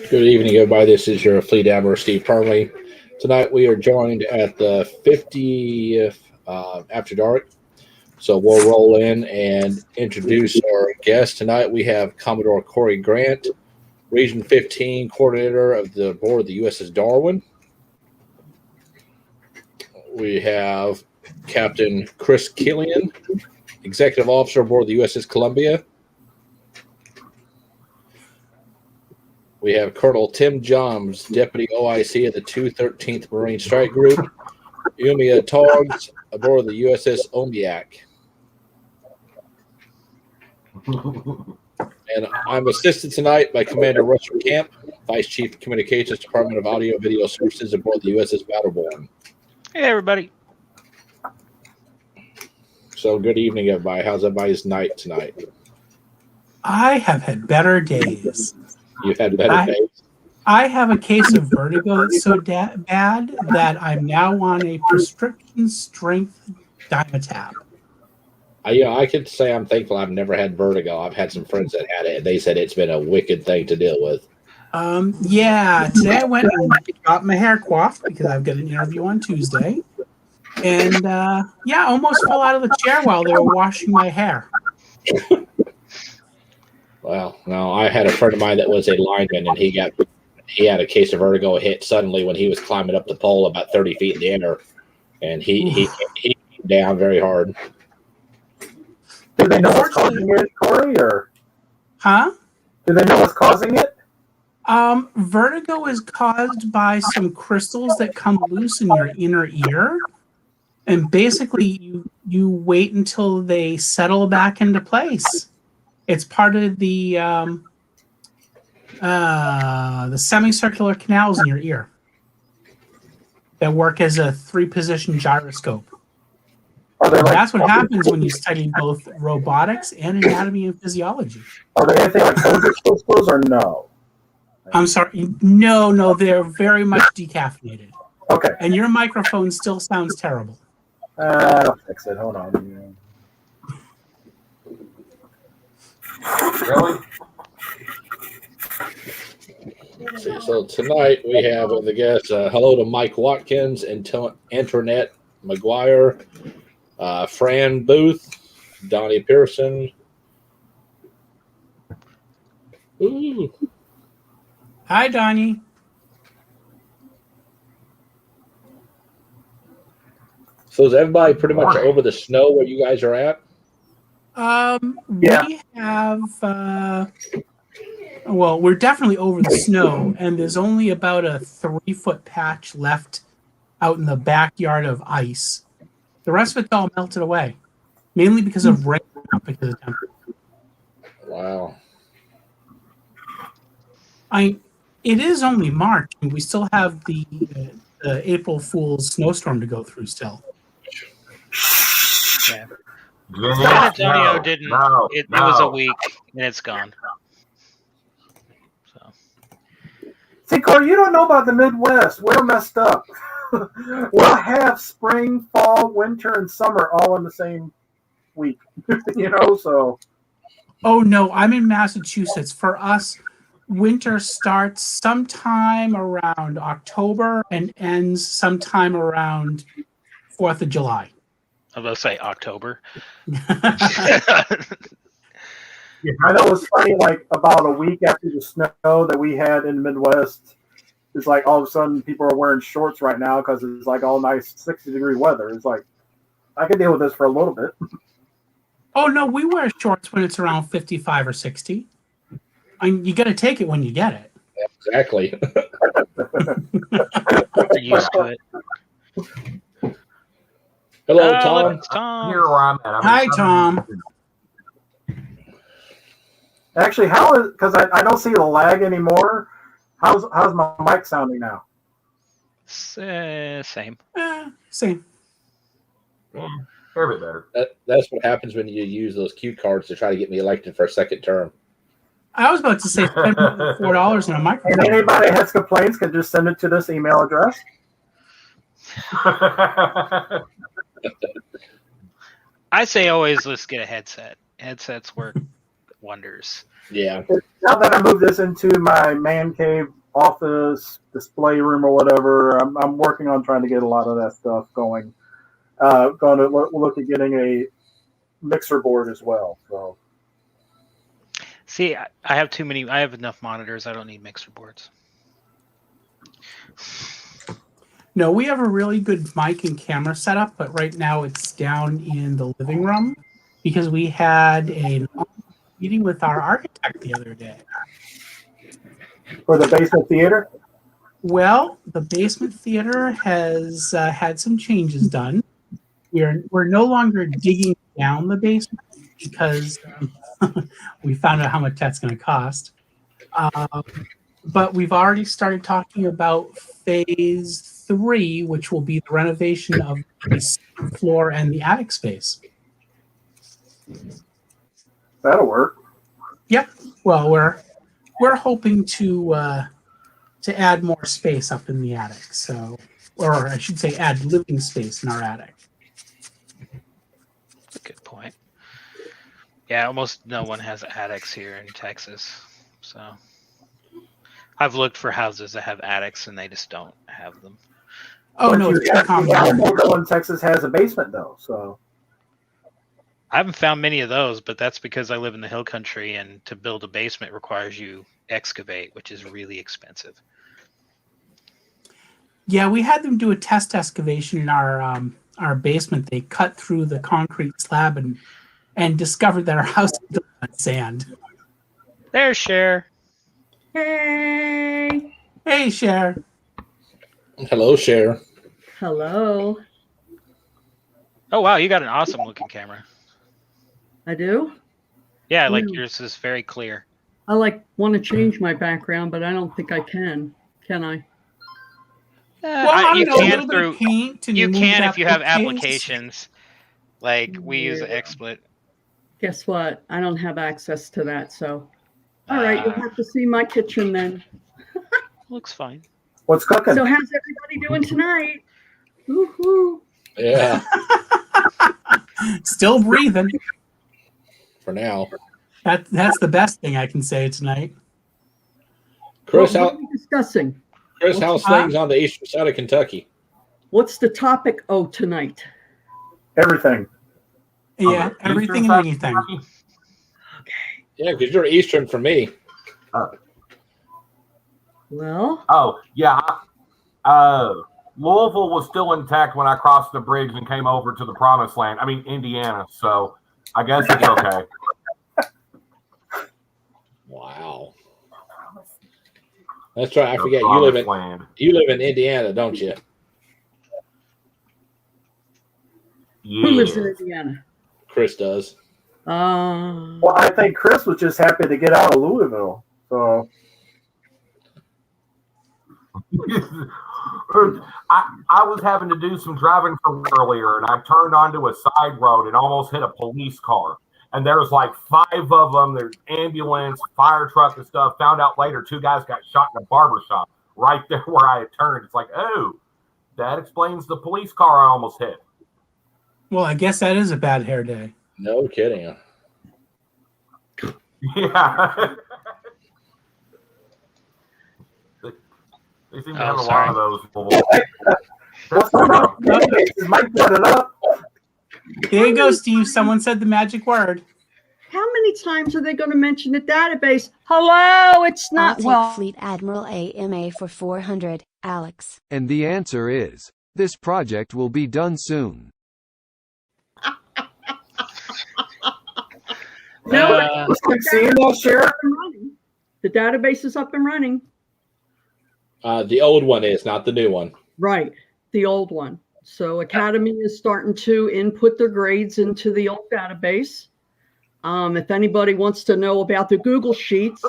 Good evening, everybody. This is your Fleet Admiral, Steve Parmley. Tonight we are joined at the 50th After Dark. So we'll roll in and introduce our guest. Tonight we have Commodore Corey Grant, Region 15 Coordinator of the board of the USS Darwin. We have Captain Chris Killian, Executive Officer aboard the USS Columbia. We have Colonel Tim Johns, Deputy OIC of the 213th Marine Strike Group. Umiak Targs aboard the USS Umiak. And I'm assisted tonight by Commander Russell Camp, Vice Chief of Communications, Department of Audio Video Services aboard the USS Battleborn. Hey, everybody. So good evening, everybody. How's everybody's night tonight? I have had better days. You've had better days? I have a case of vertigo that's so bad that I'm now on a prescription strength Dimetap. I could say I'm thankful I've never had vertigo. I've had some friends that had it, and they said it's been a wicked thing to deal with. Yeah, today I went and got my hair coiffed because I've got an interview on Tuesday. And, yeah, almost fell out of the chair while they were washing my hair. Well, no, I had a friend of mine that was a lineman, and he had a case of vertigo hit suddenly when he was climbing up the pole about 30 feet in the air, and he came down very hard. Do they know what's causing it, Corey, or? Huh? Do they know what's causing it? Vertigo is caused by some crystals that come loose in your inner ear, and basically you wait until they settle back into place. It's part of the semicircular canals in your ear that work as a 3-position gyroscope. That's what happens when you study both robotics and anatomy and physiology. Are they anything like silver crystals or no? I'm sorry. No, they're very much decaffeinated. Okay. And your microphone still sounds terrible. I'll fix it. Hold on. Really? Let's see. So tonight we have the guests. Hello to Mike Watkins, Antoinette McGuire, Fran Booth, Donnie Pearson, Ooh. Hi, Donnie. So is everybody pretty much over the snow where you guys are at? We have. Well, we're definitely over the snow, and there's only about a 3-foot patch left out in the backyard of ice. The rest of it's all melted away, mainly because of rain, not because of temperature. Wow. It is only March, and we still have the April Fool's snowstorm to go through still. Yeah. San Antonio didn't. It was a week, and it's gone. So. See, Carl, you don't know about the Midwest. We're messed up. We'll have spring, fall, winter, and summer all in the same week. So. Oh, no, I'm in Massachusetts. For us, winter starts sometime around October and ends sometime around 4th of July. I was going to say October. I know it's funny, like about a week after the snow that we had in the Midwest, it's like all of a sudden people are wearing shorts right now because it's like all nice 60-degree weather. It's like, I can deal with this for a little bit. Oh, no, we wear shorts when it's around 55 or 60. You got to take it when you get it. Exactly. You're used to it. Hello, Tom. It's Tom. Here where I'm at. Hi, Tom. Actually, how is, because I don't see the lag anymore. How's my mic sounding now? Same. Same. Yeah, fair bit better. That's what happens when you use those cue cards to try to get me elected for a second term. I was about to say spend more than $4 on a microphone. And anybody has complaints can just send it to this email address. I say always let's get a headset. Headsets work wonders. Yeah. Now that I moved this into my man cave office display room or whatever, I'm working on trying to get a lot of that stuff going. Going to look at getting a mixer board as well. So. See, I have too many. I have enough monitors. I don't need mixer boards. No, we have a really good mic and camera setup, but right now it's down in the living room because we had a meeting with our architect the other day. For the basement theater? Well, the basement theater has had some changes done. We're no longer digging down the basement because we found out how much that's going to cost. But we've already started talking about phase 3, which will be the renovation of the second floor and the attic space. That'll work. Yep. Well, we're hoping to add more space up in the attic. So, or I should say, add living space in our attic. That's a good point. Yeah, almost no one has attics here in Texas, so I've looked for houses that have attics and they just don't have them. Oh, no, it's too common. Everyone in Texas has a basement, though, so. I haven't found many of those, but that's because I live in the hill country, and to build a basement requires you excavate, which is really expensive. Yeah, we had them do a test excavation in our basement. They cut through the concrete slab and discovered that our house is built on sand. There's Cher. Hey. Hey, Cher. Hello, Cher. Hello. Oh, wow, you got an awesome looking camera. I do? Yeah, like yours is very clear. I want to change my background, but I don't think I can. Can I? You a little can bit of paint and you move can that if you have case. applications. Like we use XSplit. Guess what? I don't have access to that, so. All right, you'll have to see my kitchen then. Looks fine. What's cooking? So how's everybody doing tonight? Woohoo! Yeah. Still breathing. For now. That's the best thing I can say tonight. Chris, what are we discussing? Chris, how's things on the eastern side of Kentucky? What's the topic tonight? Everything. Yeah, everything and anything. Yeah, because you're eastern for me. Well, Oh, yeah. Louisville was still intact when I crossed the bridge and came over to the promised land. I mean, Indiana. So I guess it's okay. Wow. That's right. I The forget promised land. you live in Indiana, don't you? who lives in Yeah. Indiana? Chris does. Well, I think Chris was just happy to get out of Louisville. So I was having to do some driving for earlier, and I turned onto a side road and almost hit a police car. And there was like 5 of them. There's ambulance, fire truck, and stuff. Found out later 2 guys got shot in a barber shop right there where I had turned. It's like, oh, that explains the police car I almost hit. Well, I guess that is a bad hair day. No kidding. Yeah. They seem to have a lot of those. what's up? Is Mike got it up? There you go, Steve. Someone said the magic word. How many times are they going to mention the database? Hello, it's I'll not. take Well, Fleet Admiral AMA for 400, Alex. And the answer is, this project will be done soon. no, Seeing that, Cher? the database is up and running. The old one is, not the new one. Right, the old one. So Academy is starting to input their grades into the old database. If anybody wants to know about the Google Sheets,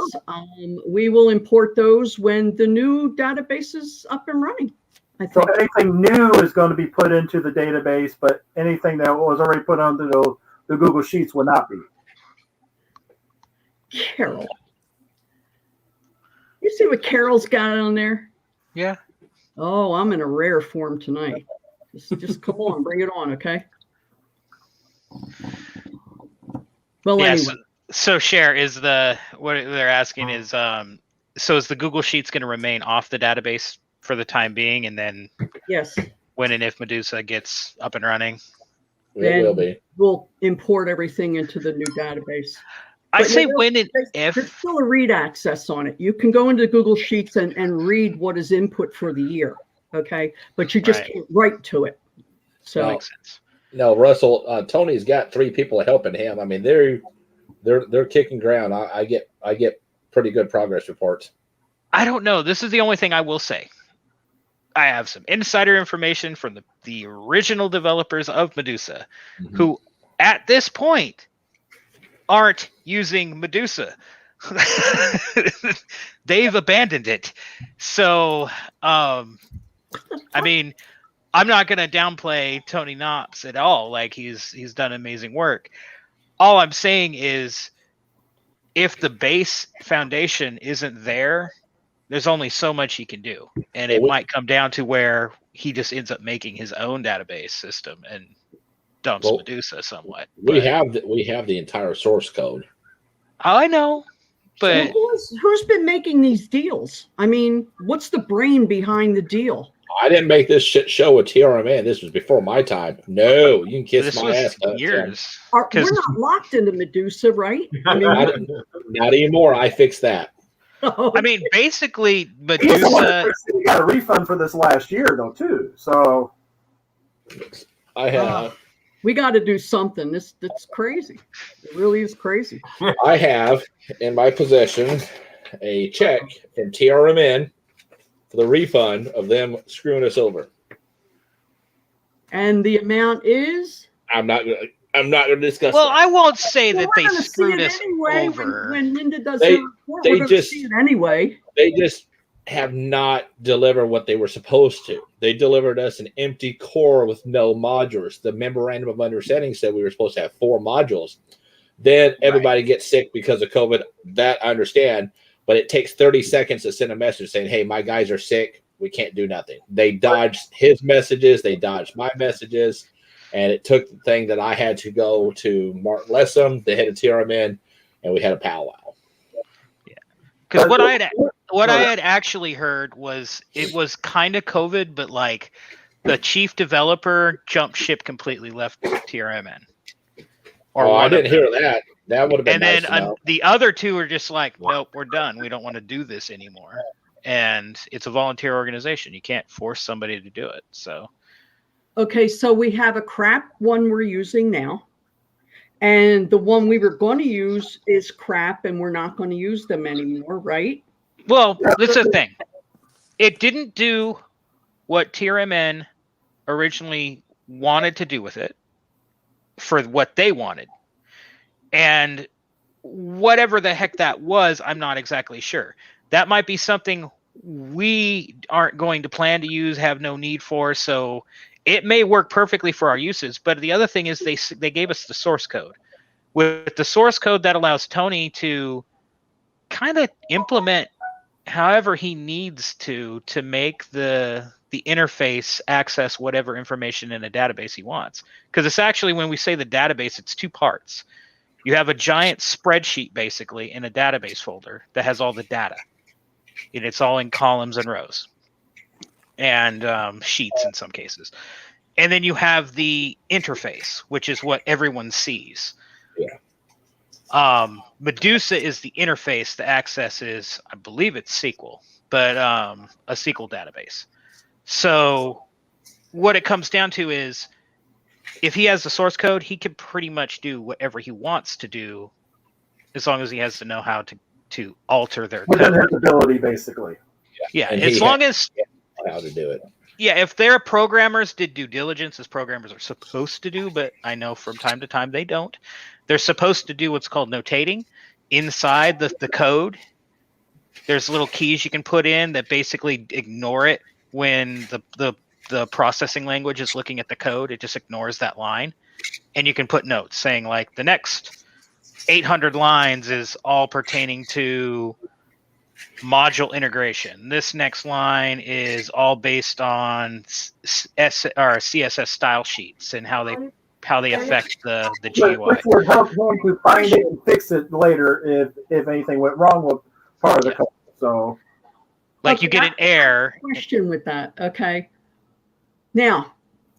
we will import those when the new database is up and running. I So think. anything new is going to be put into the database, but anything that was already put onto the Google Sheets will not be. Carol. You see what Carol's got on there? Yeah. Oh, I'm in a rare form tonight. Just come on, bring it on, okay? Well, Yes. anyway. So Cher, is what they're asking is so is the Google Sheets going to remain off the database for the time being, and then Yes, when and if Medusa gets up and running? It Then- will be. we'll import everything into the new database. I'd But say no, when and There's if. still a read access on it. You can go into Google Sheets and read what is input for the year, okay? But you just Right. can't write to it. So No. Makes sense. No, Russell. Tony's got 3 people helping him. I mean, they're kicking ground. I get pretty good progress reports. I don't know. This is the only thing I will say. I have some insider information from the original developers of Medusa, Mhm. who at this point aren't using Medusa. They've abandoned it. So, I mean, I'm not going to downplay Tony Knox at all. Like he's done amazing work. All I'm saying is, if the base foundation isn't there, there's only so much he can do, and it might come down to where he just ends up making his own database system and dumps Well, Medusa somewhat. We But- have the entire source code. I know, but who's been making these deals? I mean, what's the brain behind the deal? I didn't make this shit show with TRMN. This was before my time. No, you can kiss this my ass. was years. We're 'Cause- not locked into Medusa, right? I mean, Not anymore. I fixed that. I mean, basically, He's the one Medusa. that said he got a refund for this last year, though, too. So I have. we got to do something. That's crazy. It really is crazy. I have in my possession a check from TRMN for the refund of them screwing us over. And the amount is. I'm not going to discuss. Well, that. I won't say Well, that we're they gonna see screwed it us anyway over. when Linda does They- her report. they We're gonna just- see it anyway. They just have not delivered what they were supposed to. They delivered us an empty core with no modules. The memorandum of understanding said we were supposed to have 4 modules. Then everybody gets sick because of COVID. That I understand, but it takes 30 seconds to send a message saying, "Hey, my guys are sick. We can't do nothing." They dodged his messages. They dodged my messages. And it took the thing that I had to go to Martin Lessem, the head of TRMN, and we had a powwow. Because what I had actually heard was it was kind of COVID, but like the chief developer jumped ship completely, left TRMN. Oh, I one of didn't hear them. that. That would have been And nice then to know. the other two are just like, nope, we're done. We don't want to do this anymore. And it's a volunteer organization. You can't force somebody to do it. So Okay, so we have a crap one we're using now. And the one we were going to use is crap, and we're not going to use them anymore, right? well, that's the thing. It didn't do what TRMN originally wanted to do with it for what they wanted. And whatever the heck that was, I'm not exactly sure. That might be something we aren't going to plan to use, have no need for. So it may work perfectly for our uses. But the other thing is they gave us the source code. With the source code, that allows Tony to kind of implement however he needs to make the interface access whatever information in a database he wants. Because it's actually, when we say the database, it's two parts. You have a giant spreadsheet basically in a database folder that has all the data, and it's all in columns and rows and sheets in some cases. And then you have the interface, which is what everyone sees. Yeah. Medusa is the interface. The access is, I believe it's SQL, but a SQL database. So what it comes down to is, if he has the source code, he can pretty much do whatever he wants to do, as long as he has to know how to alter their Within code. his ability, basically. Yeah, And as long as how to do it. Yeah, if their programmers did due diligence, as programmers are supposed to do, but I know from time to time they don't. They're supposed to do what's called notating inside the code. There's little keys you can put in that basically ignore it when the processing language is looking at the code. It just ignores that line. And you can put notes saying, like, the next 800 lines is all pertaining to module integration. This next line is all based on CSS style sheets and how they affect the GUI. Which would help him to find it and fix it later if anything went wrong with part of the code. So, like, you get an error. Question with that. Okay. Now,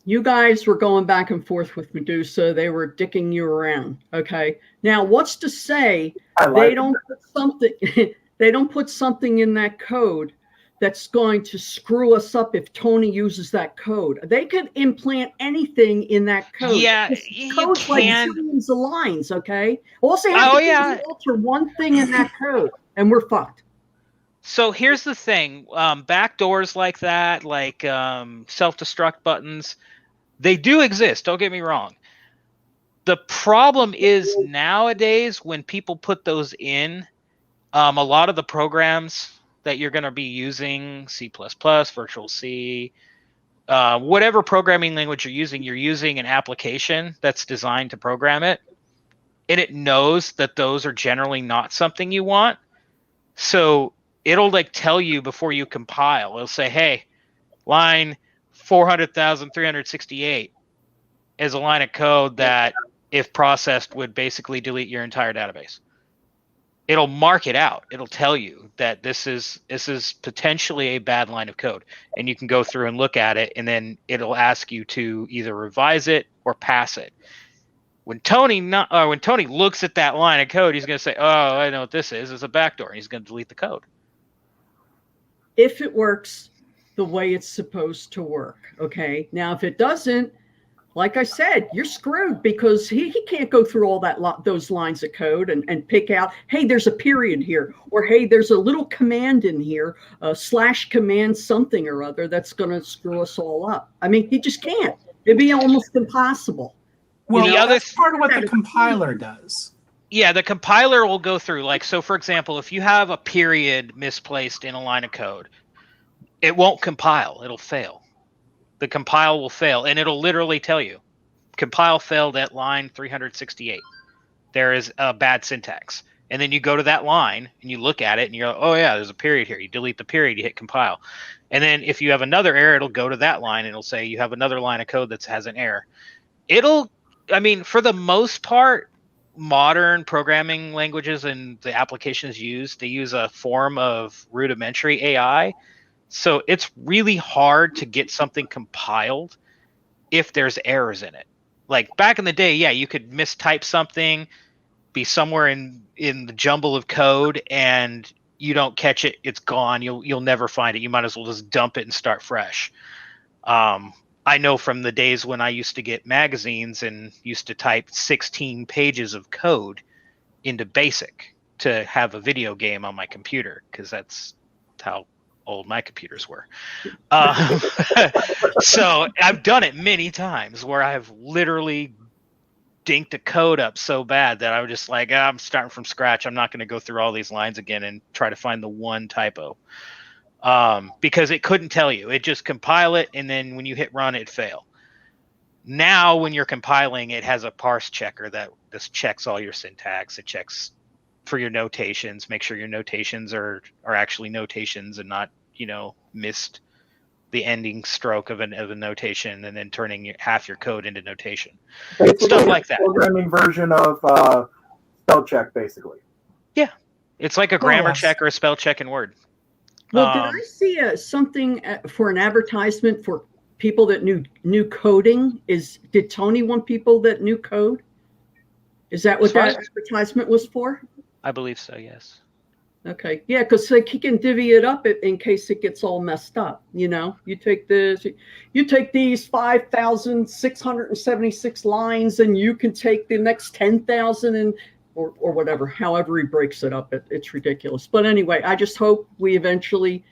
you guys were going back and forth with Medusa. They were dicking you around. Okay. Now, what's to say they don't put something they don't put something in that code that's going to screw us up if Tony uses that code? They could implant anything in that code. Yeah, code's you can. Like zillions of lines, okay? Also, have to do is alter one thing in that code, and we're fucked. So here's the thing: backdoors like that, like self-destruct buttons, they do exist. Don't get me wrong. The problem is nowadays when people put those in, a lot of the programs that you're going to be using, C++, Virtual C, whatever programming language you're using an application that's designed to program it, and it knows that those are generally not something you want. So it'll like tell you before you compile. It'll say, hey, line 400,368 is a line of code that, if processed, would basically delete your entire database. It'll mark it out. It'll tell you that this is potentially a bad line of code, and you can go through and look at it, and then it'll ask you to either revise it or pass it. When Tony looks at that line of code, he's going to say, "Oh, I know what this is. It's a backdoor," and he's going to delete the code. If it works the way it's supposed to work, okay. Now, if it doesn't, like I said, you're screwed, because he can't go through all those lines of code and pick out, hey, there's a period here, or hey, there's a little command in here, / command something or other that's going to screw us all up. I mean, he just can't. It'd be almost impossible. Well, that's part of what the compiler does. Yeah, the compiler will go through, like, so for example, if you have a period misplaced in a line of code, it won't compile. It'll fail. The compile will fail, and it'll literally tell you, compile failed at line 368. There is a bad syntax. And then you go to that line and you look at it and you're like, oh yeah, there's a period here. You delete the period, you hit compile. And then if you have another error, it'll go to that line and it'll say you have another line of code that has an error. For the most part, modern programming languages and the applications used, they use a form of rudimentary AI. So it's really hard to get something compiled if there's errors in it. Like back in the day, yeah, you could mistype something, be somewhere in the jumble of code, and you don't catch it, it's gone. You'll never find it. You might as well just dump it and start fresh. I know from the days when I used to get magazines and used to type 16 pages of code into BASIC to have a video game on my computer, because that's how old my computers were. So I've done it many times where I've literally dinked a code up so bad that I was just like, I'm starting from scratch. I'm not going to go through all these lines again and try to find the one typo. Because it couldn't tell you. It just compile it, and then when you hit run, it fail. Now, when you're compiling, it has a parse checker that just checks all your syntax. It checks for your notations, make sure your notations are actually notations and not, missed the ending stroke of a notation and then turning half your code into notation. Basically, Stuff like that. Programming version of spell check, basically. Yeah. It's like a grammar check or a spell check in Word. Well, did I see something for an advertisement for people that knew coding? Did Tony want people that knew code? Is that what that advertisement was for? I believe so, yes. Okay, yeah, because he can divvy it up in case it gets all messed up. You take this, you take these 5,676 lines, and you can take the next 10,000 and or whatever. However he breaks it up, it's ridiculous. But anyway, I just hope we eventually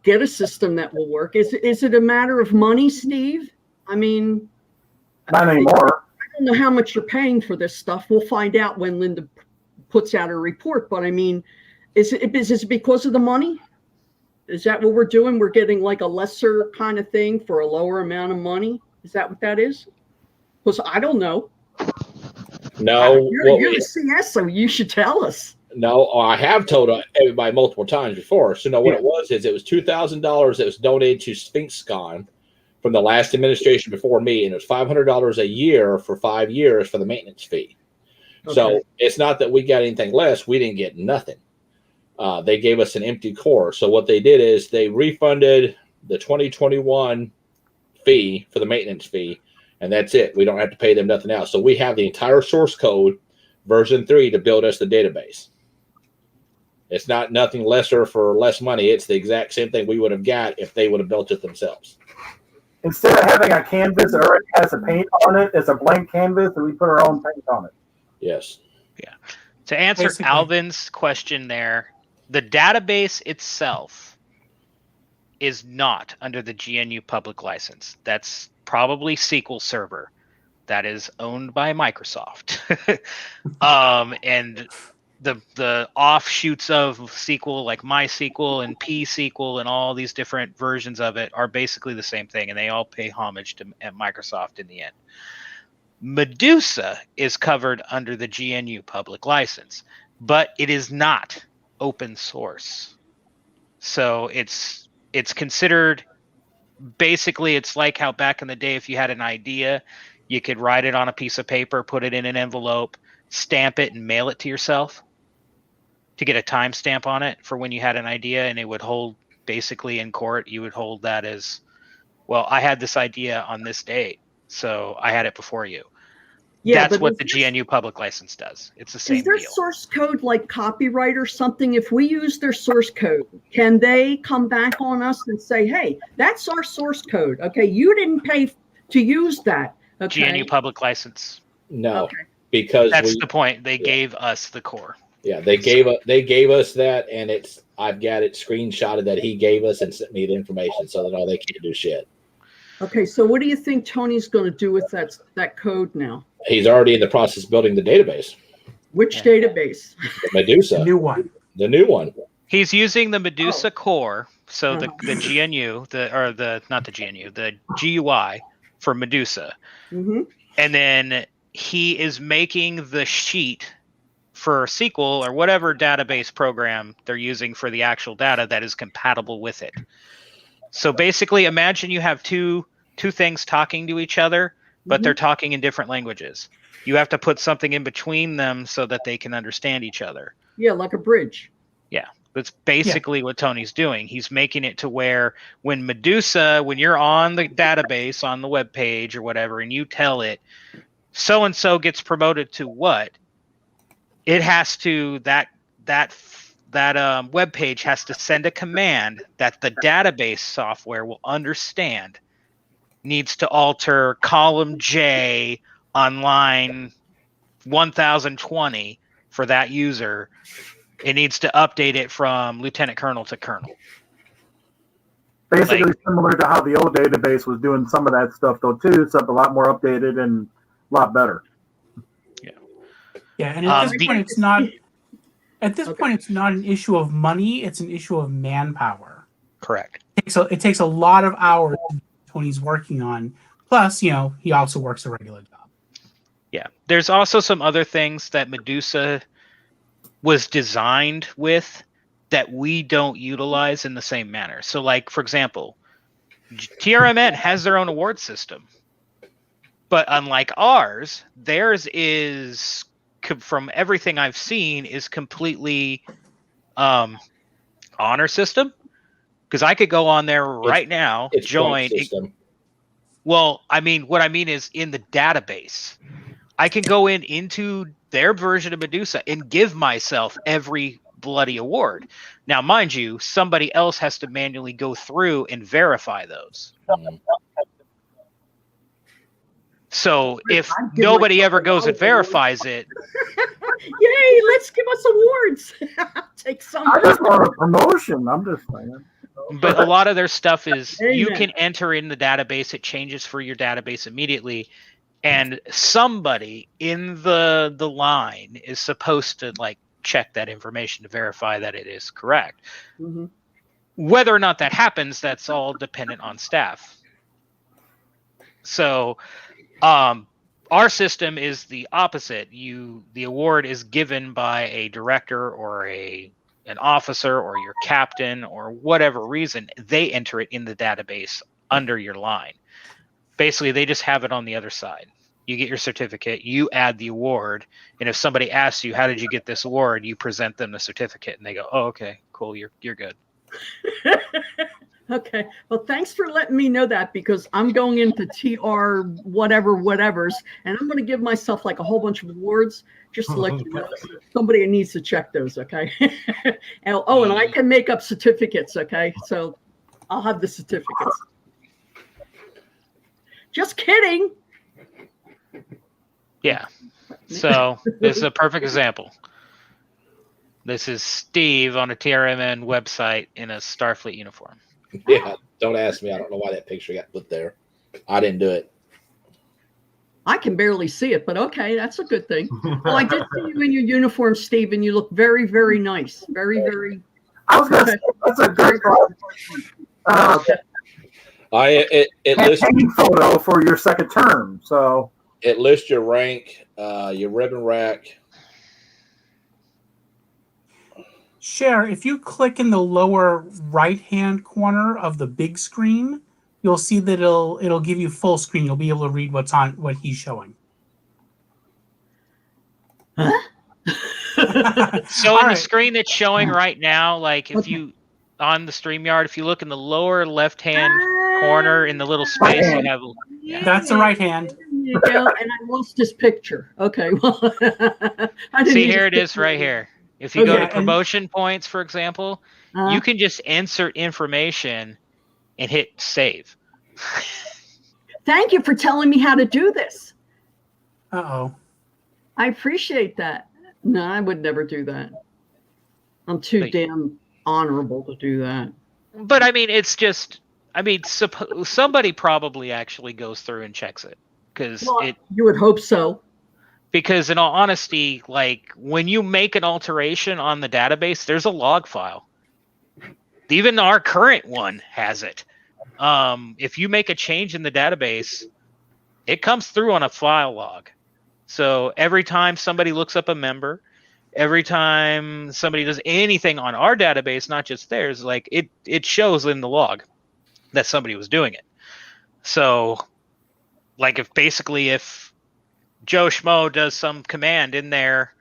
get a system that will work. Is it a matter of money, Steve? I mean, not anymore. I don't know how much you're paying for this stuff. We'll find out when Linda puts out her report. But I mean, is it because of the money? Is that what we're doing? We're getting like a lesser kind of thing for a lower amount of money? Is that what that is? Because I don't know. No. You're the CS, so you should tell us. No, I have told everybody multiple times before. So no, what it was $2,000 that was donated to SphinxCon from the last administration before me, and it was $500 a year for 5 years for the maintenance fee. Okay. So it's not that we got anything less. We didn't get nothing. They gave us an empty core. So what they did is they refunded the 2021 fee for the maintenance fee, and that's it. We don't have to pay them nothing else. So we have the entire source code, version 3, to build us the database. It's not nothing lesser for less money. It's the exact same thing we would have got if they would have built it themselves. Instead of having a canvas that already has a paint on it, it's a blank canvas, and we put our own paint on it. Yes. Yeah. To answer Alvin's question there, the database itself is not under the GNU public license. That's probably SQL Server. That is owned by Microsoft. And the offshoots of SQL, like MySQL and P-SQL and all these different versions of it, are basically the same thing, and they all pay homage to Microsoft in the end. Medusa is covered under the GNU public license, but it is not open source. So it's considered, basically, it's like how back in the day, if you had an idea, you could write it on a piece of paper, put it in an envelope, stamp it, and mail it to yourself to get a timestamp on it for when you had an idea, and it would hold, basically in court, you would hold that as, well, I had this idea on this date, so I had it before you. Yeah, that's what the GNU public license does. It's the same deal. Is their source code like copyright or something? If we use their source code, can they come back on us and say, hey, that's our source code. Okay, you didn't pay to use that. Okay. GNU public license. No, because that's the point. They gave us the core. Yeah, they gave us that, and I've got it screenshotted that he gave us and sent me the information, so that they can't do shit. Okay, so what do you think Tony's going to do with that code now? He's already in the process of building the database. Which database? Medusa. The new one. The new one. He's using the Medusa core, so the GNU, the GUI for Medusa. Mm-hmm. And then he is making the sheet for SQL or whatever database program they're using for the actual data that is compatible with it. So basically, imagine you have two things talking to each other, but they're talking in different languages. You have to put something in between them so that they can understand each other. Yeah, like a bridge. Yeah, that's basically what Tony's doing. He's making it to where when Medusa, when you're on the database, on the web page or whatever, and you tell it, so and so gets promoted to what, it has to that web page has to send a command that the database software will understand needs to alter column J on line 1020 for that user. It needs to update it from lieutenant colonel to colonel. Basically similar to how the old database was doing some of that stuff, though, too, except a lot more updated and a lot better. Yeah, and at this point, it's not. At this point, it's not an issue of money; it's an issue of manpower. Correct. It takes a lot of hours Tony's working on. Plus, he also works a regular job. Yeah, there's also some other things that Medusa was designed with that we don't utilize in the same manner. So, like, for example, TRMN has their own award system. But unlike ours, theirs is, from everything I've seen, is completely honor system. Because I could go on there right now, join. Well, I mean, what I mean is in the database. I can go into their version of Medusa and give myself every bloody award. Now, mind you, somebody else has to manually go through and verify those. So if nobody ever goes and verifies it, yay! Let's give us awards. Take some. I just want a promotion. I'm just saying. But a lot of their stuff is you can enter in the database. It changes for your database immediately. And somebody in the line is supposed to check that information to verify that it is correct. Mm-hmm. Whether or not that happens, that's all dependent on staff. So our system is the opposite. The award is given by a director or an officer or your captain or whatever reason. They enter it in the database under your line. Basically, they just have it on the other side. You get your certificate, you add the award, and if somebody asks you, how did you get this award, you present them the certificate, and they go, oh, okay, cool, you're good. Okay. Well, thanks for letting me know that, because I'm going into TR whatever's, and I'm going to give myself a whole bunch of awards just to let you know somebody needs to check those, okay? And I can make up certificates, okay? So I'll have the certificates. Just kidding. Yeah. So this is a perfect example. This is Steve on a TRMN website in a Starfleet uniform. Yeah, don't ask me. I don't know why that picture got put there. I didn't do it. I can barely see it, but okay, that's a good thing. Well, I did see you in your uniform, Steve, and you look very, very nice. Very, very. I was going to say, that's a good It lists photo for your second term. So it lists your rank, your ribbon rack. Cher, if you click in the lower right-hand corner of the big screen, you'll see that it'll give you full screen. You'll be able to read what he's showing. Huh? So in the screen that's showing right now, if you on the StreamYard, if you look in the lower left-hand corner in the little space, you have. Yeah. That's the right hand. You go, and I lost this picture. Okay, well, see, here it is right here. If you go to promotion points, for example, you can just insert information and hit save. Thank you for telling me how to do this. Uh-oh. I appreciate that. No, I would never do that. I'm too damn honorable to do that. But I mean, it's just, somebody probably actually goes through and checks it. You would hope so. Because in all honesty, when you make an alteration on the database, there's a log file. Even our current one has it. If you make a change in the database, it comes through on a file log. So every time somebody looks up a member, every time somebody does anything on our database, not just theirs, it shows in the log that somebody was doing it. So if Joe Schmo does some command in there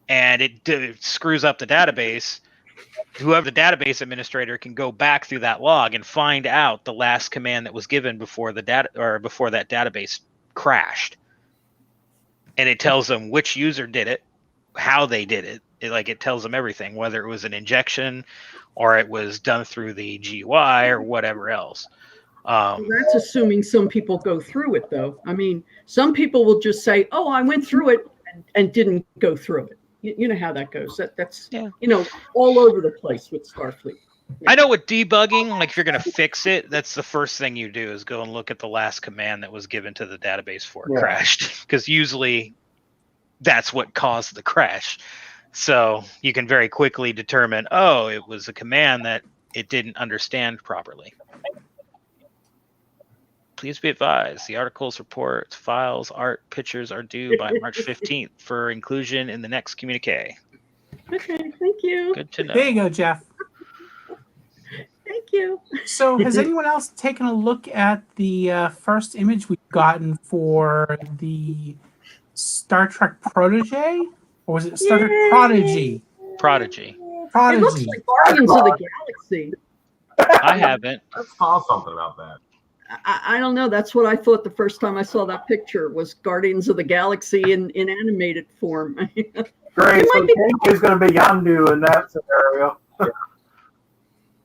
and it screws up the database, whoever the database administrator can go back through that log and find out the last command that was given before that database crashed. and it tells them which user did it, how they did it. It tells them everything, whether it was an injection or it was done through the GUI or whatever else. That's assuming some people go through it, though. I mean, some people will just say, "Oh, I went through it," and didn't go through it. You know how that goes. That's all over the place with Starfleet. I know with debugging, like if you're going to fix it, that's the first thing you do is go and look at the last command that was given to the database before it crashed, because usually that's what caused the crash. So you can very quickly determine, oh, it was a command that it didn't understand properly. Please be advised, the articles, reports, files, art, pictures are due by March 15th for inclusion in the next communique. Okay, thank you. Good to know. There you go, Jeff. Thank you. So has anyone else taken a look at the first image we've gotten for the Star Trek Protege? Or was it Star Trek Prodigy? Prodigy. It looks like Guardians of the Galaxy. I haven't. I saw something about that. I don't know. That's what I thought the first time I saw that picture was Guardians of the Galaxy in animated form. Great. So is going to be Yandu in that scenario.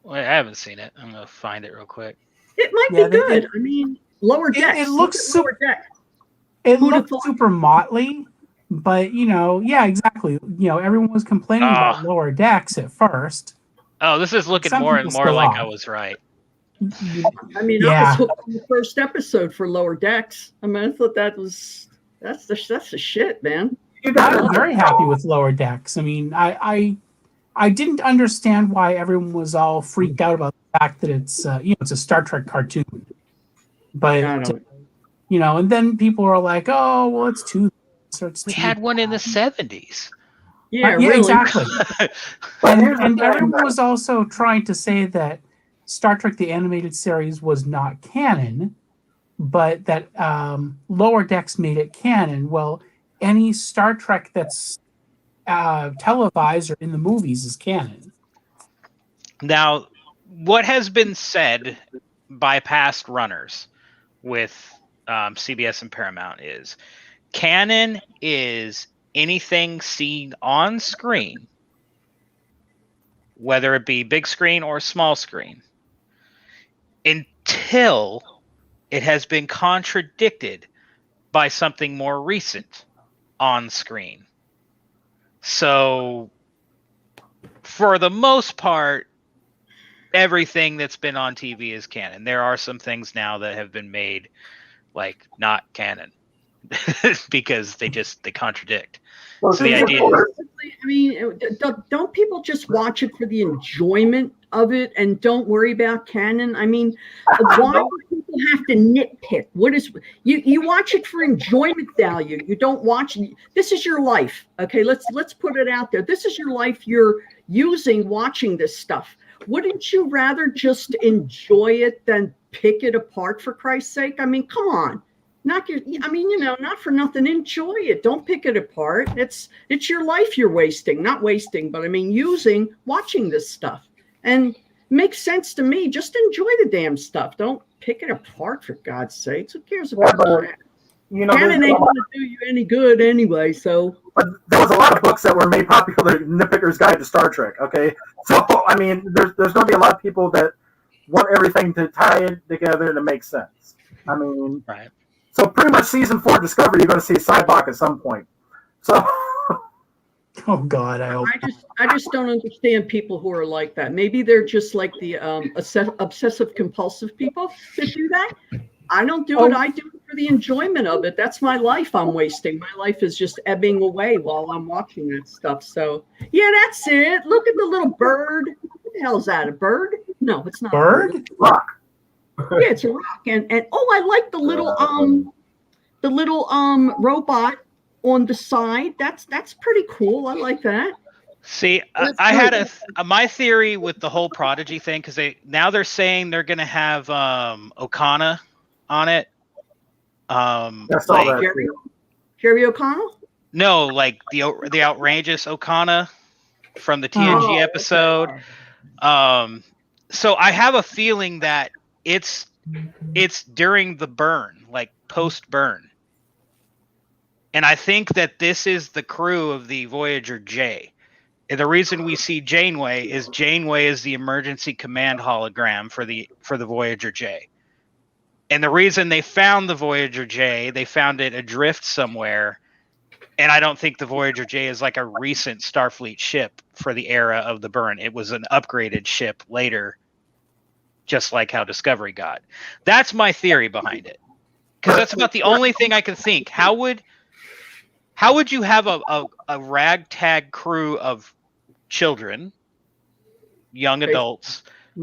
Well, I haven't seen it. I'm going to find it real quick. It might be good. I mean, Lower Decks. It looks super. It looks super motley, but yeah, exactly. Everyone was complaining about Lower Decks at first. Oh, this is looking more and more like I was right. I mean, I was hooked on the first episode for Lower Decks. I mean, I thought that's the shit, man. I'm very happy with Lower Decks. I mean, I didn't understand why everyone was all freaked out about the fact that it's it's a Star Trek cartoon, but and then people are like, oh well, it's too. We had one in the 70s. Yeah, really. Exactly. and everyone was also trying to say that Star Trek the Animated Series was not canon, but that Lower Decks made it canon. Well, any Star Trek that's televised or in the movies is canon. Now, what has been said by past runners with CBS and Paramount is canon is anything seen on screen, whether it be big screen or small screen, until it has been contradicted by something more recent on screen. So, for the most part, everything that's been on TV is canon. There are some things now that have been made like not canon because they contradict. Well, so the idea is, I mean, don't people just watch it for the enjoyment of it and don't worry about canon? I mean, why do people have to nitpick? What is you watch it for enjoyment value? You don't watch. This is your life, okay? Let's put it out there. This is your life. You're using watching this stuff. Wouldn't you rather just enjoy it than pick it apart? For Christ's sake, I mean, come on. Not for nothing. Enjoy it. Don't pick it apart. It's your life you're wasting. Not wasting, but I mean watching this stuff. And makes sense to me. Just enjoy the damn stuff. Don't pick it apart, for God's sakes. Who cares about that? Canon ain't going to do you any good anyway. So, but there was a lot of books that were made popular. Nitpicker's Guide to Star Trek. Okay, so I mean, there's going to be a lot of people that want everything to tie it together to make sense. I mean, right. So pretty much season 4 Discovery, you're going to see Cybok at some point. So, oh God, I hope. I just don't understand people who are like that. Maybe they're just like the obsessive compulsive people that do that. I don't do it. I do it for the enjoyment of it. That's my life I'm wasting. My life is just ebbing away while I'm watching that stuff. So yeah, that's it. Look at the little bird. What the hell is that? A bird? No, it's not. Bird? Rock. Yeah, it's a rock. And I like the little robot on the side. That's pretty cool. I like that. See, I had my theory with the whole Prodigy thing, because they're saying they're going to have O'Connor on it. Jerry O'Connell? No, like the outrageous O'Connor from the TNG episode. Okay. So I have a feeling that it's during the burn, like post burn. And I think that this is the crew of the Voyager J. And the reason we see Janeway is the emergency command hologram for the Voyager J. And the reason they found the Voyager J, they found it adrift somewhere. And I don't think the Voyager J is like a recent Starfleet ship for the era of the burn. It was an upgraded ship later, just like how Discovery got. That's my theory behind it. Because that's about the only thing I can think. How would you have a ragtag crew of children, young adults,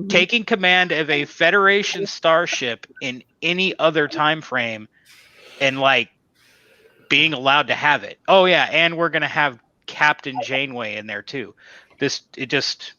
taking command of a Federation starship in any other time frame and like being allowed to have it? Oh yeah, and we're gonna have Captain Janeway in there too. It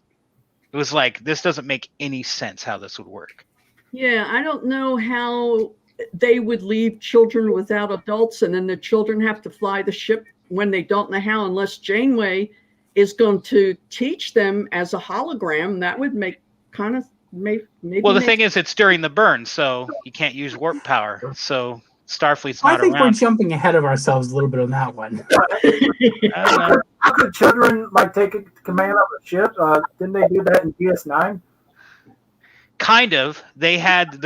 was like, this doesn't make any sense how this would work. Yeah, I don't know how they would leave children without adults, and then the children have to fly the ship when they don't know how, unless Janeway is going to teach them as a hologram. That would make kind of maybe. Well, the thing is, it's during the burn, so you can't use warp power. So Starfleet's not I think around. we're jumping ahead of ourselves a little bit on that one. I don't know. How could children like take command of a ship? Didn't they do that in DS9? Kind of. They had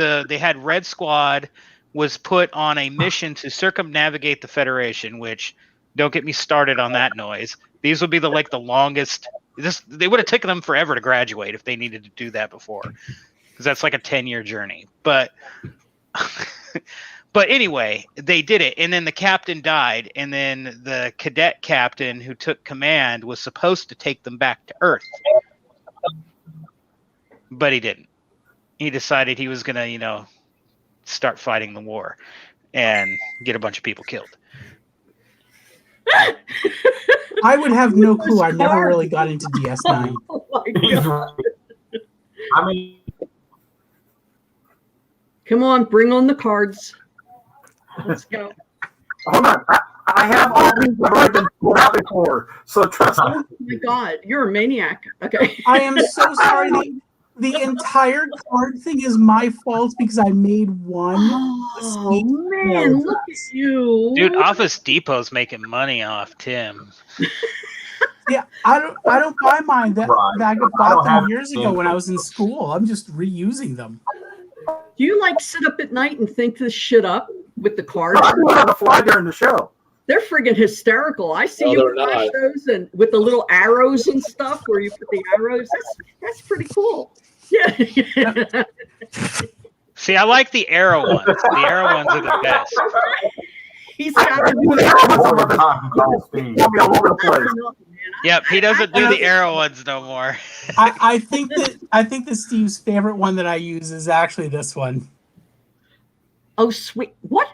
Red Squad was put on a mission to circumnavigate the Federation, which, don't get me started on that noise. These would be the longest. They would have taken them forever to graduate if they needed to do that before, because that's like a 10-year journey. But anyway, they did it, and then the captain died, and then the cadet captain who took command was supposed to take them back to Earth, but he didn't. He decided he was gonna, start fighting the war and get a bunch of people killed. I would have no clue. I never really got into DS9. Oh my He's God. right. I mean, Come on, bring on the cards. Let's go. Hold on. I have all these that I've been pulled out before. So trust me. Oh my God, you're a maniac. Okay. I am so sorry. The entire card thing is my fault because I made one. Oh man, look at you, Dude, Office Depot's making money off Tim. Yeah, I don't buy mine. That Right. I I bought don't them have years any. ago when I was in school. I'm just reusing them. Do you like sit up at night and think this shit up with the cards? I don't know how to fly during the show. They're friggin' hysterical. I see No, you they're flash not. those and with the little arrows and stuff where you put the arrows. That's pretty cool. Yeah. See, I like the arrow ones. The arrow ones are the best. He's got to all the time, call Steve. I'll be all over the place. Yep, he doesn't do the arrow ones no more. I think that Steve's favorite one that I use is actually this one. Oh, sweet. What?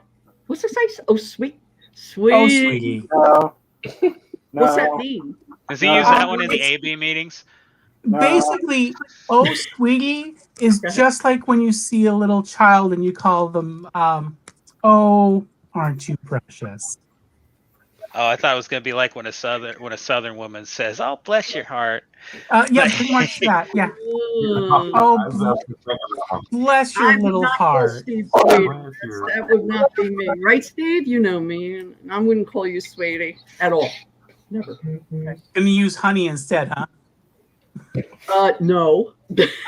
What's this say? Oh, sweet. Sweet. Oh, sweetie. No. What's that No. mean? Does he use that one in the AB meetings? No. Basically, oh, sweetie is just like when you see a little child and you call them, oh, aren't you precious? Oh, I thought it was gonna be like when a southern woman says, "Oh, bless your heart." Yeah, pretty much that. Yeah. Oh, bless your I would little not call heart. Steve Oh, sweetie. bless your- That would not be me. Right, Steve? You know me. And I wouldn't call you sweetie at all. Never. Gonna use honey instead, huh? No.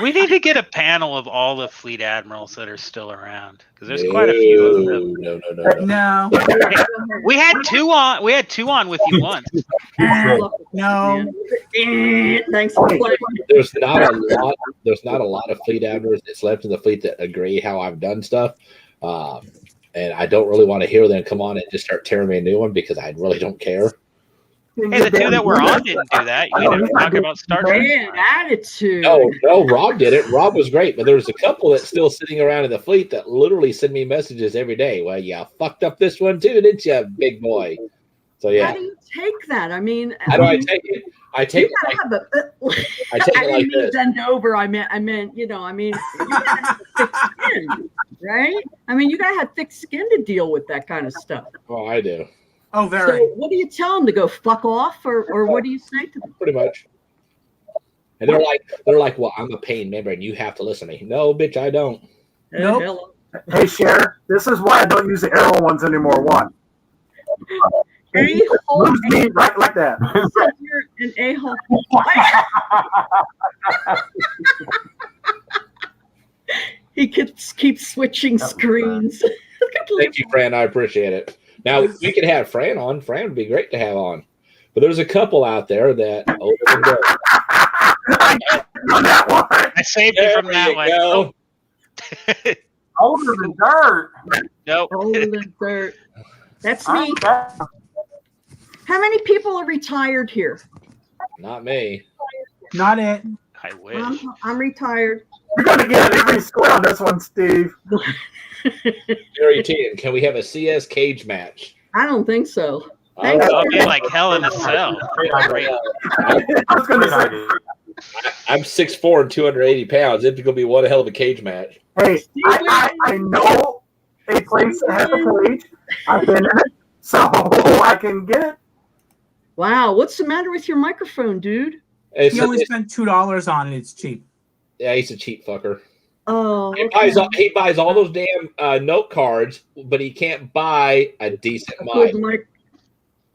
We need to get a panel of all the fleet admirals that are still around, because there's quite a few of them. No. We had two on. We had two on with you once. No. Thanks for playing. There's not a lot of fleet admirals that's left in the fleet that agree how I've done stuff. And I don't really want to hear them come on and just start tearing me a new one because I really don't care. Hey, the two that were on didn't do that. You ended up talking about Star Trek. Man, attitude. No, Rob did it. Rob was great, but there's a couple that's still sitting around in the fleet that literally send me messages every day. Well, you fucked up this one too, didn't you, big boy? So yeah. How do you take that? I mean, How do I take it? I take you it gotta like, have I take I it didn't like mean this. bend over. I meant, you gotta have thick skin, right? I mean, you gotta have thick skin to deal with that kind of stuff. Oh, I do. Oh, So, very. what do you tell them to go fuck off, or what do you say to them? Pretty much. And they're like, well, I'm a pain member and you have to listen to me. No, bitch, I don't. Nope. Hey, Cher, this is why I don't use the arrow ones anymore. One. a-hole. Moves me right like that. You're an a-hole. He keeps switching screens. Thank you, Fran. I appreciate it. Now we could have Fran on. Fran would be great to have on. But there's a couple out there that I saved you from that one. Go. Older than dirt. Nope. Older than dirt. That's me. How many people are retired here? Not me. Not it. I wish. I'm retired. You're going to get every score on this one, Steve. Jerry T, and can we have a CS cage match? I don't think so. Thanks. That'll be like hell in a cell. Great. I was going to say, I'm 6'4" and 280 pounds. It's going to be one hell of a cage match. hey, I know a place that has a cage. I've been in it, so I can get it. Wow, what's the matter with your microphone, dude? You only spent $2 on it. It's cheap. Yeah, he's a cheap fucker. Oh, He buys all those damn note cards, but he can't buy a decent mic.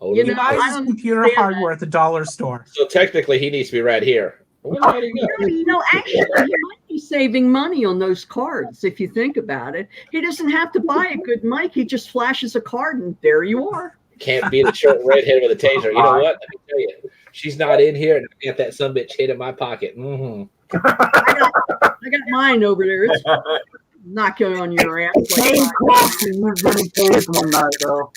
Oh, You He know, buys I his don't computer understand hardware at the dollar store. So technically, he needs to be right here. Actually, he might be saving money on those cards if you think about it. He doesn't have to buy a good mic. He just flashes a card, and there you are. Can't be the short redhead with a taser. You know what? Let me tell you, she's not in here, and I got that sumbitch hit in my pocket. Mm-hmm. I got mine over there. It's not going on your ass. One night, though.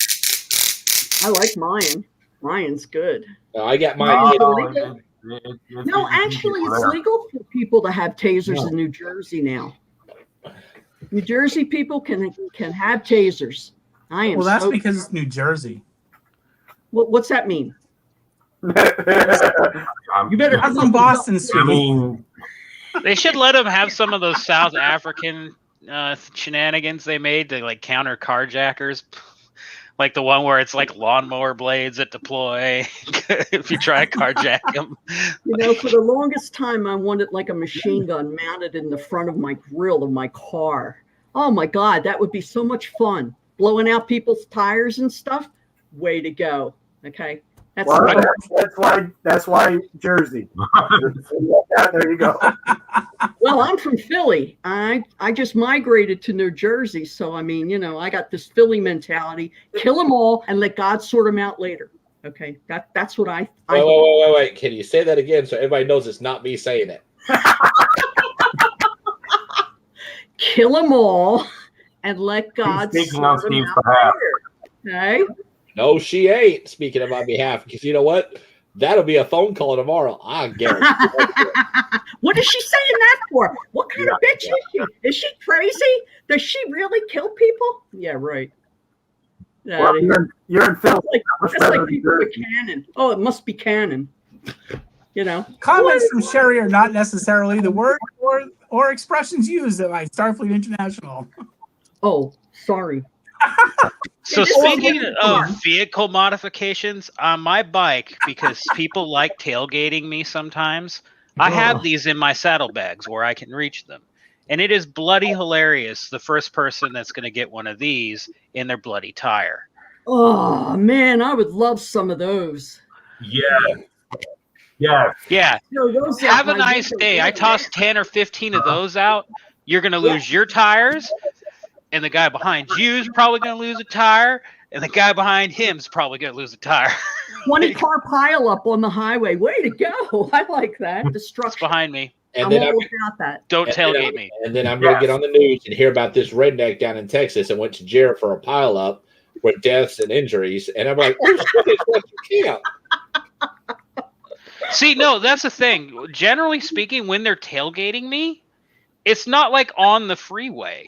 I like mine. Mine's good. I got mine. No, actually, it's legal for people to have tasers in New Jersey now. New Jersey people can have tasers. Well, that's because it's New Jersey. What's that mean? You better. I'm from Boston, I Steve. mean, They should let them have some of those South African shenanigans they made to like counter carjackers. Like the one where it's like lawnmower blades that deploy if you try to carjack them. You know, for the longest time, I wanted like a machine gun mounted in the front of my grill of my car. Oh my God, that would be so much fun. Blowing out people's tires and stuff. Way to go. Okay. That's why Jersey. There you go. Well, I'm from Philly. I just migrated to New Jersey. So, I mean, you know, I got this Philly mentality. Kill them all and let God sort them out later. Okay. That's what I Wait. Can you say that again so everybody knows it's not me saying it? Kill them all and let God speaking on sort them Steve's out behalf. later. Okay. No, she ain't. Speaking on my behalf, because you know what? That'll be a phone call tomorrow. I guarantee. What is she saying that for? What kind of bitch is she? Is she crazy? Does she really kill people? Yeah, right. Well, you're in Philly. That's like people with Cannon. Oh, it must be Cannon. You know. Comments from Sherry are not necessarily the word or expressions used by Starfleet International. Oh, sorry. So speaking of vehicle modifications on my bike, because people like tailgating me sometimes, I have these in my saddlebags where I can reach them. And it is bloody hilarious, the first person that's going to get one of these in their bloody tire. Oh, man, I would love some of those. Yeah. No, those Have a nice day. I tossed 10 or 15 of those out. You're going to lose your tires. And the guy behind you is probably going to lose a tire, and the guy behind him is probably going to lose a tire. 20-car pileup on the highway. Way to go. I like that. Destruction. It's behind me. And I'm then all about that. Don't tailgate me. And then I'm going to get on the news and hear about this redneck down in Texas and went to jail for a pileup with deaths and injuries. And I'm like, oh, shit, you can't. See, no, that's the thing. Generally speaking, when they're tailgating me, it's not like on the freeway.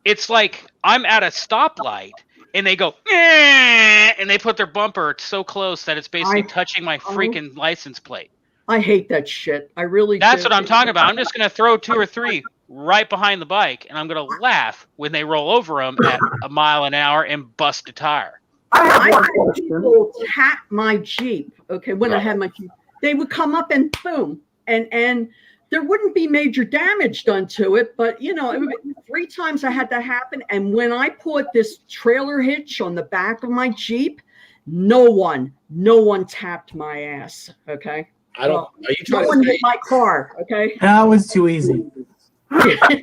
It's like I'm at a stoplight and they go, and they put their bumper so close that it's basically touching my freaking license plate. I hate that shit. I really That's do. what I'm talking about. I'm just going to throw 2 or 3 right behind the bike, and I'm going to laugh when they roll over them at a mile an hour and bust a tire. I have one had question. people tap my Jeep. Okay, when I had my Jeep, they would come up and boom, and there wouldn't be major damage done to it, but you know, 3 times I had that happen. And when I put this trailer hitch on the back of my Jeep, No one tapped my ass. Okay. I don't. Are you No trying one to say? hit my car. Okay. That was too easy. I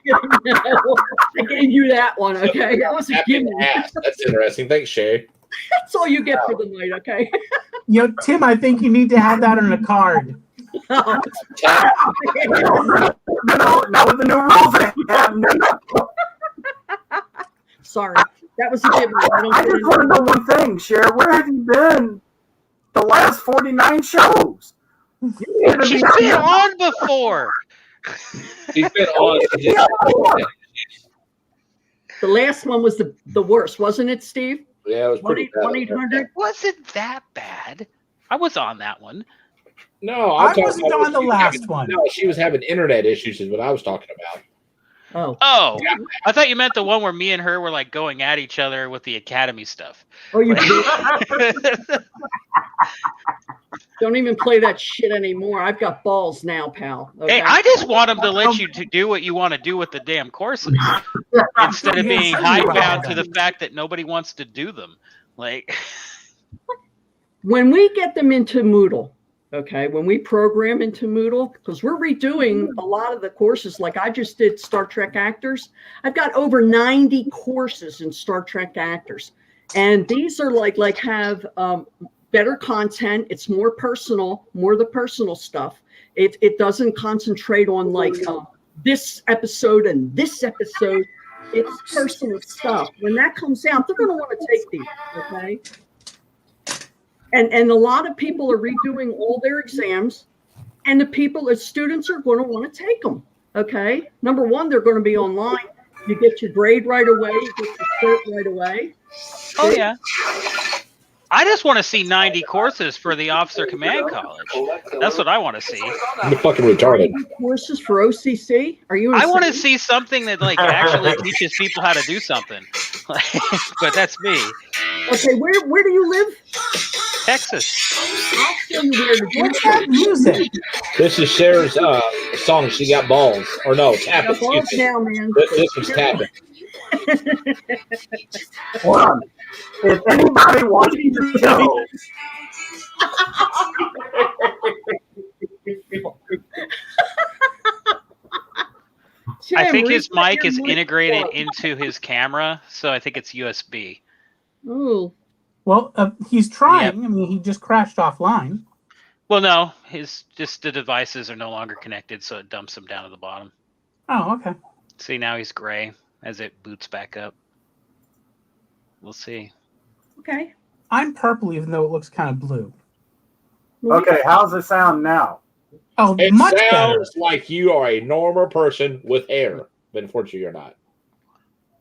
gave you that one. Okay. That was a Tapping gimme. ass. That's interesting. Thanks, Shay. That's all you get for the night. Okay. Tim, I think you need to have that on a card. No, not with the new rules. Sorry. That was a gimme. I just want to know one thing, Cher. Where have you been the last 49 shows? She's been on before. He's been on. The last one was the worst, wasn't it, Steve? Yeah, it was pretty bad. 1-800. It wasn't that bad. I was on that one. No, I talking wasn't about on the last one. No, she was having internet issues, is what I was talking about. Oh, I thought you meant the one where me and her were like going at each other with the Academy stuff. oh, you don't even play that shit anymore. I've got balls now, pal. Okay? Hey, I just want them to let you to do what you want to do with the damn courses instead of being hidebound to the fact that nobody wants to do them. Like, when we get them into Moodle, okay, when we program into Moodle, because we're redoing a lot of the courses, like I just did Star Trek Actors. I've got over 90 courses in Star Trek Actors. And these are like have better content. It's more personal, more the personal stuff. It doesn't concentrate on like this episode and this episode. It's personal stuff. When that comes out, they're going to want to take these, okay? And a lot of people are redoing all their exams, and the students are going to want to take them, okay? Number one, they're going to be online. You get your grade right away. You get your cert right away. oh yeah. I just want to see 90 courses for the Officer Command College. That's what I want to see. You're fucking retarded. Courses for OCC? Are you? I want to insane? see something that like actually teaches people how to do something. But that's me. Okay, where do you live? Texas. I'll show you where to do What's that music? This is Cher's song. She got balls, or no, tapping. Got balls Excuse me. now, man. This was tapping. Hold on. If anybody watching the show, I think his Reset mic your is mic integrated up. into his camera, so I think it's USB. Ooh. Well, he's trying. I mean, he just crashed offline. Well, no, the devices are no longer connected, so it dumps him down to the bottom. Oh, okay. See, now he's gray as it boots back up. We'll see. Okay. I'm purple, even though it looks kind of blue. okay, how's it sound now? Oh, It much better. sounds like you are a normal person with hair, but unfortunately, you're not.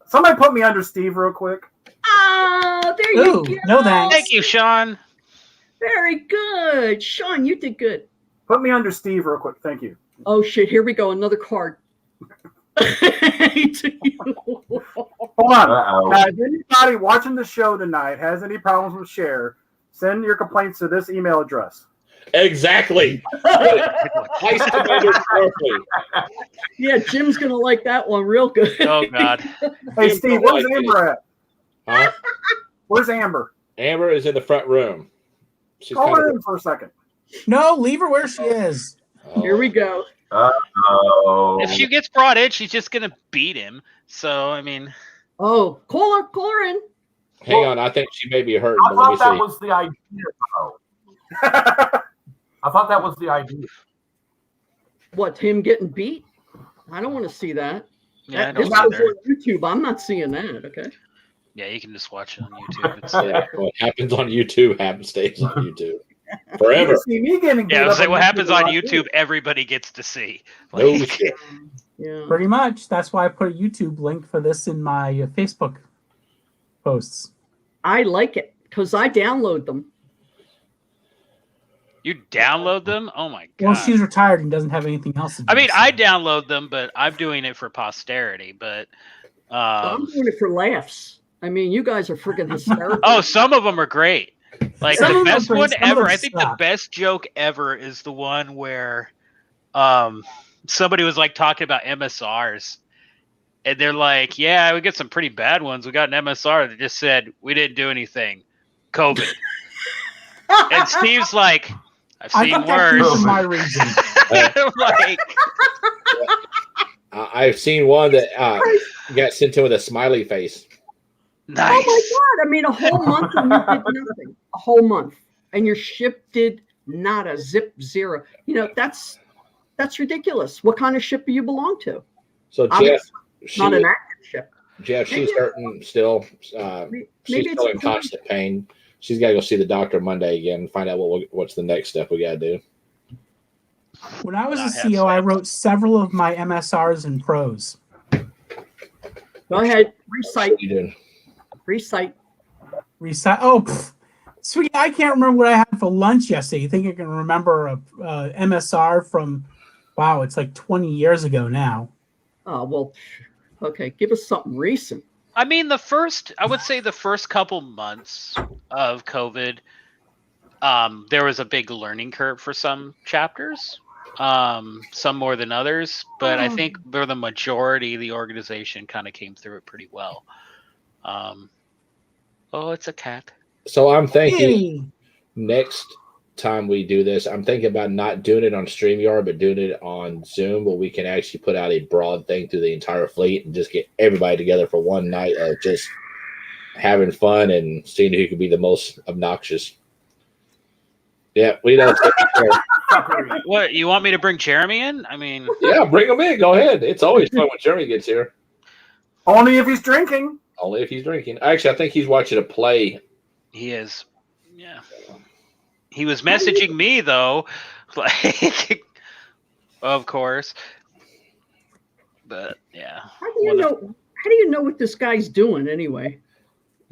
Somebody put me under Steve real quick. Oh, there you Ooh, go. no thanks. Thank you, Sean. Very good. Sean, you did good. Put me under Steve real quick. Thank you. Oh, shit. Here we go. Another card. Hold on. Uh-oh. Now, if anybody watching the show tonight has any problems with Cher, send your complaints to this email address. Exactly. Vice Commander Starfleet. Yeah, Jim's going to like that one real good. Oh, God. Hey, Jim, Steve, don't where's like Amber at? Huh? Where's Amber? Amber is in the front room. She's Call kind her of. in for a second. No, leave her where she is. Here we go. Uh-oh. If she gets brought in, she's just going to beat him. So, I mean, Oh, call her in. Hang on, I think she may be hurting. I But let thought me that see. was the idea, though. I thought that was the idea. What, him getting beat? I don't want to see that. yeah, I This don't was either. on YouTube. I'm not seeing that, okay? Yeah, you can just watch it on YouTube. It's, Yeah, what happens on YouTube happens stays on YouTube forever. You see me getting yeah, I beat was up like, what happens on a lot, YouTube, everybody gets to see. No Like, shit. Yeah. Pretty much. That's why I put a YouTube link for this in my Facebook posts. I like it because I download them. you download them? Oh, my God. Well, she's retired and doesn't have anything else to do. I mean, so- I download them, but I'm doing it for posterity. But I'm doing it for laughs. I mean, you guys are freaking hysterical. oh, some of them are great. Like Some the of them are best great, one some of ever. them I think the suck. best joke ever is the one where somebody was like talking about MSRs. And they're like, yeah, we get some pretty bad ones. We got an MSR that just said, we didn't do anything. COVID. And Steve's like, I've I seen thought that came worse. from my region. Like, I've seen one that got sent to with a smiley face. nice. Oh my God. I mean, a whole month and you did nothing. A whole month. And your ship did not a zip zero. You know, that's ridiculous. What kind of ship do you belong to? So Jeff, Obviously, not an active ship. she's hurting still. She's still in constant pain. She's got to go see the doctor Monday again and find out what's the next step we got to do. When I was a CO, I wrote several of my MSRs in prose. Go ahead. Recite. You did. Recite. Oh, sweetie, I can't remember what I had for lunch yesterday. You think I can remember a MSR from, wow, it's like 20 years ago now. Oh, well, okay. Give us something recent. I mean, I would say the first couple months of COVID, there was a big learning curve for some chapters, some more than others. But I think for the majority, the organization kind of came through it pretty well. Oh, it's a cat. So I'm thinking next time we do this, I'm thinking about not doing it on StreamYard, but doing it on Zoom, where we can actually put out a broad thing through the entire fleet and just get everybody together for one night of just having fun and seeing who can be the most obnoxious. Yeah, we know. What, you want me to bring Jeremy in? I mean, Yeah, bring him in. Go ahead. It's always fun when Jeremy gets here. Only if he's drinking. Only if he's drinking. Actually, I think he's watching a play. he is. Yeah. He was messaging me though, like, of course. But yeah. How do you know? How do you know what this guy's doing anyway?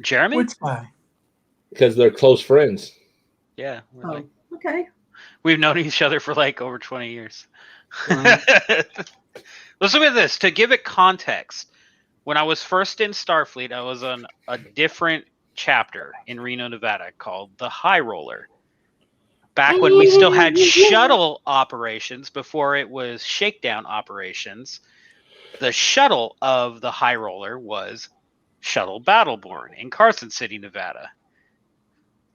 Jeremy? Which guy? Because they're close friends. Yeah. We're like, Okay. we've known each other for like over 20 years. Wow. Listen to this. To give it context, when I was first in Starfleet, I was on a different chapter in Reno, Nevada called the High Roller. Back when we still had shuttle operations before it was shakedown operations, the shuttle of the High Roller was Shuttle Battleborn in Carson City, Nevada.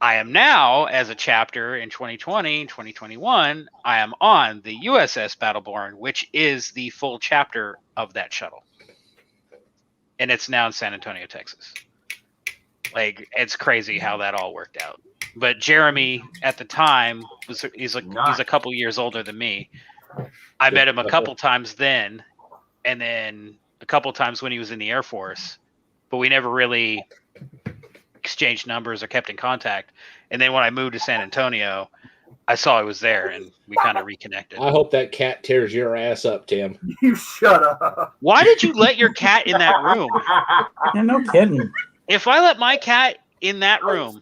I am now, as a chapter in 2020, 2021, I am on the USS Battleborn, which is the full chapter of that shuttle. And it's now in San Antonio, Texas. Like, it's crazy how that all worked out. But Jeremy, at the time, he's a couple years older than me. I met him a couple times then, and then a couple times when he was in the Air Force. But we never really exchanged numbers or kept in contact. And then when I moved to San Antonio, I saw he was there, and we kind of reconnected. I hope that cat tears your ass up, Tim. You shut up. Why did you let your cat in that room? Yeah, no kidding. If I let my cat in that room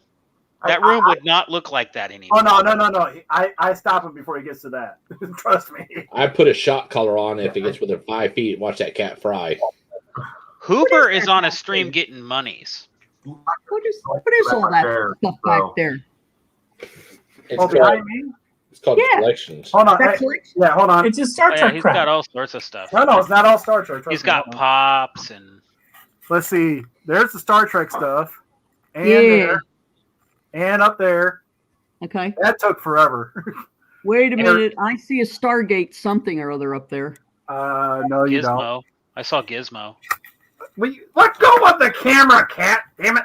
would not look like that anymore. Oh, no. I stop him before he gets to that. Trust me. I put a shock collar on if it gets within 5 feet. Watch that cat fry. Hooper is on a stream getting monies. What is all that stuff back there? It's called Yeah. collections. Hold on. That Hey, collection? yeah, hold on. It's just Star Oh, yeah, Trek he's crap. got all sorts of stuff. No, it's not all Star Trek. Trust He's me. got pops and Let's see. There's the Star Trek stuff. And Yeah. there. And up there. Okay. That took forever. Wait a minute. I see a Stargate something or other up there. No, you don't. Gizmo. I saw Gizmo. Let go of the camera, cat. Damn it.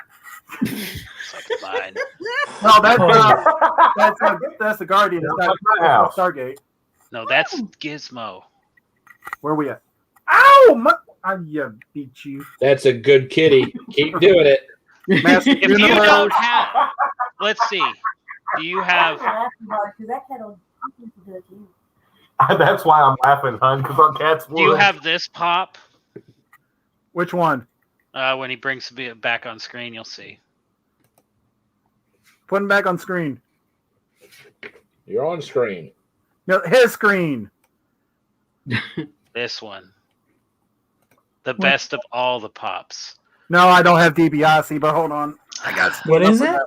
It's like fine. No, that's the Guardian. It's not Stargate. No, that's Gizmo. Where are we at? Ow! I beat you. That's a good kitty. Keep doing it. Master If you Universe. don't have, let's see. Do you have? That's why I'm laughing, hon, because our cat's Do you have this pop? Which one? When he brings it back on screen, you'll see. Put him back on screen. You're on screen. No, his screen. This one. The best of all the pops. No, I don't have DiBiase, but hold on. I got What is it?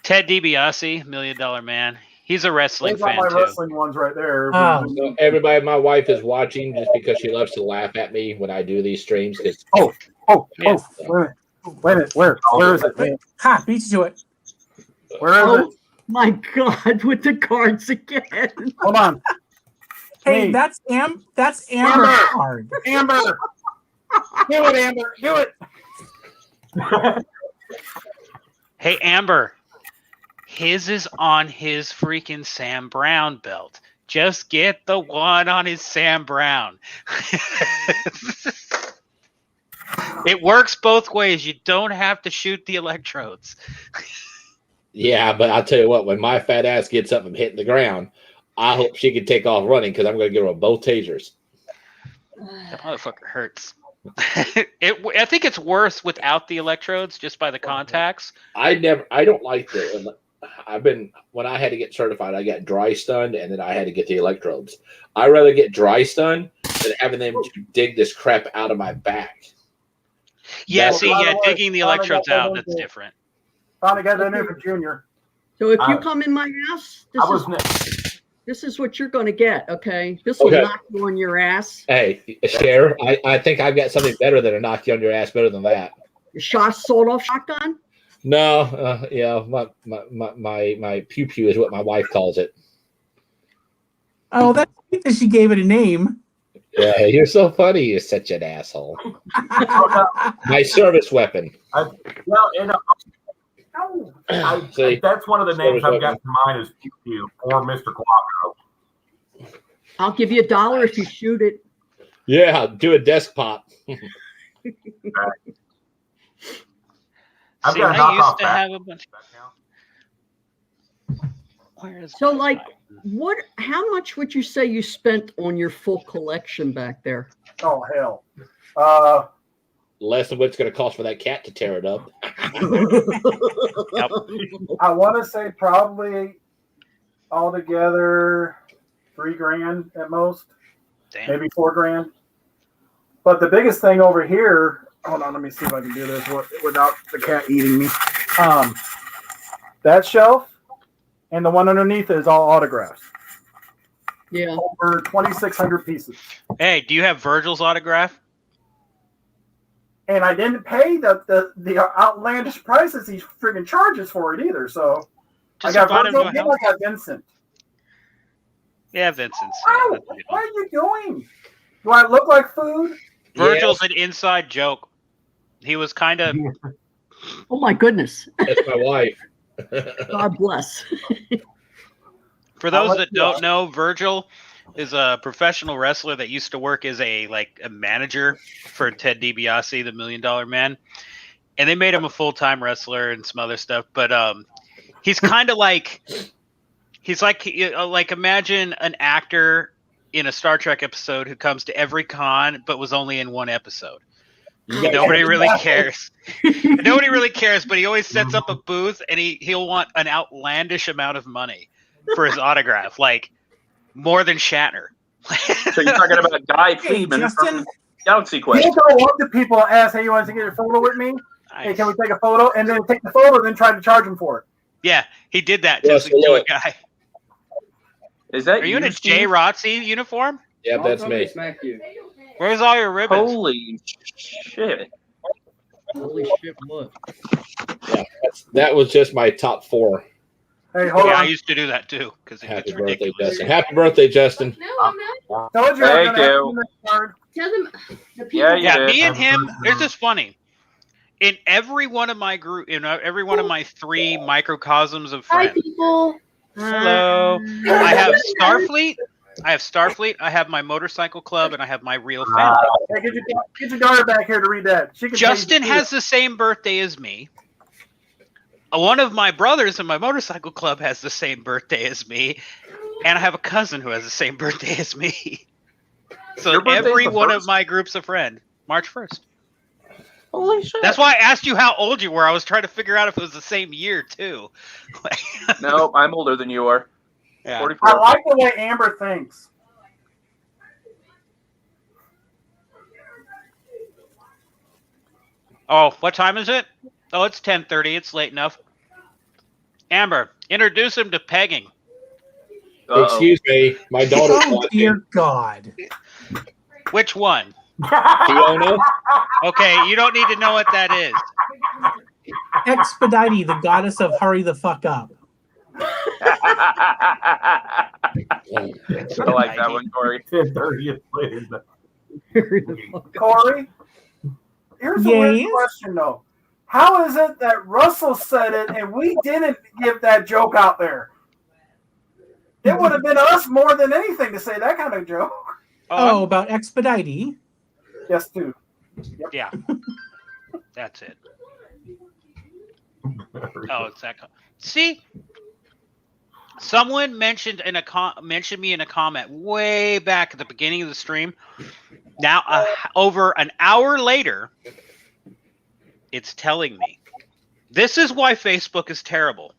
Ted DiBiase, $1 Million Man. He's a wrestling Those are fan my too. wrestling ones right there. Oh. So everybody, my wife is watching just because she loves to laugh at me when I do these streams. Because Yeah. Wait a minute. Where is it? Ha, beat you to it. Where is it? My God, with the cards again. Hold on. Hey, Me. that's Amber Amber. card. Amber. Do it, Amber. Do it. Hey, Amber. His is on his freaking Sam Brown belt. Just get the one on his Sam Brown. It works both ways. You don't have to shoot the electrodes. Yeah, but I'll tell you what, when my fat ass gets up and hitting the ground, I hope she can take off running because I'm going to give her both tasers. That motherfucker hurts. I think it's worse without the electrodes, just by the contacts. I don't like when I had to get certified, I got dry stunned and then I had to get the electrodes. I'd rather get dry stunned than having them to dig this crap out of my back. Yeah, Well, digging the electrodes out, that's different. Finally got that in for Junior. So if you come in my house, this is what you're going to get, okay? This will knock you on your ass. Hey, Cher, I think I've got something better than a knock you on your ass better than that. Sawed-off shotgun? No, my pew-pew is what my wife calls it. Oh, that's sweet that she gave it a name. Yeah, you're so funny. You're such an asshole. My service weapon. That's one of the names I've got in mind is Pew or Mr. Quattro. I'll give you $1 if you shoot it. Yeah, do a desk pop. I used to have a bunch. So, like, how much would you say you spent on your full collection back there? Oh, hell. Less than what it's going to cost for that cat to tear it up. I want to say probably altogether $3,000 at most. Damn. Maybe $4,000. But the biggest thing over here, hold on, let me see if I can do this without the cat eating me. That shelf and the one underneath is all autographs. Yeah. Over 2,600 pieces. Hey, do you have Virgil's autograph? And I didn't pay the outlandish prices he friggin' charges for it either. So Just I got invite him Virgil, to a I got Vincent. Yeah, Vincent's. Wow, what are you doing? Do I look like food? Virgil's an inside joke. He was kind of. Oh my goodness. That's my wife. God bless. For those that don't know, Virgil is a professional wrestler that used to work as a manager for Ted DiBiase, the $1 Million Man, and they made him a full-time wrestler and some other stuff. But he's kind of like imagine an actor in a Star Trek episode who comes to every con but was only in one episode. Nobody really cares. Nobody really cares, but he always sets up a booth and he'll want an outlandish amount of money for his autograph, like more than Shatner. So you're talking about Guy Friedman from Galaxy Quest. You go up to people and ask, hey, you want to get a photo with me? Hey, can we take a photo? And then take the photo and then try to charge him for it. Yeah, he did that to a guy. Is that Are you in a J. Rotzi uniform? Yeah, that's me. Where's all your ribbons? Holy shit. Holy shit, what? Yeah, that was just my top 4. Hey, hold on. I used to do that too because Happy it's birthday, ridiculous. Justin. Happy birthday, Justin. No, I'm not. Told you Thank you. Tell them the people. Yeah, Yeah, me and him. This is funny. In every one of my group, every one of my 3 microcosms of Hi, friends. people. Hello. I have Starfleet. I have my motorcycle club, and I have my real family. Hey, get your daughter back here to read that. She can Justin has the same birthday as me. One of my brothers in my motorcycle club has the same birthday as me, and I have a cousin who has the same birthday as me. So every one of my groups of friends, March 1st. Holy shit. That's why I asked you how old you were. I was trying to figure out if it was the same year, too. No, I'm older than you are. Yeah. 44. I like the way Amber thinks. Oh, what time is it? Oh, it's 10:30. It's late enough. Amber, introduce him to pegging. Excuse me, my daughter's Oh, watching. dear God. Which one? Fiona? Okay, you don't need to know what that is. Expedite, the goddess of hurry the fuck up. I like that one, Corey. 10:30 later. Corey, here's a weird question though. How is it that Russell said it and we didn't give that joke out there? It would have been us more than anything to say that kind of joke. Oh, about expedite. Yes, too. Yep. Yeah. That's it. Oh, it's that. See, someone mentioned me in a comment way back at the beginning of the stream. Now, over an hour later, it's telling me this is why Facebook is terrible.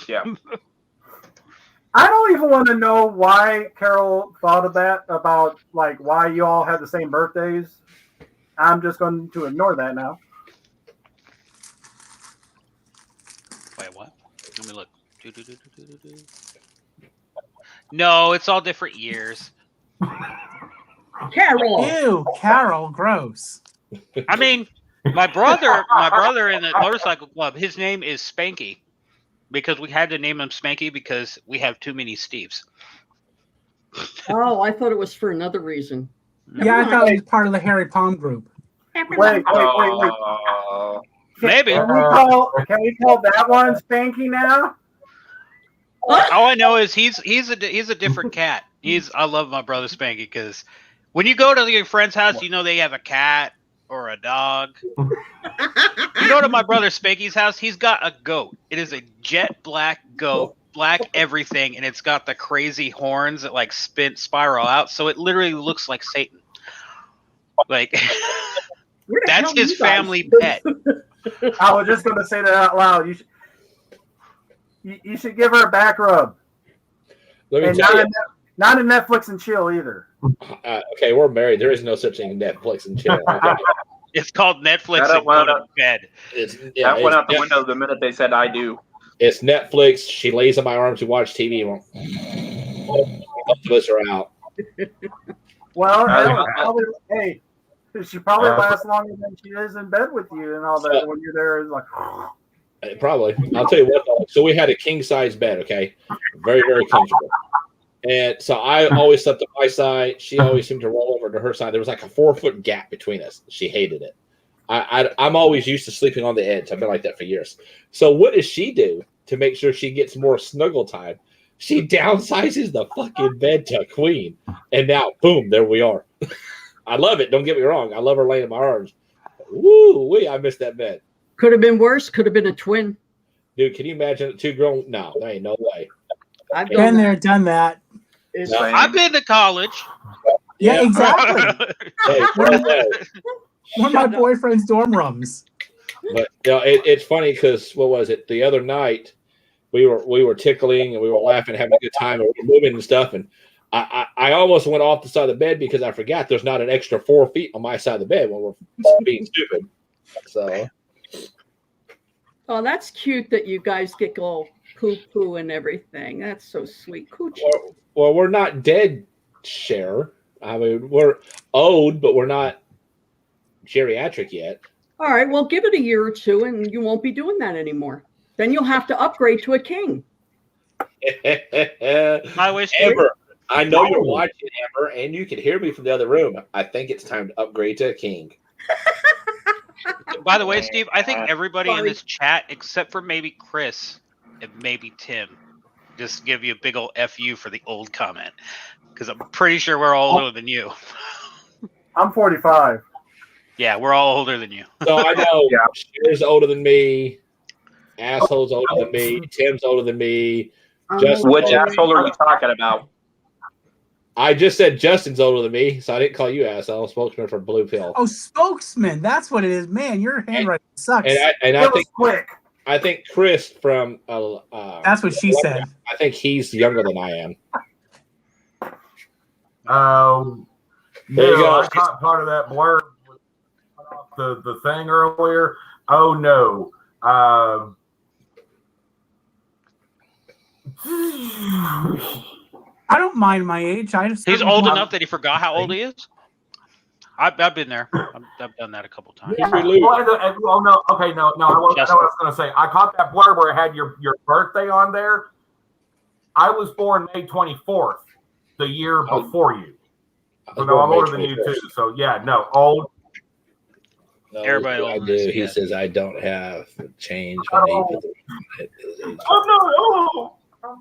Yeah. I don't even want to know why Carol thought of that, about like why you all had the same birthdays. I'm just going to ignore that now. Wait, what? Let me look. No, it's all different years. Carol. Ew, Carol, gross. I mean, my brother in the motorcycle club, his name is Spanky, because we had to name him Spanky because we have too many Steves. Oh, I thought it was for another reason. Yeah, I thought it was part of the Harry Palm group. Wait. Maybe. Can we call that one Spanky now? All I know is he's a different cat. I love my brother Spanky because when you go to your friend's house, you know they have a cat or a dog. You go to my brother Spanky's house, he's got a goat. It is a jet black goat, black everything, and it's got the crazy horns that like spiral out, so it literally looks like Satan. Like that's his family pet. I was just going to say that out loud. You should give her a back rub. Let me And tell you. not a Netflix and chill either. Okay, we're married. There is no such thing as Netflix and chill. Okay? It's called Netflix and go to bed. That went out the window the minute they said I do. It's Netflix. She lays in my arms. We watch TV. Both of us are out. Well, hey, she probably lasts longer than she is in bed with you and all that when you're there. It's like, Probably. I'll tell you what, though. So we had a king-size bed, okay? Very, very comfortable. And so I always slept on my side. She always seemed to roll over to her side. There was like a 4-foot gap between us. She hated it. I'm always used to sleeping on the edge. I've been like that for years. So what does she do to make sure she gets more snuggle time? She downsizes the fucking bed to a queen. And now, boom, there we are. I love it. Don't get me wrong. I love her laying in my arms. Woo-wee, I miss that bed. Could have been worse. Could have been a twin. Dude, can you imagine 2 grown? No, there ain't no way. I've Been there, done that. No. I've been to college. Yeah, exactly. Hey, One of my boyfriend's dorm rooms. But you know, it's funny because what was it? The other night we were tickling and we were laughing, having a good time, and we were moving and stuff. And I almost went off the side of the bed because I forgot there's not an extra 4 feet on my side of the bed when we're being stupid. So. Oh, that's cute that you guys get all poo-poo and everything. That's so sweet. Coochie. Well, we're not dead, Cher. I mean, we're old, but we're not geriatric yet. All right, well, give it a year or two and you won't be doing that anymore. Then you'll have to upgrade to a king. My wish. Amber, I know you're watching, Amber, and you can hear me from the other room. I think it's time to upgrade to a king. By the way, Steve, I think everybody in this chat, except for maybe Chris and maybe Tim, just give you a big old FU for the old comment. Because I'm pretty sure we're all older than you. I'm 45. Yeah, we're all older than you. So I know Cher's older than me. Asshole's older than me. Tim's older than me. Which asshole are you talking about? I just said Justin's older than me, so I didn't call you asshole. Spokesman for Blue Pill. Oh, spokesman. That's what it is. Man, your handwriting sucks. And I think quick. I think Chris from that's what she said. I think he's younger than I am. There you go. I caught part of that blurb with the thing earlier. Oh no. I don't mind my age. He's old enough that he forgot how old he is. I've been there. I've done that a couple times. Yeah. Well, no. I was going to say. I caught that blurb where it had your birthday on there. I was born May 24th, the year before you. So no, I'm older than you too. So yeah, no, old. No, Everybody I older do. than us, He yeah. says I don't have change. Oh no!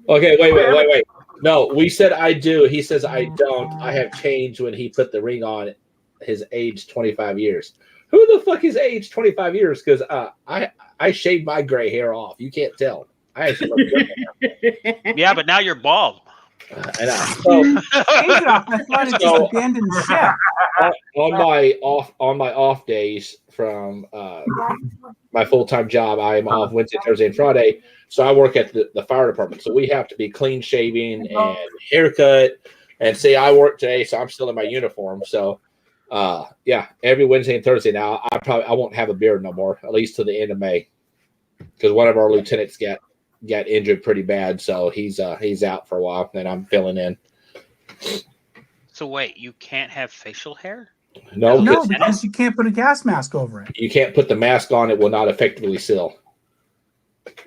Okay, wait. No, we said I do. He says I don't. I have changed when he put the ring on. His age 25 years. Who the fuck is age 25 years? Because I shaved my gray hair off. You can't tell. I actually Yeah, but now you're bald. I know. So, I thought it just abandoned ship. on my off days from my full-time job, I am off Wednesday, Thursday, and Friday. So I work at the fire department. So we have to be clean shaving and haircut. And see, I work today, so I'm still in my uniform. So yeah, every Wednesday and Thursday now, I won't have a beard no more, at least to the end of May, because one of our lieutenants got injured pretty bad, so he's out for a while, and I'm filling in. So wait, you can't have facial hair? No, because you can't put a gas mask over it. You can't put the mask on; it will not effectively seal.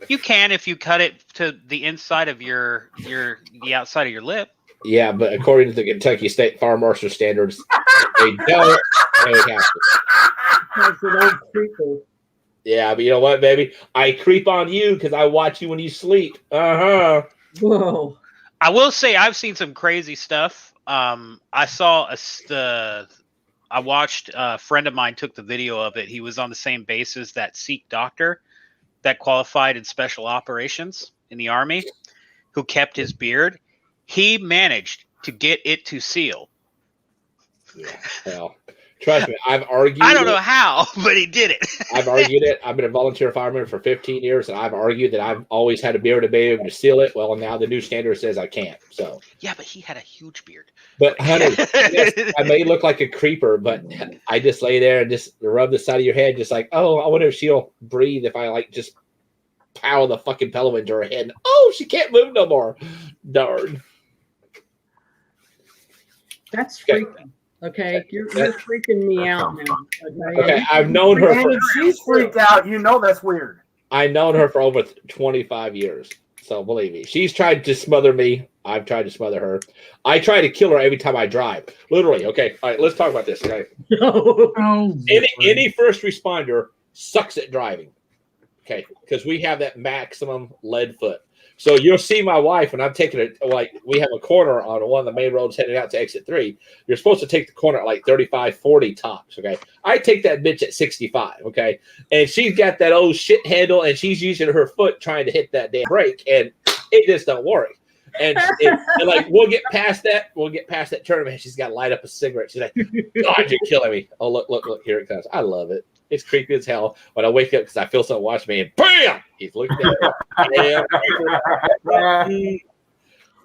You can if you cut it to the inside of the outside of your lip. Yeah, but according to the Kentucky State Fire Marshal standards, they don't. They have to. Yeah, but you know what, baby? I creep on you because I watch you when you sleep. Whoa. I will say I've seen some crazy stuff. I watched a friend of mine took the video of it. He was on the same base as that Sikh doctor that qualified in special operations in the Army, who kept his beard. He managed to get it to seal. Yeah, well, trust me, I've argued. I don't know how, but he did it. I've argued it. I've been a volunteer fireman for 15 years, and I've argued that I've always had a beard to be able to seal it. Well, now the new standard says I can't. So yeah, but he had a huge beard. But honey, yes, I may look like a creeper, but I just lay there and just rub the side of your head, just like, oh, I wonder if she'll breathe if I like just power the fucking pillow into her head. And, oh, she can't move no more. Darn. That's freaking. Okay, you're freaking me out now. Okay, I've known her. And if she's freaked out, you know that's weird. I've known her for over 25 years, so believe me. She's tried to smother me. I've tried to smother her. I try to kill her every time I drive. Literally. Okay, all right, let's talk about this. Okay. Any first responder sucks at driving. Okay, because we have that maximum lead foot. So you'll see my wife when I'm taking it, like we have a corner on one of the main roads heading out to exit 3. You're supposed to take the corner at like 35, 40 tops. Okay. I take that bitch at 65. Okay. And she's got that old shit handle and she's using her foot trying to hit that damn brake and it just don't work. And like, we'll get past that tournament. She's got to light up a cigarette. She's like, God, you're killing me. Oh, look, here it comes. I love it. It's creepy as hell when I wake up because I feel someone watching me and bam, he's looking at me.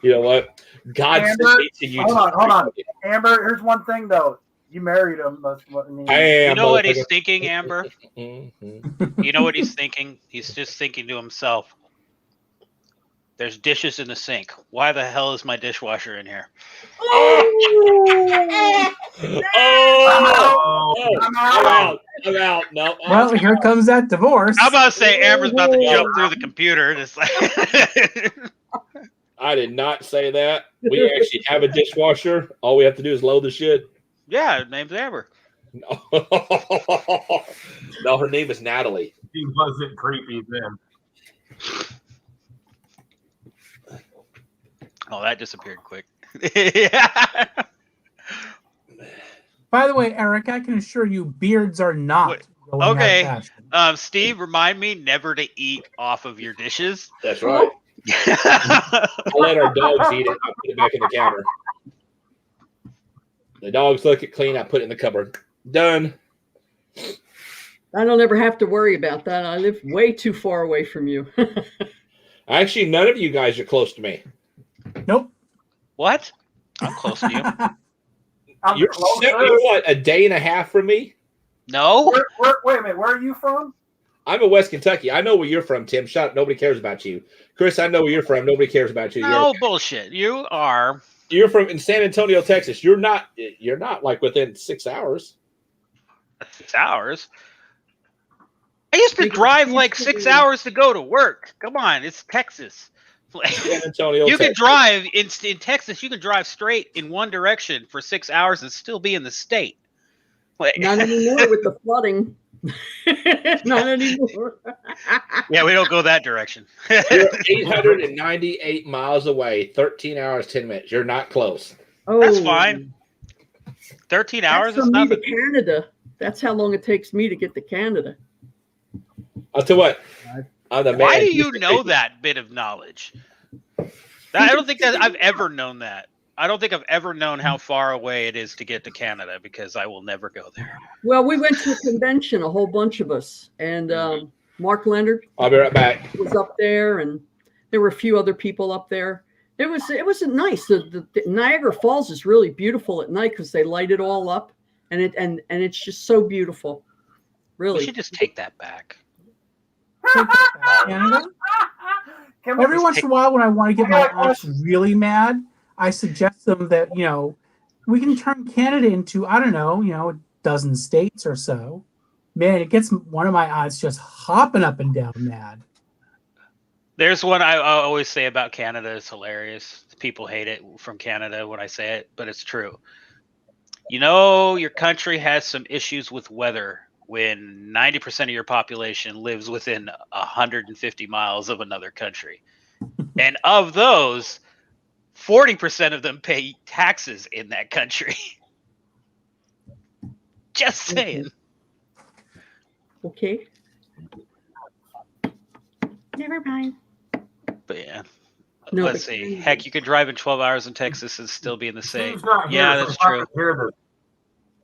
You know what? God sent me to you. Hold on. Amber, here's one thing though. You married him. That's what I mean. I am. You know what he's thinking, Amber? Mm-hmm. You know what he's thinking? He's just thinking to himself, there's dishes in the sink. Why the hell is my dishwasher in here? I'm out. No. Well, here comes that divorce. I'm about to say Amber's about to jump through the computer. Just like I did not say that. We actually have a dishwasher. All we have to do is load the shit. Yeah, her name's Amber. No, her name is Natalie. She wasn't creepy then. Oh, that disappeared quick. Yeah. By the way, Eric, I can assure you, beards are not going okay. out of fashion. Steve, remind me never to eat off of your dishes. That's right. I'll let our dogs eat it. I'll put it back in the counter. The dogs look it clean. I put it in the cupboard. Done. I don't ever have to worry about that. I live way too far away from you. Actually, none of you guys are close to me. Nope. What? I'm close to you. You're what, a day and a half from me? No. Wait a minute. Where are you from? I'm in West Kentucky. I know where you're from, Tim. Shut up. Nobody cares about you. Chris, I know where you're from. Nobody cares about you. No bullshit. You're from in San Antonio, Texas. You're not like within 6 hours. 6 hours. I used to drive like 6 hours to go to work. Come on, it's Texas. San Antonio, You can Texas. drive in Texas. You can drive straight in one direction for 6 hours and still be in the state. Not anymore with the flooding. Not anymore. Yeah, we don't go that direction. You're 898 miles away, 13 hours, 10 minutes. You're not close. Oh, That's fine. 13 hours That's is from me to nothing. Canada. That's how long it takes me to get to Canada. I'll tell you what. I'm the man. Why do you know that bit of knowledge? I don't think that I've ever known that. I don't think I've ever known how far away it is to get to Canada because I will never go there. Well, we went to a convention, a whole bunch of us, and Mark Leonard I'll be right back. was up there, and there were a few other people up there. It was nice. The Niagara Falls is really beautiful at night because they light it all up, and it's just so beautiful. Really, We should just take that back. Canada? Every once in a while, when I want to get my aunts really mad, I suggest them that, we can turn Canada into, I don't know, a dozen states or so. Man, it gets one of my aunts just hopping up and down mad. There's one I always say about Canada. It's hilarious. People hate it from Canada when I say it, but it's true. Your country has some issues with weather when 90% of your population lives within 150 miles of another country. And of those, 40% of them pay taxes in that country. Just saying. Okay. Never mind. But yeah. No, Let's but see. Heck, you could drive in 12 hours in Texas and still be in the same. Steve's not here, Yeah, so that's I'm not true. gonna hear this.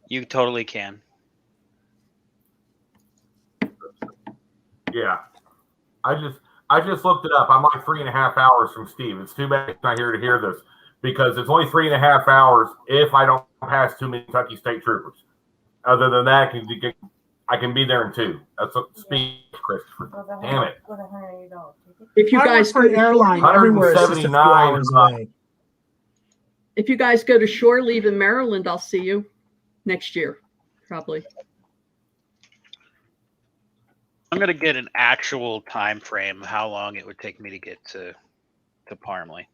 You totally can. Yeah. I just looked it up. I'm like 3.5 hours from Steve. It's too bad he's not here to hear this because it's only 3.5 hours if I don't pass too many Kentucky State Troopers. Other than that, I can be there in 2. That's what speed, Christopher. Damn it. if you guys for an airline everywhere, it's just a few 179 hours away. if you guys go to shore leave in Maryland, I'll see you next year, probably. I'm gonna get an actual time frame of how long it would take me to get to Parmley.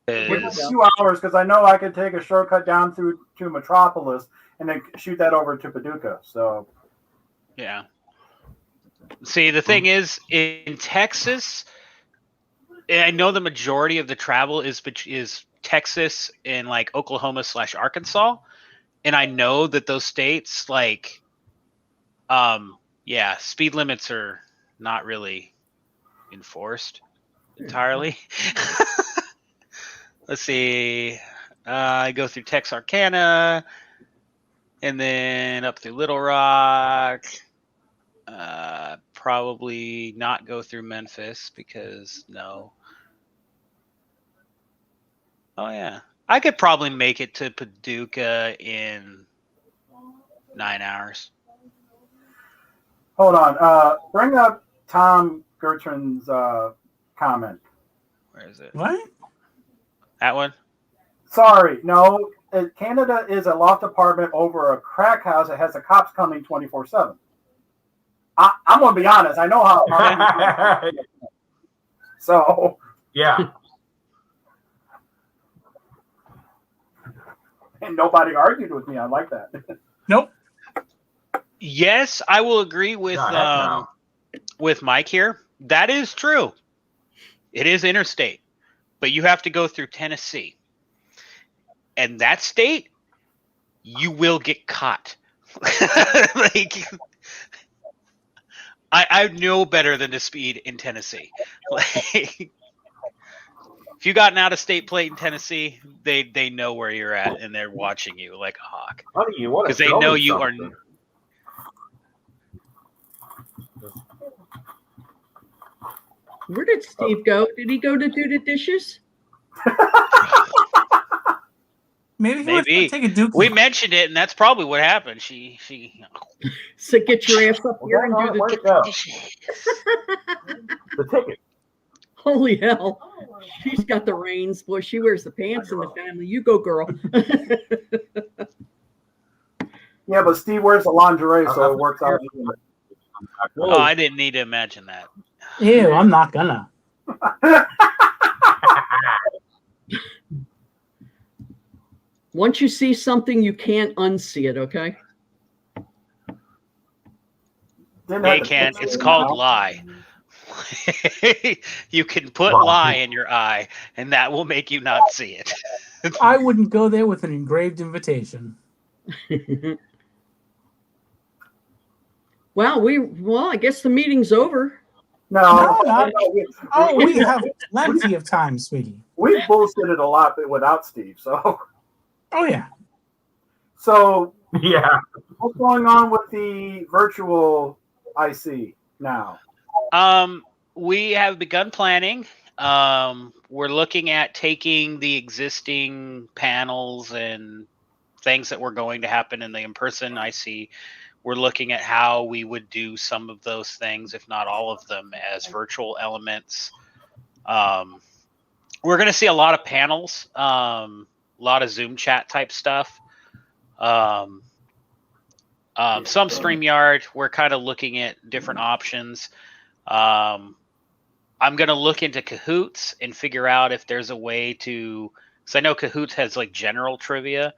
Within a few hours, because I know I could take a shortcut down through to Metropolis and then shoot that over to Paducah. So Yeah. See, the thing is, in Texas, I know the majority of the travel is Texas and like Oklahoma/Arkansas, and I know that those states speed limits are not really enforced entirely. Let's see. I go through Texarkana and then up through Little Rock. Probably not go through Memphis because no. Oh, yeah. I could probably make it to Paducah in 9 hours. hold on. Bring up Tom Gertrude's comment. Where is it? What? That one? Sorry, no. Canada is a loft apartment over a crack house that has the cops coming 24/7. I'm gonna be honest. I know how. So Yeah. and nobody argued with me. I like that. Nope. Yes, I will agree with No. with Mike here. That is true. It is interstate, but you have to go through Tennessee. And that state, you will get caught. I know better than to speed in Tennessee. If you got an out-of-state plate in Tennessee, they know where you're at and they're watching you like a hawk Honey, you want to because they show know me you are. something. Where did Steve go? Did he go to do the dishes? Maybe he wants to Maybe. take a Duke. We mentioned it, and that's probably what happened. She. So get your ass up here and do Where'd the it go? The ticket. Holy hell. She's got the reins. Boy, she wears the pants in the family. You go, girl. Yeah, but Steve wears the lingerie, so it works out. Oh, I didn't need to imagine that. Ew, I'm not gonna. Once you see something, you can't unsee it, okay? Yeah, you can. It's called lie. You can put lie in your eye, and that will make you not see it. I wouldn't go there with an engraved invitation. Well, I guess the meeting's over. No, we have plenty of time, sweetie. We bullshitted a lot without Steve, so. Oh yeah. So yeah, what's going on with the virtual IC now? We have begun planning. We're looking at taking the existing panels and things that were going to happen in the in-person IC. We're looking at how we would do some of those things, if not all of them, as virtual elements. We're going to see a lot of panels, a lot of Zoom chat type stuff. Some StreamYard. We're kind of looking at different options. I'm going to look into Kahoots and figure out if there's a way to, because I know Kahoots has like general trivia,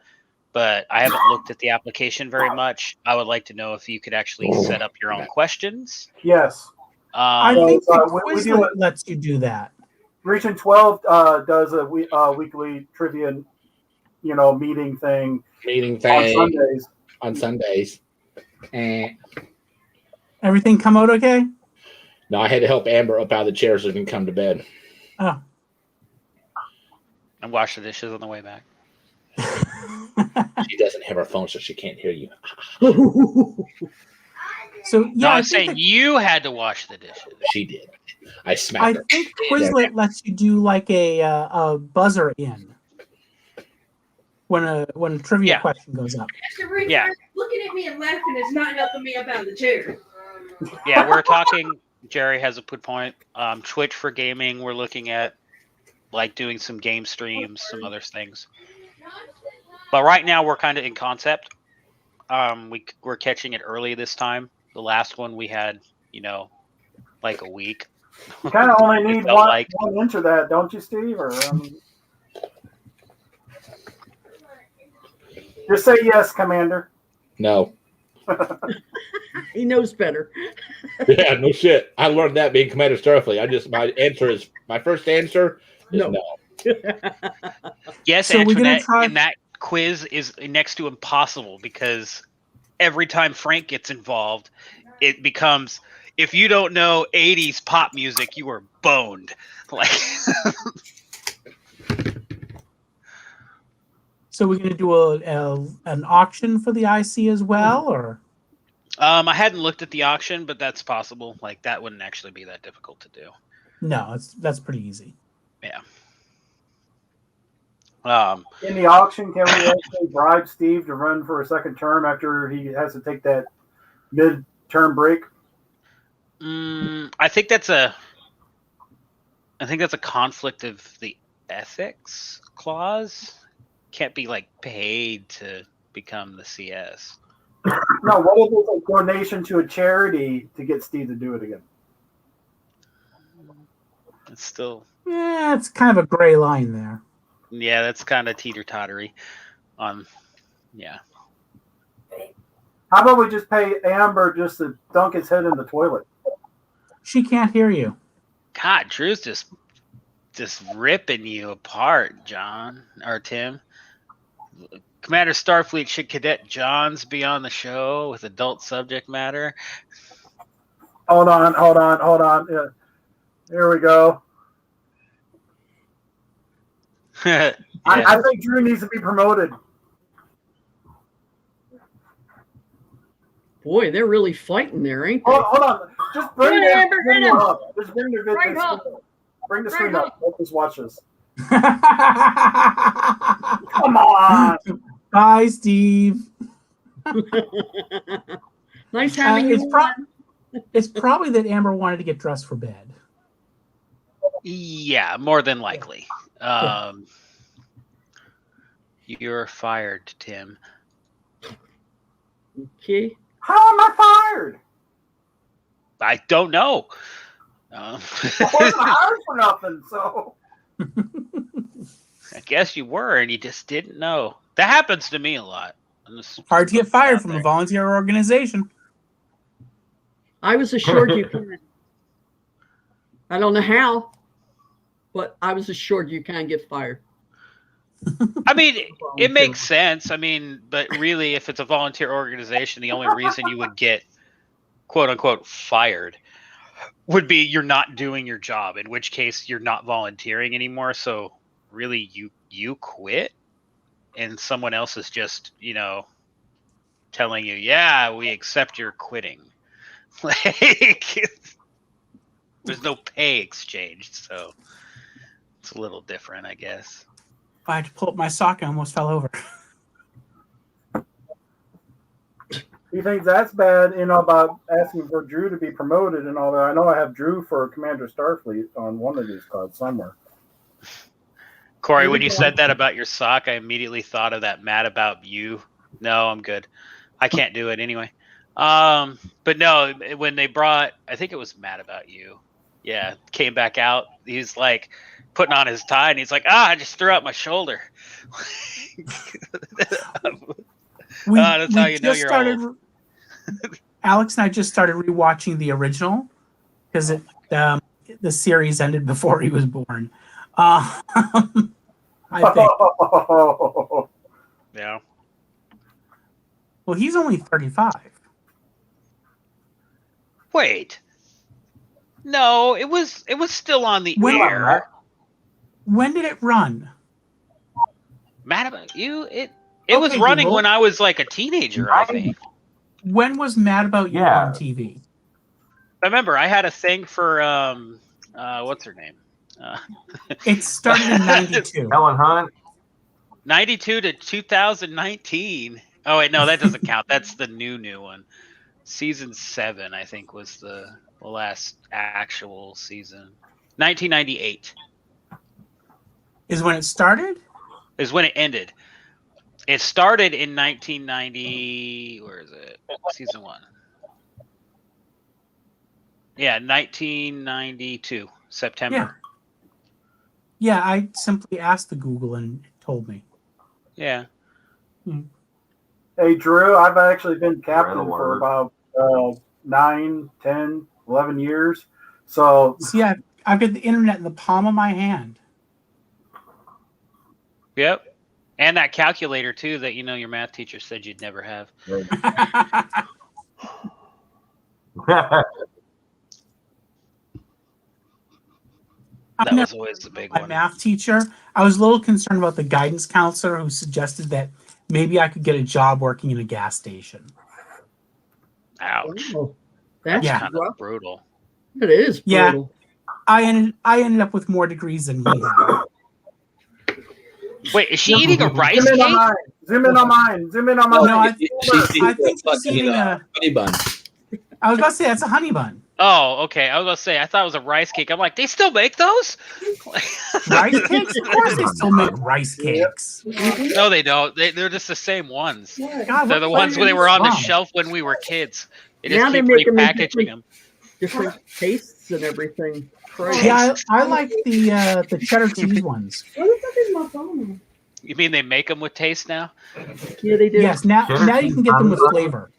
but I haven't looked at the application very much. I would like to know if you could actually set up your own questions. Yes. I think the Quizlet lets you do that. Region 12 does a weekly trivia, meeting thing. On Sundays. Everything come out okay? No, I had to help Amber up out of the chair so she can come to bed. Oh. And wash the dishes on the way back. She doesn't have her phone, so she can't hear you. So yeah, I'm saying you had to wash the dishes. She did. I smacked her. I think Quizlet lets you do like a buzzer in when a trivia question goes up. Yeah. Looking at me and laughing is not helping me up out of the chair. Yeah, we're talking. Jerry has a good point. Twitch for gaming. We're looking at like doing some game streams, some other things. But right now we're kind of in concept. We're catching it early this time. The last one we had, like a week. You kind of only need one inch of that, don't you, Steve? Or just say yes, Commander. No. He knows better. Yeah, no shit. I learned that being Commander Starfleet. My first answer is no. Yes, so Antoinette, and that quiz is next to impossible because every time Frank gets involved, it becomes, if you don't know 80s pop music, you are boned. Like So we're going to do an auction for the IC as well, or? I hadn't looked at the auction, but that's possible. Like that wouldn't actually be that difficult to do. No, that's pretty easy. Yeah. In the auction, can we actually bribe Steve to run for a second term after he has to take that mid-term break? I think that's a conflict of the ethics clause. Can't be like paid to become the CS. No, what if it's a donation to a charity to get Steve to do it again? It's still. Yeah, it's kind of a gray line there. Yeah, that's kind of teeter-tottery. Yeah. How about we just pay Amber just to dunk his head in the toilet? She can't hear you. God, Drew's just ripping you apart, John or Tim. Commander Starfleet, should Cadet Johns be on the show with adult subject matter? Hold on. Yeah. Here we go. Yeah. I think Drew needs to be promoted. Boy, they're really fighting there, ain't they? Hold on. Just bring Amber, up. Just bring the right up. Bring the screen up. Let's watch this. Come on. Bye, Steve. Nice having you. It's probably that Amber wanted to get dressed for bed. Yeah, more than likely. You're fired, Tim. Okay. How am I fired? I don't know. I wasn't hired for nothing, so. I guess you were, and you just didn't know. That happens to me a lot. Hard to get fired from a volunteer organization. I was assured you can. I don't know how, but I was assured you can get fired. I mean, it makes sense. I mean, but really, if it's a volunteer organization, the only reason you would get "quote unquote" fired would be you're not doing your job. In which case, you're not volunteering anymore. So, really, you quit, and someone else is just telling you, "Yeah, we accept your quitting." Like, there's no pay exchange, so it's a little different, I guess. I had to pull up my sock and almost fell over. He thinks that's bad, about asking for Drew to be promoted and all that. I know I have Drew for Commander Starfleet on one of these cards somewhere. Corey, when you said that about your sock, I immediately thought of that Mad About You. No, I'm good. I can't do it anyway. But no, when they brought, I think it was Mad About You. Yeah, came back out. He's like putting on his tie, and he's like, I just threw out my shoulder. That's how you know you're old. Alex and I just started rewatching the original because the series ended before he was born. I think. Yeah. Well, he's only 35. Wait. No, it was still on the air. When did it run? Mad About You? It was running when I was like a teenager, I think. When was Mad About You on TV? I remember I had a thing for what's her name? It started in 92. Helen Hunt. 92 to 2019. Oh wait, no, that doesn't count. That's the new one. Season 7, I think, was the last actual season. 1998 is when it started. Is when it ended. It started in 1990. Where is it? Season 1. Yeah, 1992 September. Yeah, I simply asked the Google and it told me. Yeah. Hey, Drew, I've actually been captain for about 9, 10, 11 years. So see, I've got the internet in the palm of my hand. Yep. And that calculator too that your math teacher said you'd never have. That was always the big one. My math teacher, I was a little concerned about the guidance counselor who suggested that maybe I could get a job working in a gas station. Ouch. Oh, that's kind of brutal. It is brutal. Yeah. I ended up with more degrees than he had. Wait, is she eating a rice cake? Zoom in on mine. No, I think she's eating a honey bun. I was about to say that's a honey bun. Oh, okay. I was about to say I thought it was a rice cake. I'm like, they still make those? Rice cakes? Of course they still make rice cakes. No, they don't. They're just the same ones. God, they're the ones where they were on the shelf when we were kids. They just keep repackaging them. Different tastes and everything. Crazy. Yeah, I like the cheddar cheese ones. What the fuck is my phone? You mean they make them with taste now? Yeah, they do. Yes, now you can get them with flavor.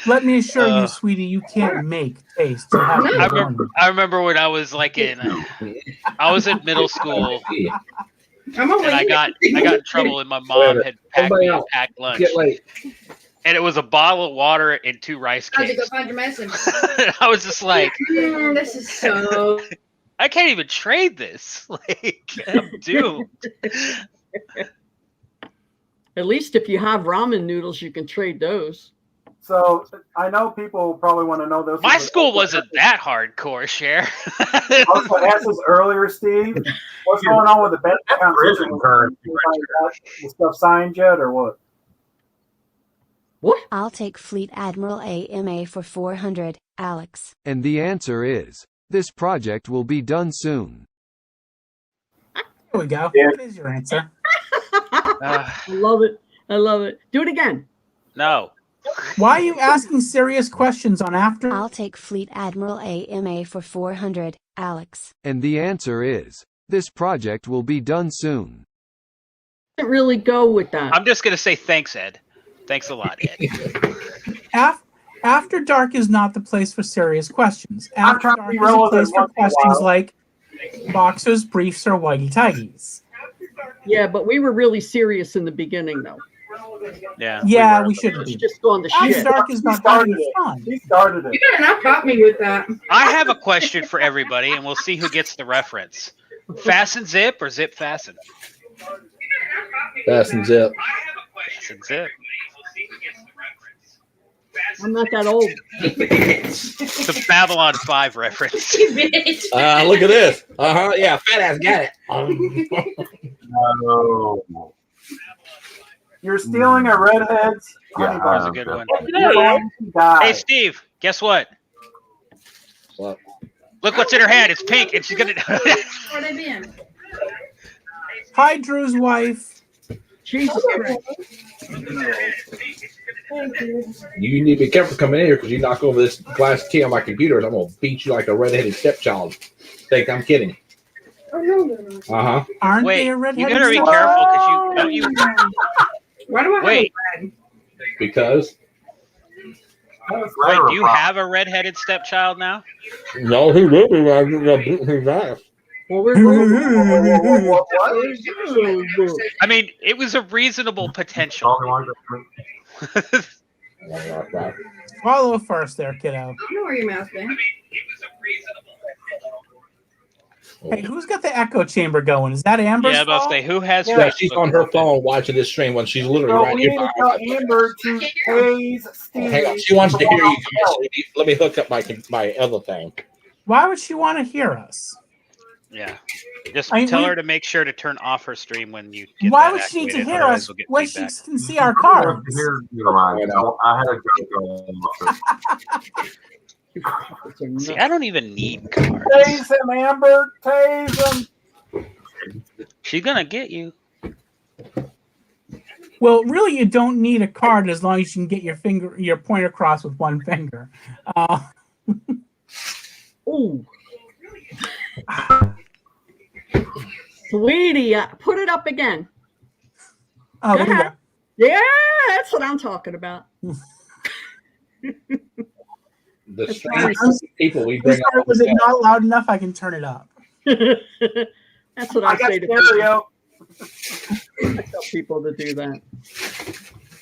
Let me assure you, sweetie, you can't make taste. I remember when I was like I was in middle school, and I got in trouble, and my mom had packed me a packed lunch. And it was a bottle of water and 2 rice cakes. How'd you go find your medicine? I was just like, this is so. I can't even trade this. Like, I'm doomed. At least if you have ramen noodles, you can trade those. So I know people probably want to know this. My school wasn't that hardcore, Cher. I was going to ask this earlier, Steve. What's going on with the benefit compensation? The stuff signed yet, or what? What? I'll take Fleet Admiral AMA for 400, Alex. And the answer is, this project will be done soon. There we go. Yeah. What is your answer? I love it. I love it. Do it again. No. Why are you asking serious questions on after? I'll take Fleet Admiral AMA for 400, Alex. And the answer is, this project will be done soon. Didn't really go with that. I'm just gonna say thanks, Ed. Thanks a lot, Ed. After Dark is not the place for serious questions. I'm After trying to Dark be is a relevant place for once in a questions while. like boxers, briefs, or whitey tighties. Yeah, but we were really serious in the beginning, though. Yeah. Yeah, we shouldn't It's be. just going to After shit. Dark is He about started having it. fun. He started it. You better not caught me with that. I have a question for everybody, and we'll see who gets the reference. Fasten zip or zip fasten? Fasten zip. Fasten zip. I'm not that old. It's the Babylon 5 reference. Look at this. Yeah, fat ass got it. No. You're stealing a redhead's honey Yeah, That was a bun. good one. You're going to die. Hey, Steve, guess what? What? Look what's in her hand. It's pink, and she's gonna. Where they been? Hi, Drew's wife. Jesus Christ. You need to be careful coming in here because you knock over this glass key on my computer and I'm going to beat you like a redheaded stepchild. Think I'm kidding. Uh-huh. Aren't Wait, they a you redheaded better be step- careful because you don't you. Why do I have Wait. a red? Because? Wait, do you have a redheaded stepchild now? No, he will be. I'm going to beat his ass. Well, we're I mean, it was a reasonable potential. Swallow first there, kiddo. I know where your mouth's been. Hey, who's got the echo chamber going? Is that Amber's Yeah, I'm about to fault? say, who has Yeah, she's Facebook? on her phone watching this stream when she's literally So right we here. need to tell Amber to praise Steve. Hang on. She wants to hear you. Let me hook up my other thing. Why would she want to hear us? Yeah. Just I mean, tell we- her to make sure to turn off her stream when you get Why that would she need to activated, hear otherwise us we'll get when she feedback. can see our cards? I had a joke. See, I don't even need cards. Tase him, Amber. Tase him. She's gonna get you. Well, really, you don't need a card as long as you can get your pointer across with one finger. Ooh. Sweetie, put it up again. Oh, Go there you ahead. Yeah, that's what I'm talking about. The strange people we go. bring Sorry, on. was it not loud enough? I can turn it up. That's what I I got say to people. stereo. I tell people to do that.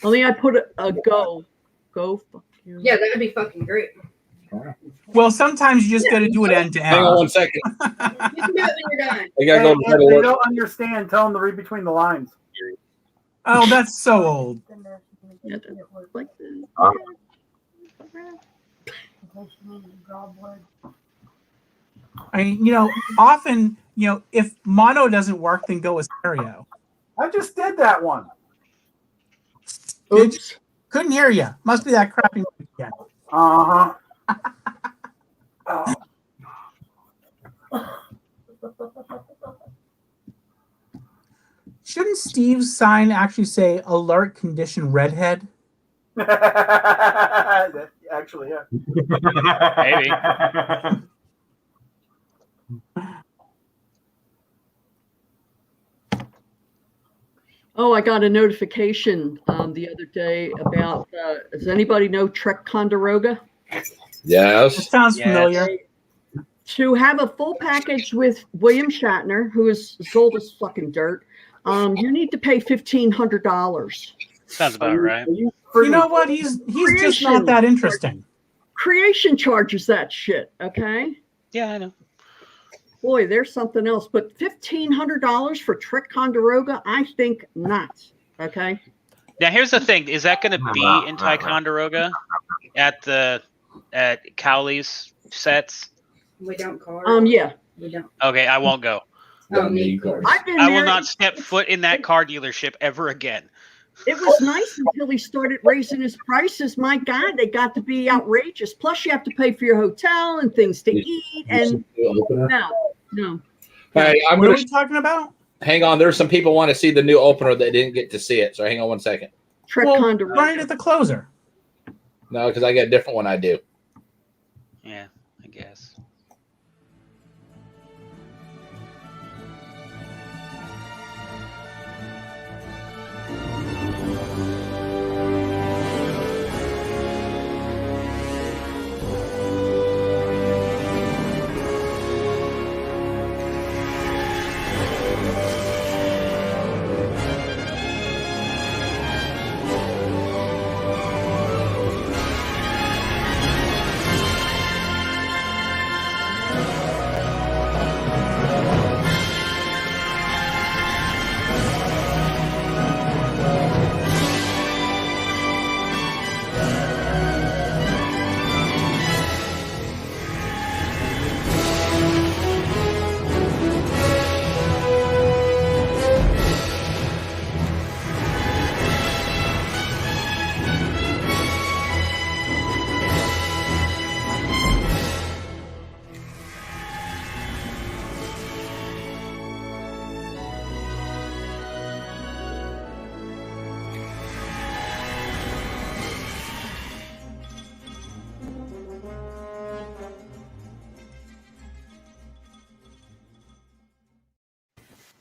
Only I put a go. Go fuck you. Yeah, that'd be fucking great. Well, sometimes you just got to do it end to Hang on end. 1 second. You can do it when you're done. I gotta go to If bed. they don't understand, tell them to read between the lines. Oh, that's so old. Yeah, like this. I mean, often, if mono doesn't work, then go with stereo. I just did that one. Oops. Couldn't hear you. Must be that crappy mic again. Uh-huh. Oh. Shouldn't Steve's sign actually say alert condition redhead? Actually, yeah. Maybe. Oh, I got a notification the other day about, does anybody know Trek Condoroga? It Yes. sounds Yes. familiar. To have a full package with William Shatner, who is as old as fucking dirt, you need to pay $1,500. Sounds about right. You know what? He's just not that interesting. Creation charges that shit, okay? Yeah, I know. Boy, there's something else. But $1,500 for Trek Condoroga? I think not, okay? Now here's the thing: is that going to be in Ticonderoga at Cowley's sets? We don't card. Yeah. We don't. Okay, I won't go. Oh, need cards. I've been I will there. not step foot in that car dealership ever again. It was nice until he started raising his prices. My God, they got to be outrageous. Plus, you have to pay for your hotel and things to eat. And no. Hey, I'm What are gonna we talking about? hang on. There's some people want to see the new opener that didn't get to see it. So hang on 1 second. Trek Well, Condor. run it at the closer. No, because I got a different one I do. Yeah, I guess.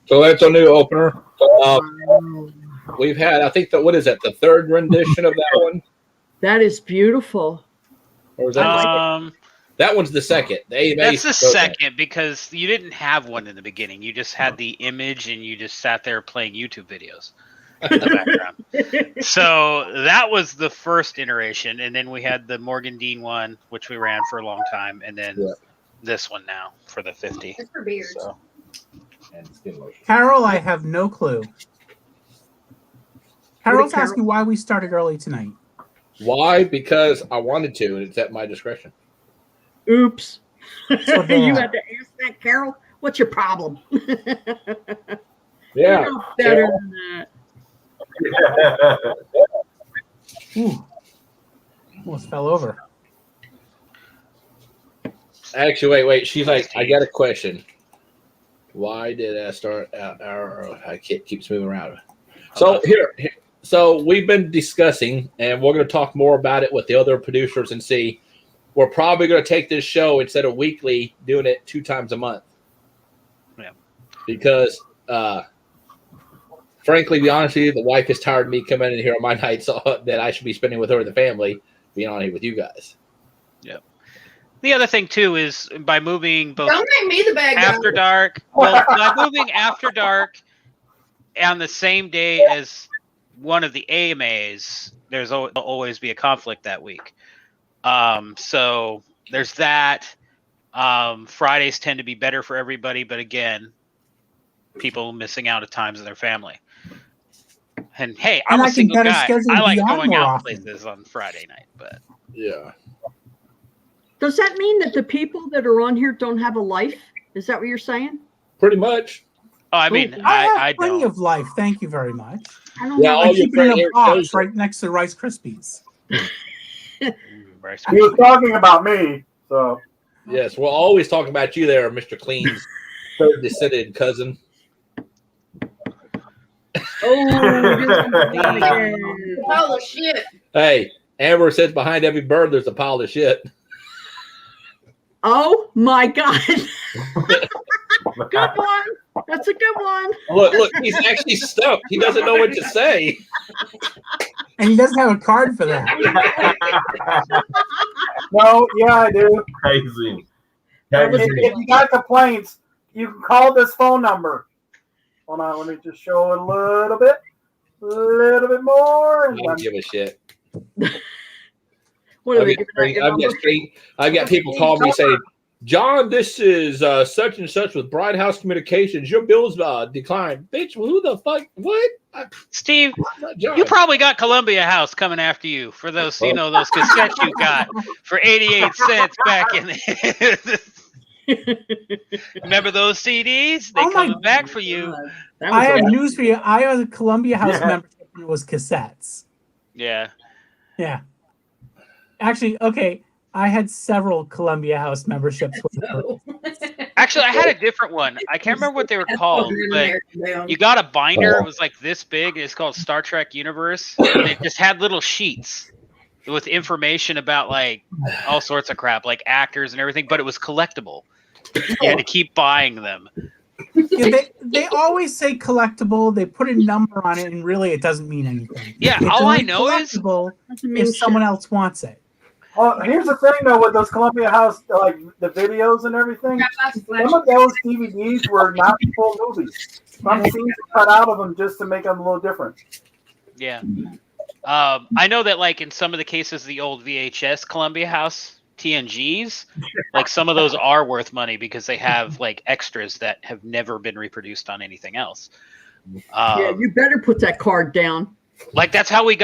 So that's a new opener. We've had, I think, what is that? The third rendition of that one, That is beautiful. or was that? That one's the second. That's the second because you didn't have one in the beginning. You just had the image and you just sat there playing YouTube videos in the background. So that was the first iteration, and then we had the Morgan Dean one, which we ran for a long time, and then this one now for the 50. It's for beards. So. Carol, I have no clue. Carol's asking why we started early tonight. Why? Because I wanted to, and it's at my discretion. Oops. So You had to ask that, Carol. What's your problem? Yeah. You know better than that. Ooh. Almost fell over. Actually, wait. She's like, I got a question. Why did I start our? I keeps moving around. So here, so we've been discussing, and we're going to talk more about it with the other producers and see. We're probably going to take this show instead of weekly, doing it 2 times a month. Yeah. Because, frankly, to be honest with you, the wife is tired of me coming in here on my nights that I should be spending with her and the family, being on here with you guys. Yep. The other thing too is by moving both Don't make me the bad guy. After Dark. Well, by moving After Dark on the same day as one of the AMAs, there's always be a conflict that week. So there's that. Fridays tend to be better for everybody, but again, people missing out at times of their family. And hey, I'm a single guy. I like going out places on Friday night, but yeah. Does that mean that the people that are on here don't have a life? Is that what you're saying? Pretty much. Oh, I mean, I have plenty of life. Thank you very much. I don't know. I keep it in a box right next to Rice Krispies. He was talking about me, so. Yes, we're always talking about you there, Mr. Clean's third descended cousin. Pile of shit. Hey, Amber says behind every bird there's a pile of shit. Oh my God. Good one. That's a good one. Look, he's actually stumped. He doesn't know what to say. And he doesn't have a card for that. No, yeah, I do. Crazy. If you got complaints, you can call this phone number. Hold on, let me just show it a little bit more. I don't give a shit. What are they giving out your I've got people call me saying, John, this is such and such with Bright House Communications. Your bill's declined. Bitch, who the fuck? What? Steve, you probably got Columbia House coming after you for those, those cassettes you got for 88 cents back in the Remember those CDs? They coming back for you. I have news for you. I have a Columbia House membership and it was cassettes. Yeah. Yeah. Actually, okay. I had several Columbia House memberships. Actually, I had a different one. I can't remember what they were called, but you got a binder. It was like this big. It's called Star Trek Universe. And it just had little sheets with information about like all sorts of crap, like actors and everything. But it was collectible. You had to keep buying them. Yeah, they always say collectible. They put a number on it, and really, it doesn't mean anything. Yeah, It's all I only know is collectible if someone else wants it. Well, here's the thing though, with those Columbia House, like the videos and everything, some of those DVDs were not full movies. Some scenes were cut out of them just to make them a little different. Yeah. I know that like in some of the cases, the old VHS Columbia House TNGs, like some of those are worth money because they have like extras that have never been reproduced on anything else. Yeah, you better put that card down. Like that's how we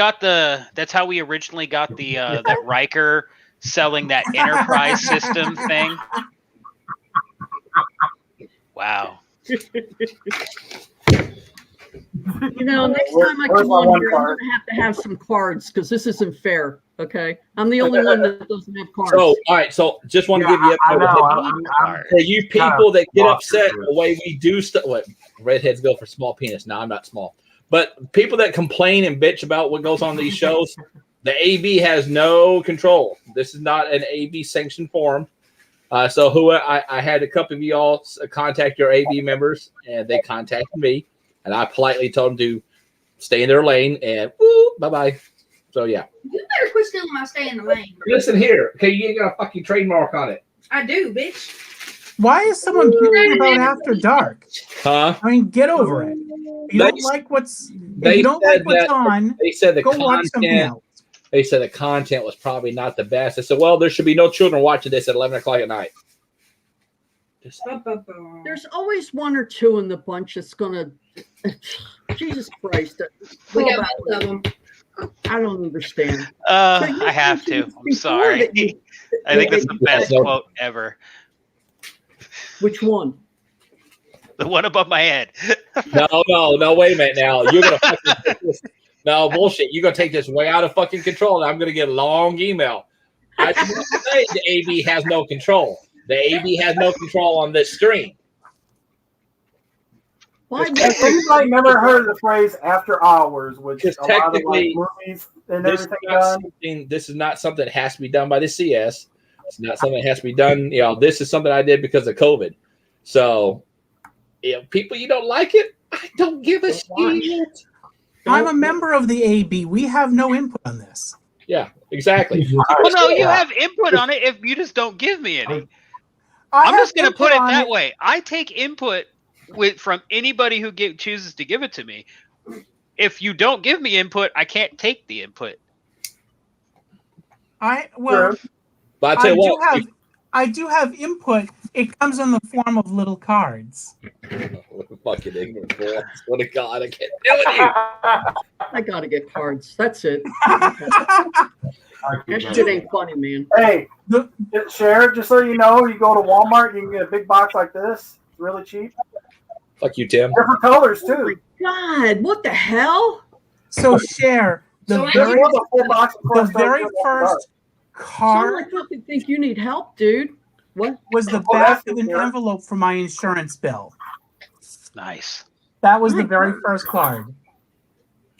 originally got the that Riker selling that Enterprise system thing. Wow. You know, next time I come on here, I'm going to have some cards because this isn't fair. Okay, I'm the only one that doesn't have cards. So, all right. So, just want to give you for you people that get upset the way we do stuff. What redheads go for small penis? No, I'm not small. But people that complain and bitch about what goes on these shows, the AB has no control. This is not an AB sanctioned forum. So I had a couple of y'all contact your AB members, and they contacted me, and I politely told them to stay in their lane, and bye-bye. So, yeah. You better quit stealing my stay in the lane. Listen here. Okay, you ain't got a fucking trademark on it. I do, bitch. Why is someone bitching about After Dark? Huh? I mean, get over it. If you don't like what's on, they said the go watch something content. else. They said the content was probably not the best. I said, well, there should be no children watching this at 11 o'clock at night. There's always one or two in the bunch that's gonna. Jesus Christ! We got both of them. I don't understand. I have to. I'm sorry. I think that's the best quote ever. Which one? The one above my head. No. Wait a minute. Now you're gonna fucking take this. No bullshit. You're gonna take this way out of fucking control, and I'm gonna get a long email. I did not say the AB has no control. The AB has no control on this stream. Why? Has anybody never heard of the phrase "after hours," which Because a lot of technically, movies and everything this is not something that has to be done by the CS. It's not something that has to be done. You know, this is something I did because of COVID. So, people, you don't like it? I don't give a shit. I'm a member of the AB. We have no input on this. Yeah, exactly. Well, no, you have input on it if you just don't give me any. I'm just going to put it that way. I take input from anybody who chooses to give it to me. If you don't give me input, I can't take the input. I do have input. It comes in the form of little cards. Fucking ignorant boy. What a god, I can't deal with you. I gotta get cards. That's it. That shit ain't funny, man. Hey, Cher, just so you know, you go to Walmart, you can get a big box like this. It's really cheap. Fuck you, Tim. Different colors too. God, what the hell? So Cher, the very first card. I fucking think you need help, dude. What was the back of an envelope for my insurance bill? Nice. That was the very first card.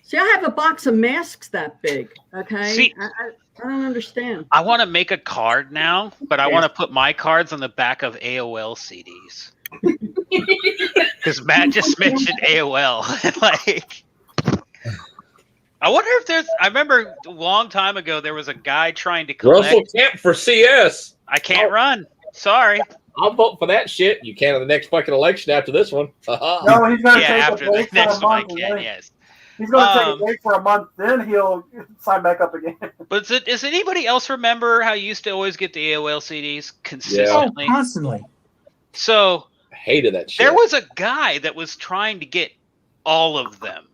See, I have a box of masks that big. Okay. See, I don't understand. I want to make a card now, but I want to put my cards on the back of AOL CDs. Because Matt just mentioned AOL. Like, I wonder if I remember a long time ago there was a guy trying to collect. Russell Kemp for CS. I can't run. Sorry. I'll vote for that shit. You can in the next fucking election after this one. No, he's going to take after a break the next for a one. I month. can. Yes. He's going to take a break for a month, then he'll sign back up again. But does anybody else remember how you used to always get the AOL CDs consistently? Oh, constantly. So I hated that shit. There was a guy that was trying to get all of them.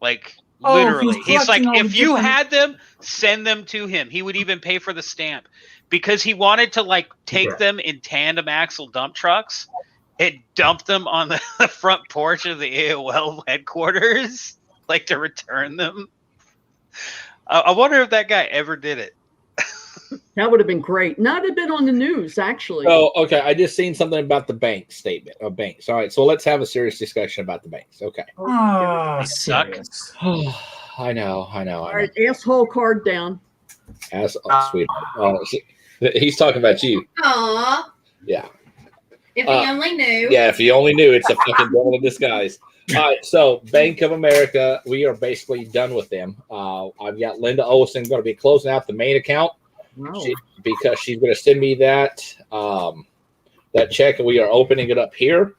Like, literally. He's like, if you had them, send them to him. He would even pay for the stamp. Because he wanted to, like, take them in tandem axle dump trucks and dump them on the front porch of the AOL headquarters, like, to return them. I wonder if that guy ever did it. That would have been great. Not have been on the news, actually. Oh, okay. I just seen something about the bank statement of banks. All right, so let's have a serious discussion about the banks. Okay. Oh, They suck. serious. I know. All right, asshole card down. Sweet. He's talking about you. Aw. Yeah. If he only knew. Yeah, if you only knew, it's a fucking devil in disguise. All right, so Bank of America, we are basically done with them. I've got Linda Olson going to be closing out the main account because she's going to send me that check, and we are opening it up here.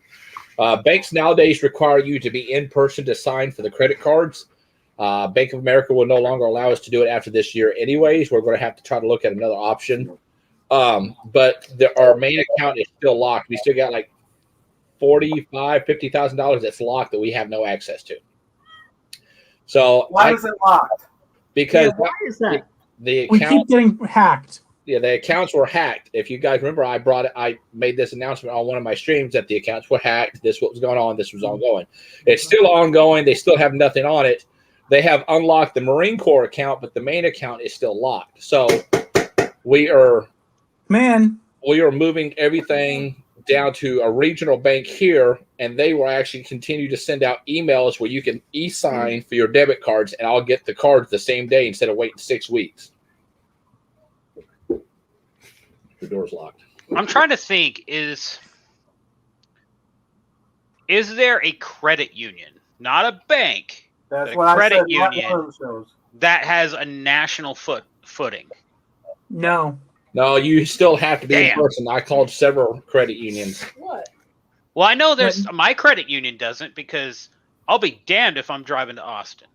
Banks nowadays require you to be in person to sign for the credit cards. Bank of America will no longer allow us to do it after this year anyways. We're going to have to try to look at another option. But our main account is still locked. We still got like $50,000 that's locked that we have no access to. So why is it locked? Because why is that? The We keep getting hacked. Yeah, the accounts were hacked. If you guys remember, I made this announcement on one of my streams that the accounts were hacked. This what was going on. This was ongoing. It's still ongoing. They still have nothing on it. They have unlocked the Marine Corps account, but the main account is still locked. So we are moving everything down to a regional bank here, and they will actually continue to send out emails where you can e-sign for your debit cards, and I'll get the cards the same day instead of waiting 6 weeks. The door's locked. I'm trying to think, is there a credit union, not a bank, That's but what a credit I said. union that has a national footing? No. No, you still have to be in Damn. person. I called several credit unions. What? Well, I know there's my credit union doesn't, because I'll be damned if I'm driving to Austin.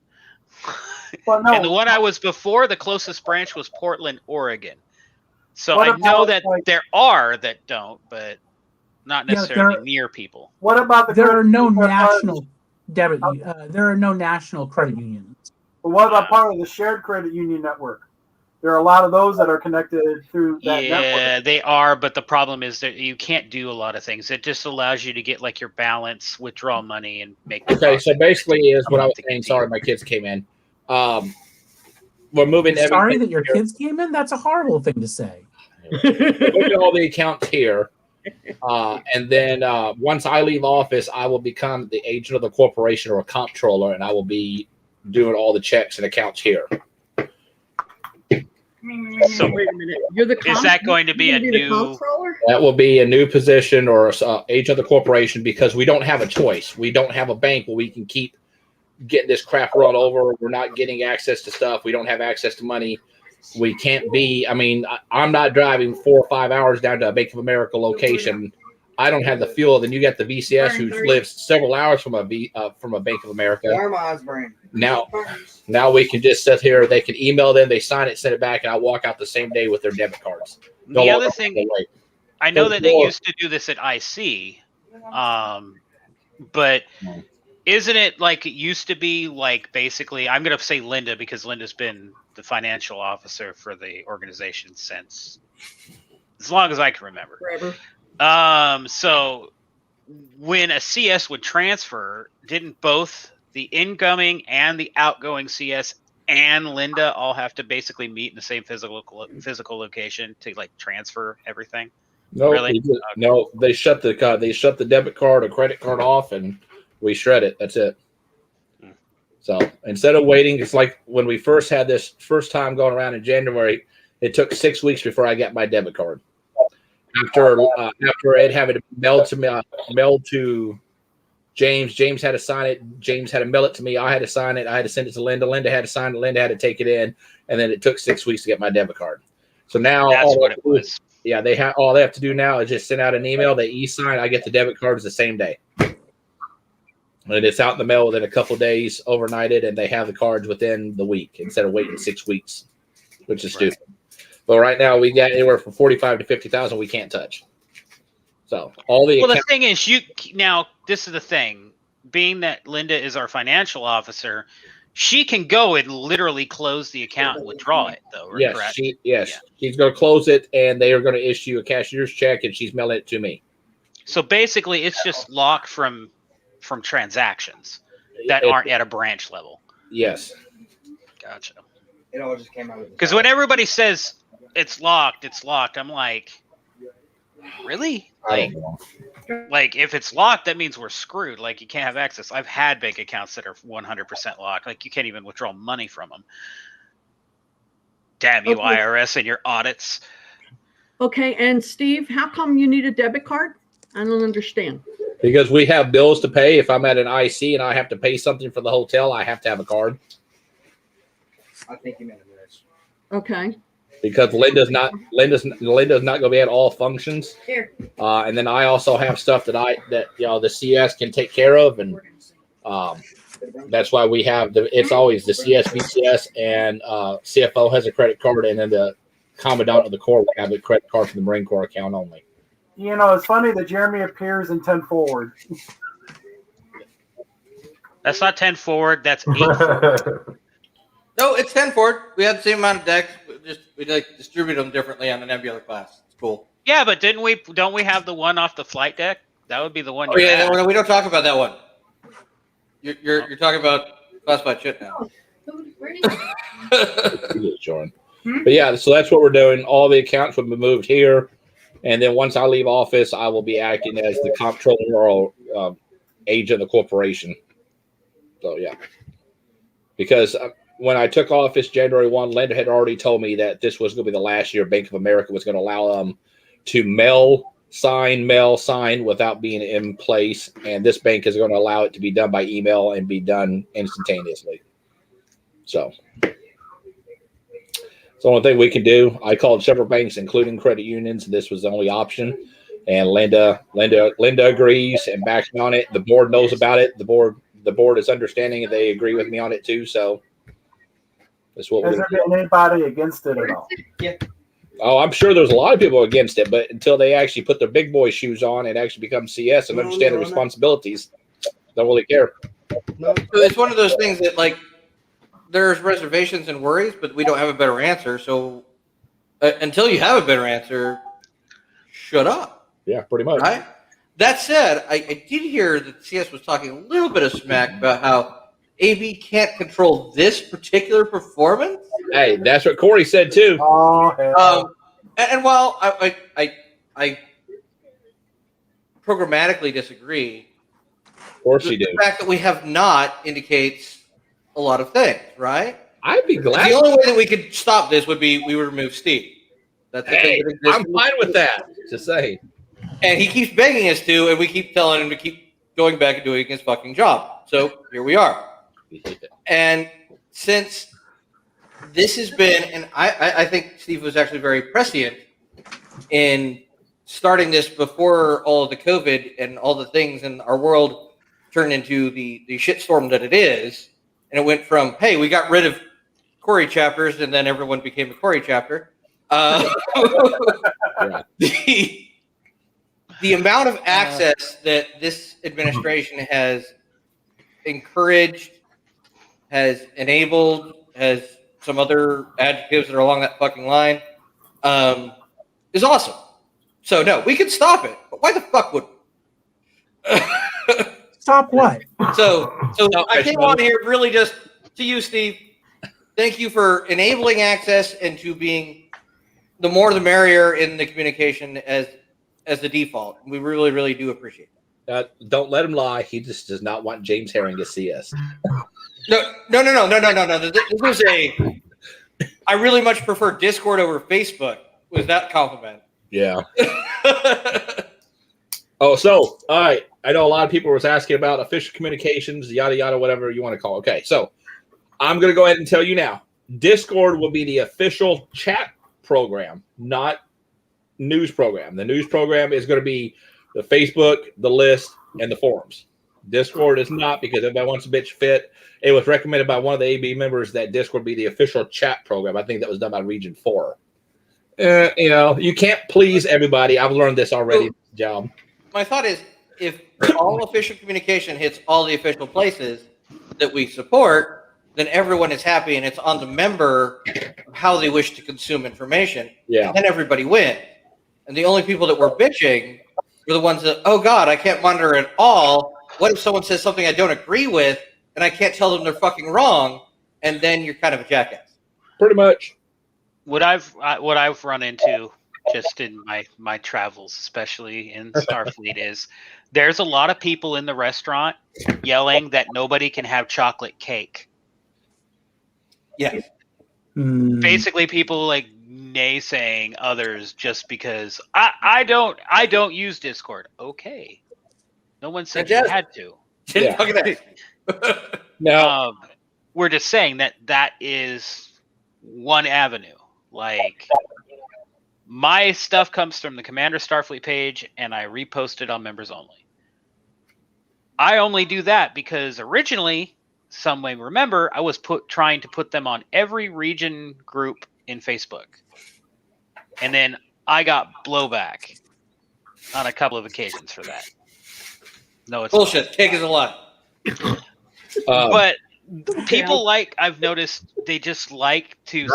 Well, no. And the one I was before, the closest branch was Portland, Oregon. So What I know about, that like- there are that don't, but not necessarily near people. What about the? There are no credit unions national debit. There are no national credit unions. But what about part of the shared credit union network? There are a lot of those that are connected through that network. Yeah, they are, but the problem is that you can't do a lot of things. It just allows you to get like your balance, withdraw money, and make. Okay, so basically is what I was saying. Sorry, my kids came in. We're moving. Sorry that your kids came in? That's a horrible thing to say. Look at all the accounts here. And then once I leave office, I will become the agent of the corporation or a comptroller, and I will be doing all the checks and accounts here. So wait a minute. You're the is that going to be a the new? comptroller? That will be a new position or agent of the corporation because we don't have a choice. We don't have a bank where we can keep getting this crap run over. We're not getting access to stuff. We don't have access to money. We can't be. I mean, I'm not driving 4 or 5 hours down to a Bank of America location. I don't have the fuel. Then you got the VCS who lives several hours from a Bank of America. Now we can just sit here. They can email them. They sign it, send it back, and I walk out the same day with their debit cards. The other thing, I know that they used to do this at IC, but isn't it like it used to be? Like basically, I'm going to say Linda because Linda's been the financial officer for the organization since as long as I can remember. Forever. So when a CS would transfer, didn't both the incoming and the outgoing CS and Linda all have to basically meet in the same physical location to like transfer everything? No, Really? No, they shut the debit card or credit card off, and we shred it. That's it. So instead of waiting, it's like when we first had this first time going around in January, it took 6 weeks before I got my debit card. After it having to mail to James. James had to sign it. James had to mail it to me. I had to sign it. I had to send it to Linda. Linda had to sign it. Linda had to take it in, and then it took 6 weeks to get my debit card. So now That's what it was. Yeah, all they have to do now is just send out an email. They e-sign. I get the debit cards the same day, and it's out in the mail within a couple of days, overnighted, and they have the cards within the week instead of waiting 6 weeks, which is stupid. But right now we got anywhere from 45 to 50,000 we can't touch. So the thing is, this is the thing. Being that Linda is our financial officer, she can go and literally close the account and withdraw it, though. Yes, correct? She's going to close it, and they are going to issue a cashier's check, and she's mailing it to me. So basically, it's just locked from transactions that aren't at a branch level. Yes. Gotcha. It all just came out of because when everybody says it's locked. It's locked. I'm like, really? I Like, don't know. like if it's locked, that means we're screwed. Like you can't have access. I've had bank accounts that are 100% locked. Like you can't even withdraw money from them. Damn you, Okay. IRS and your audits. Okay, and Steve, how come you need a debit card? I don't understand. Because we have bills to pay. If I'm at an IC and I have to pay something for the hotel, I have to have a card. I think you meant this. Okay. Because Linda's not going to be at all functions. Here. And then I also have stuff that the CS can take care of, and that's why we have it's always the CS, BCS, and CFO has a credit card, and then the Commandant of the Corps will have a credit card for the Marine Corps account only. You know, it's funny that Jeremy appears in 10 forward. That's not 10 forward. That's 8 forward. No, it's 10 forward. We had the same amount of decks. We like distribute them differently on the Nebula class. It's cool. Yeah, but don't we have the one off the flight deck? That would be the one. Oh yeah, no, we don't talk about that one. You're talking about classified shit now. But yeah, so that's what we're doing. All the accounts will be moved here, and then once I leave office, I will be acting as the comptroller or agent of the corporation. So yeah, because when I took office January 1, Linda had already told me that this was going to be the last year Bank of America was going to allow them to mail sign without being in place, and this bank is going to allow it to be done by email and be done instantaneously. So it's the only thing we can do. I called several banks, including credit unions, and this was the only option. And Linda agrees and backs me on it. The board knows about it. The board is understanding, and they agree with me on it too. So that's what. Has there been anybody against it at all? Yeah. Oh, I'm sure there's a lot of people against it, but until they actually put their big boy shoes on and actually become CS and understand the responsibilities, don't really care. So it's one of those things that, like, there's reservations and worries, but we don't have a better answer. So until you have a better answer, shut up. Yeah, pretty much. Right? That said, I did hear that CS was talking a little bit of smack about how AB can't control this particular performance. Hey, that's what Corey said too. Oh, And while I programmatically disagree, of course you do. The fact that we have not indicates a lot of things, right? I'd be glad. The only way that we could stop this would be we remove Steve. That's the thing that exists. I'm fine with that. Just saying. And he keeps begging us to, and we keep telling him to keep going back and doing his fucking job. So here we are. And since this has been, and I think Steve was actually very prescient in starting this before all of the COVID and all the things in our world turned into the shitstorm that it is. And it went from, hey, we got rid of Corey chapters, and then everyone became a Corey chapter. The amount of access that this administration has encouraged, has enabled, has some other adjectives that are along that fucking line, is awesome. So no, we could stop it, but why the fuck would we? Stop what? So I came on here really just to you, Steve. Thank you for enabling access and to being the more the merrier in the communication as the default. We really, really do appreciate that. Don't let him lie. He just does not want James Herring to see us. No. This was I really much prefer Discord over Facebook. Was that compliment? Yeah. Oh, so all right. I know a lot of people was asking about official communications, yada yada, whatever you want to call it. Okay, so I'm going to go ahead and tell you now. Discord will be the official chat program, not news program. The news program is going to be the Facebook, the list, and the forums. Discord is not, because everybody wants a bitch fit. It was recommended by one of the AB members that Discord be the official chat program. I think that was done by Region 4. You can't please everybody. I've learned this already. Job. My thought is, if all official communication hits all the official places that we support, then everyone is happy, and it's on the member of how they wish to consume information. Yeah. And then everybody wins. And the only people that were bitching were the ones that, oh God, I can't monitor at all. What if someone says something I don't agree with, and I can't tell them they're fucking wrong, and then you're kind of a jackass? Pretty much. what I've run into just in my travels, especially in Starfleet, is there's a lot of people in the restaurant yelling that nobody can have chocolate cake. Yes. Basically, people like naysaying others just because I don't use Discord. Okay, no one said you had to. Yeah. Now, we're just saying that is one avenue. Like, my stuff comes from the Commander Starfleet page, and I repost it on members only. I only do that because originally, some may remember, I was trying to put them on every region group in Facebook, and then I got blowback on a couple of occasions for that. No, it's bullshit. not. Cake is a lie. But people I've noticed they just like to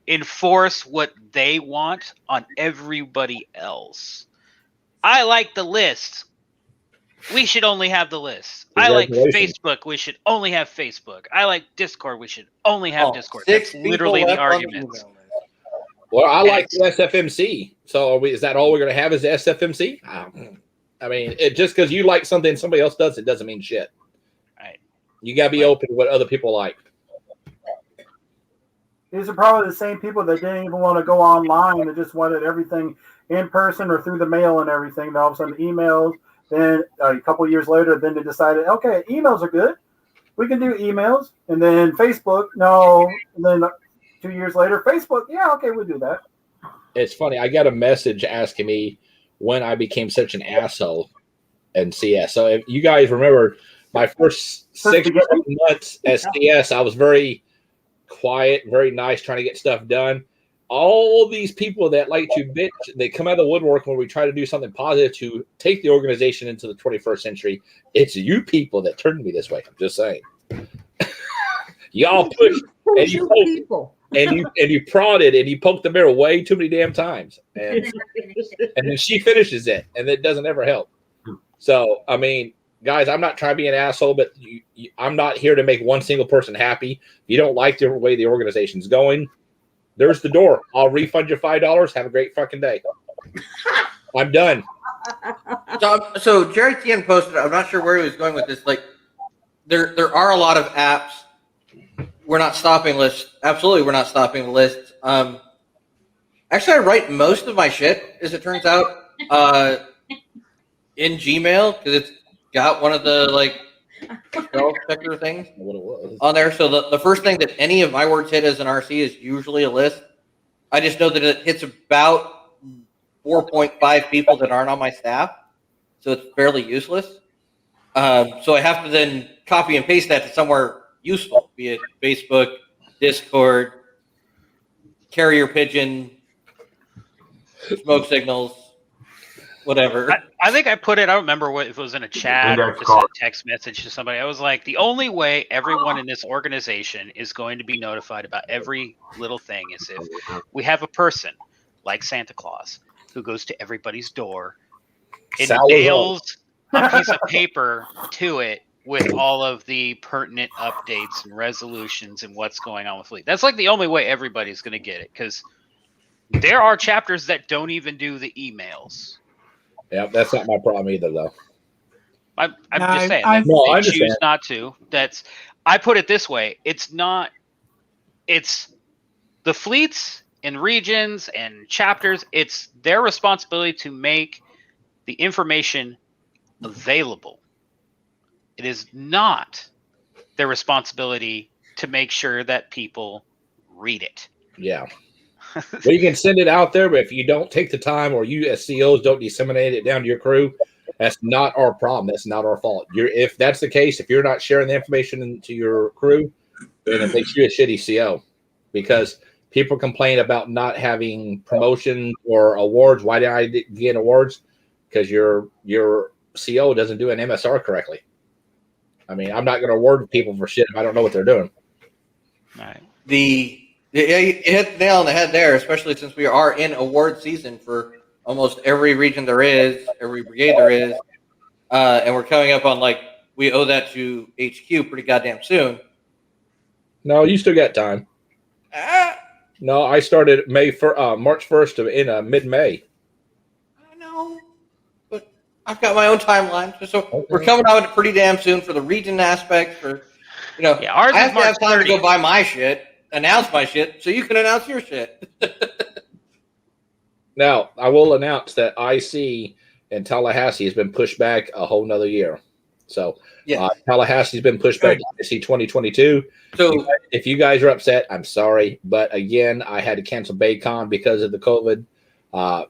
enforce what they want on everybody else. I like the list. We should only have the list. I like Facebook. We should only have Facebook. I like Discord. We should only have Discord. That's literally the argument. Well, I like the SFMC. So is that all we're going to have is the SFMC? I mean, just because you like something somebody else does, it doesn't mean shit. Right. You got to be open to what other people like. These are probably the same people that didn't even want to go online. They just wanted everything in person or through the mail and everything. Then all of a sudden, emails. Then a couple of years later, then they decided, okay, emails are good. We can do emails. And then Facebook, no. And then 2 years later, Facebook, yeah, okay, we'll do that. It's funny. I got a message asking me when I became such an asshole in CS. So if you guys remember my first 6 months at CS, I was very quiet, very nice, trying to get stuff done. All these people that like to bitch, they come out of the woodwork when we try to do something positive to take the organization into the 21st century. It's you people that turned me this way. I'm just saying. Y'all pushed and you poked, and you prodded and you poked the mirror way too many damn times. And then she finishes it, and it doesn't ever help. So, I mean, guys, I'm not trying to be an asshole, but I'm not here to make one single person happy. If you don't like the way the organization's going, there's the door. I'll refund you $5. Have a great fucking day. I'm done. So Jerry Tien posted, I'm not sure where he was going with this. Like, there are a lot of apps. We're not stopping lists. Absolutely, we're not stopping the lists. Actually, I write most of my shit, as it turns out, in Gmail, because it's got one of the spell checker things on there. So the first thing that any of my words hit as an RC is usually a list. I just know that it hits about 4.5 people that aren't on my staff, so it's fairly useless. So I have to then copy and paste that to somewhere useful, be it Facebook, Discord, carrier pigeon, smoke signals, whatever. I think I put it, I don't remember if it was in a chat or just a text message to somebody. I was like, the only way everyone in this organization is going to be notified about every little thing is if we have a person like Santa Claus who goes to everybody's door and nails a piece of paper to it with all of the pertinent updates and resolutions and what's going on with Fleet. That's like the only way everybody's going to get it, because there are chapters that don't even do the emails. Yeah, that's not my problem either, though. I'm just saying. They choose not to. I put it this way. It's the fleets and regions and chapters. It's their responsibility to make the information available. It is not their responsibility to make sure that people read it. Yeah. Well, you can send it out there, but if you don't take the time, or you as CEOs don't disseminate it down to your crew, that's not our problem. That's not our fault. If that's the case, if you're not sharing the information to your crew, then it makes you a shitty CO. Because people complain about not having promotion or awards. Why did I get awards? Because your CO doesn't do an MSR correctly. I mean, I'm not going to award people for shit if I don't know what they're doing. All right. Yeah, you hit the nail on the head there, especially since we are in award season for almost every region there is, every brigade there is, and we're coming up on we owe that to HQ pretty goddamn soon. No, you still got time. No, I started March 1st in mid-May. I know, but I've got my own timeline. So we're coming out pretty damn soon for the region aspect. For ours I is have to March have time 30th. to go buy my shit, announce my shit, so you can announce your shit. Now, I will announce that IC in Tallahassee has been pushed back a whole nother year. So Yes. Tallahassee's been pushed back to IC 2022. So if you guys are upset, I'm sorry. But again, I had to cancel Baycon because of the COVID.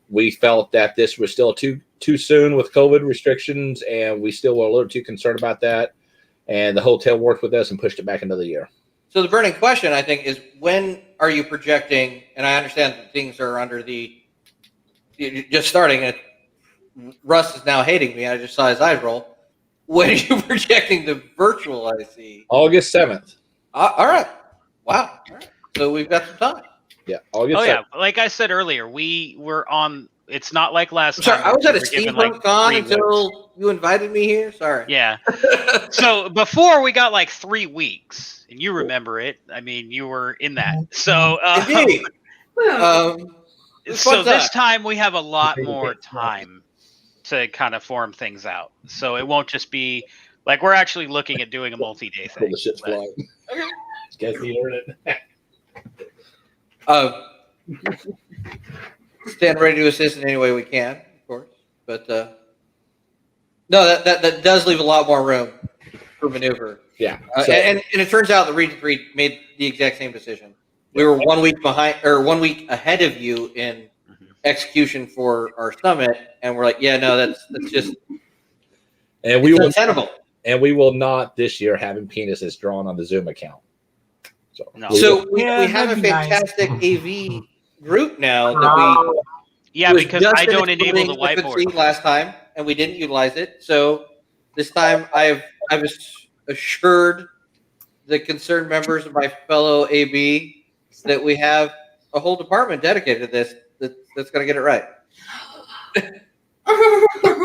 We felt that this was still too soon with COVID restrictions, and we still were a little too concerned about that. And the hotel worked with us and pushed it back another year. So the burning question, I think, is when are you projecting? And I understand that things are under you're just starting it. Russ is now hating me. I just saw his eyes roll. When are you projecting the virtual IC? August 7th. All right. Wow. All right. So we've got some time. Yeah. August 7th. Yeah. Like I said earlier, we were on. It's not like last Sorry, time. I was at a steampunk con until you invited me here. Sorry. Yeah. So before we got like 3 weeks, and you remember it. I mean, you were in that. So Indeed. So this time we have a lot more time to kind of form things out. So it won't just be like we're actually looking at doing a multi-day thing. The shit's flying. Okay. Guys be hearing it. Stand ready to assist in any way we can, of course. But no, that does leave a lot more room for maneuver. Yeah. And it turns out the Region 3 made the exact same decision. We were 1 week behind, or 1 week ahead of you in execution for our summit, and we're like, yeah, no, that's just untenable. And we will not this year having penises drawn on the Zoom account. So, we have a fantastic AV group now that because I don't enable the whiteboard last time, and we didn't utilize it. So this time, I've assured the concerned members of my fellow AB that we have a whole department dedicated to this that's going to get it right.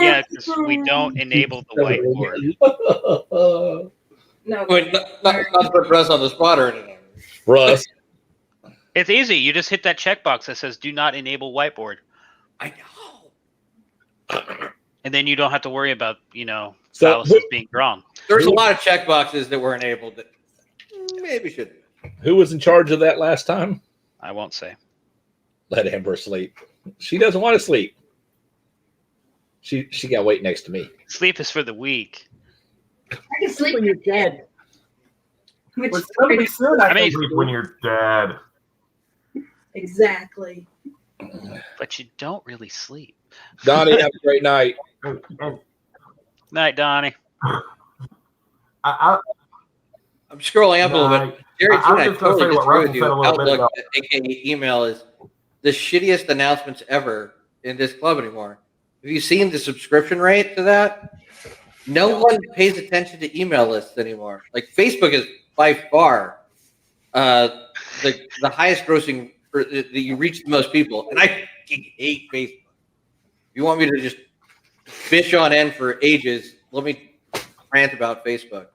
Yeah, because we don't enable the whiteboard. No, not to put Russ on the spot or anything. Russ. It's easy. You just hit that checkbox that says "Do not enable whiteboard." I know. And then you don't have to worry about fallacies being drawn. There's a lot of checkboxes that were enabled that maybe should. Who was in charge of that last time? I won't say. Let Amber sleep. She doesn't want to sleep. She got weight next to me. Sleep is for the weak. I can sleep When you're dead. Which, It's gonna be soon. I mean, Sleep when you're dead. exactly. But you don't really sleep. Donnie, have a great night. Night, Donnie. I'm scrolling up a little bit. Jerry, I I was just going to totally say what disagree Russell with you. said a little bit Outlook, ago. aka email, is the shittiest announcements ever in this club anymore. Have you seen the subscription rate to that? No one pays attention to email lists anymore. Like Facebook is by far the highest grossing, or that you reach the most people. And I hate Facebook. If you want me to just bitch on end for ages, let me rant about Facebook.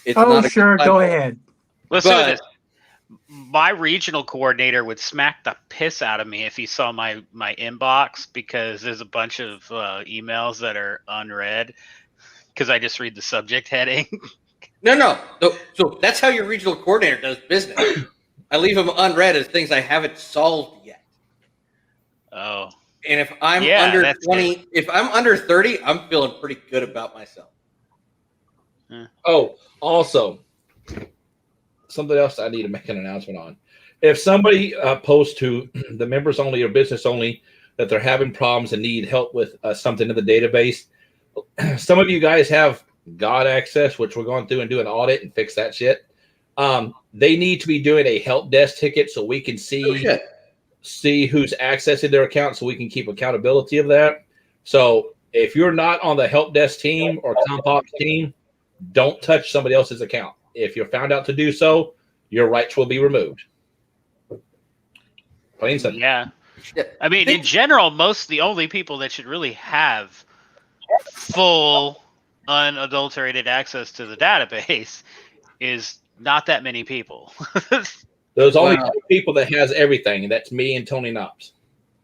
It's not a sure, good go platform. ahead. Listen to this. My regional coordinator would smack the piss out of me if he saw my inbox, because there's a bunch of emails that are unread because I just read the subject heading. No. So that's how your regional coordinator does business. I leave them unread as things I haven't solved yet. Oh. And if I'm under 20, if I'm under 30, I'm feeling pretty good about myself. Oh, also, something else I need to make an announcement on. If somebody posts to the members only or business only that they're having problems and need help with something in the database, some of you guys have God access, which we're going through and do an audit and fix that shit. They need to be doing a help desk ticket so we can see who's accessing their account, so we can keep accountability of that. So if you're not on the help desk team or Compops team, don't touch somebody else's account. If you're found out to do so, your rights will be removed. Plain simple. Yeah. I mean, in general, the only people that should really have full, unadulterated access to the database is not that many people. There's only two people that has everything, and that's me and Tony Knops.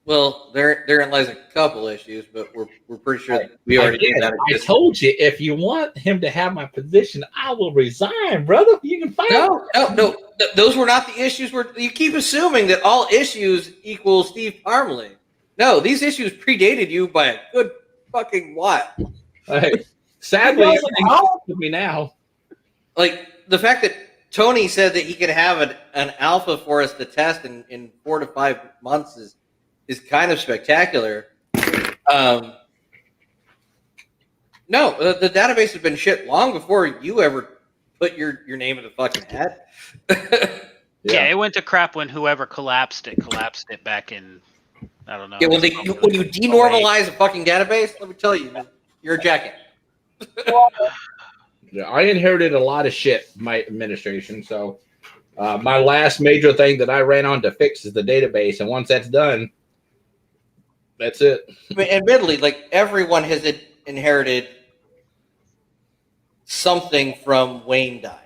Well, therein lies a couple issues, but we're pretty sure that we already did that. I told you, if you want him to have my position, I will resign, brother. You can find No. Those were not the issues. You keep assuming that all issues equal Steve Parmley. No, these issues predated you by a good fucking while. Sadly, everything's with me now. Like the fact that Tony said that he could have an alpha for us to test in 4 to 5 months is kind of spectacular. No, the database has been shit long before you ever put your name in the fucking hat. Yeah, it went to crap when whoever collapsed it back in, I don't know. Yeah, when you denormalize a fucking database, let me tell you, you're a jackass. Yeah, I inherited a lot of shit from my administration, so my last major thing that I ran on to fix is the database, and once that's done, that's it. I mean, admittedly, like everyone has inherited something from Wayne dying.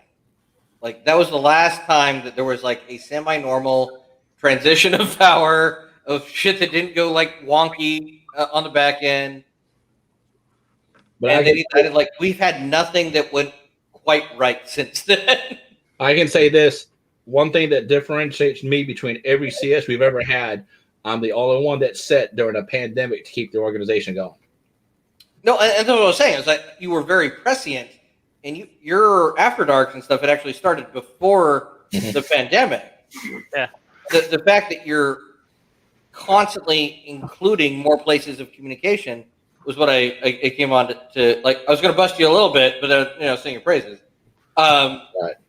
Like that was the last time that there was like a semi-normal transition of power of shit that didn't go like wonky on the back end. But and they decided like we've had nothing that went quite right since then. I can say this: one thing that differentiates me between every CS we've ever had, I'm the only one that's set during a pandemic to keep the organization going. No, and that's what I was saying. It's like you were very prescient, and your After Darks and stuff had actually started before the pandemic. Yeah. The fact that you're constantly including more places of communication was what I came on to like. I was going to bust you a little bit, but then sing your praises,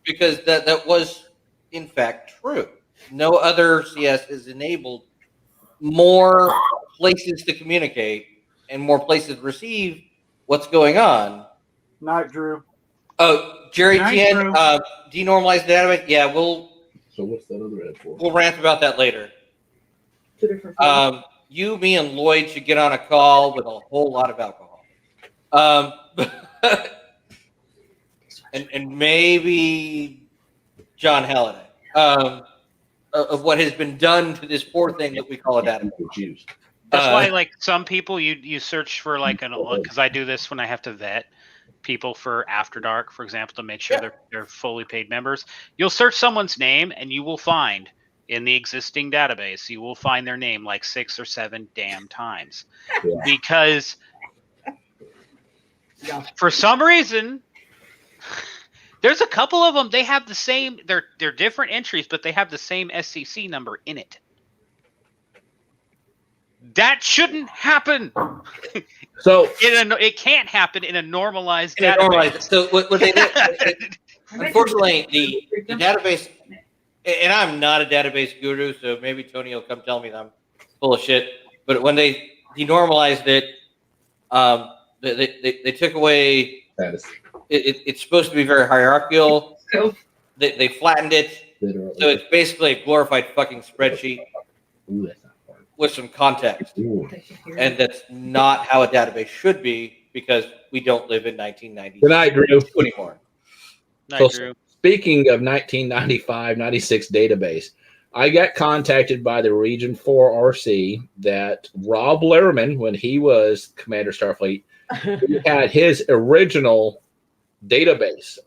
because that was in fact true. No other CS has enabled more places to communicate and more places to receive what's going on. Night, Drew. Oh, Jerry Tien, denormalized database. Yeah, So what's that other ad for? We'll rant about that later. 2 different things. You, me, and Lloyd should get on a call with a whole lot of alcohol. And maybe John Halliday. Of what has been done to this poor thing that we call a database. That's why, like, some people you search for like because I do this when I have to vet people for After Dark, for example, to make sure they're fully paid members. You'll search someone's name and you will find in the existing database, you will find their name like 6 or 7 damn times. Yeah. Because for some reason, there's a couple of them, they have the same, they're different entries, but they have the same SCC number in it. That shouldn't happen. So it can't happen in a normalized database. So what they did, unfortunately, the database, and I'm not a database guru, so maybe Tony will come tell me that I'm full of shit. But when they denormalized it, they took away. It's supposed to be very hierarchical. They flattened it, so it's basically a glorified fucking spreadsheet with some context. And that's not how a database should be, because we don't live in 1990 Good night, Drew. anymore. Night, Drew. Speaking of 1995-96 database, I got contacted by the Region 4 RC that Rob Lehrman, when he was Commander Starfleet, he had his original database.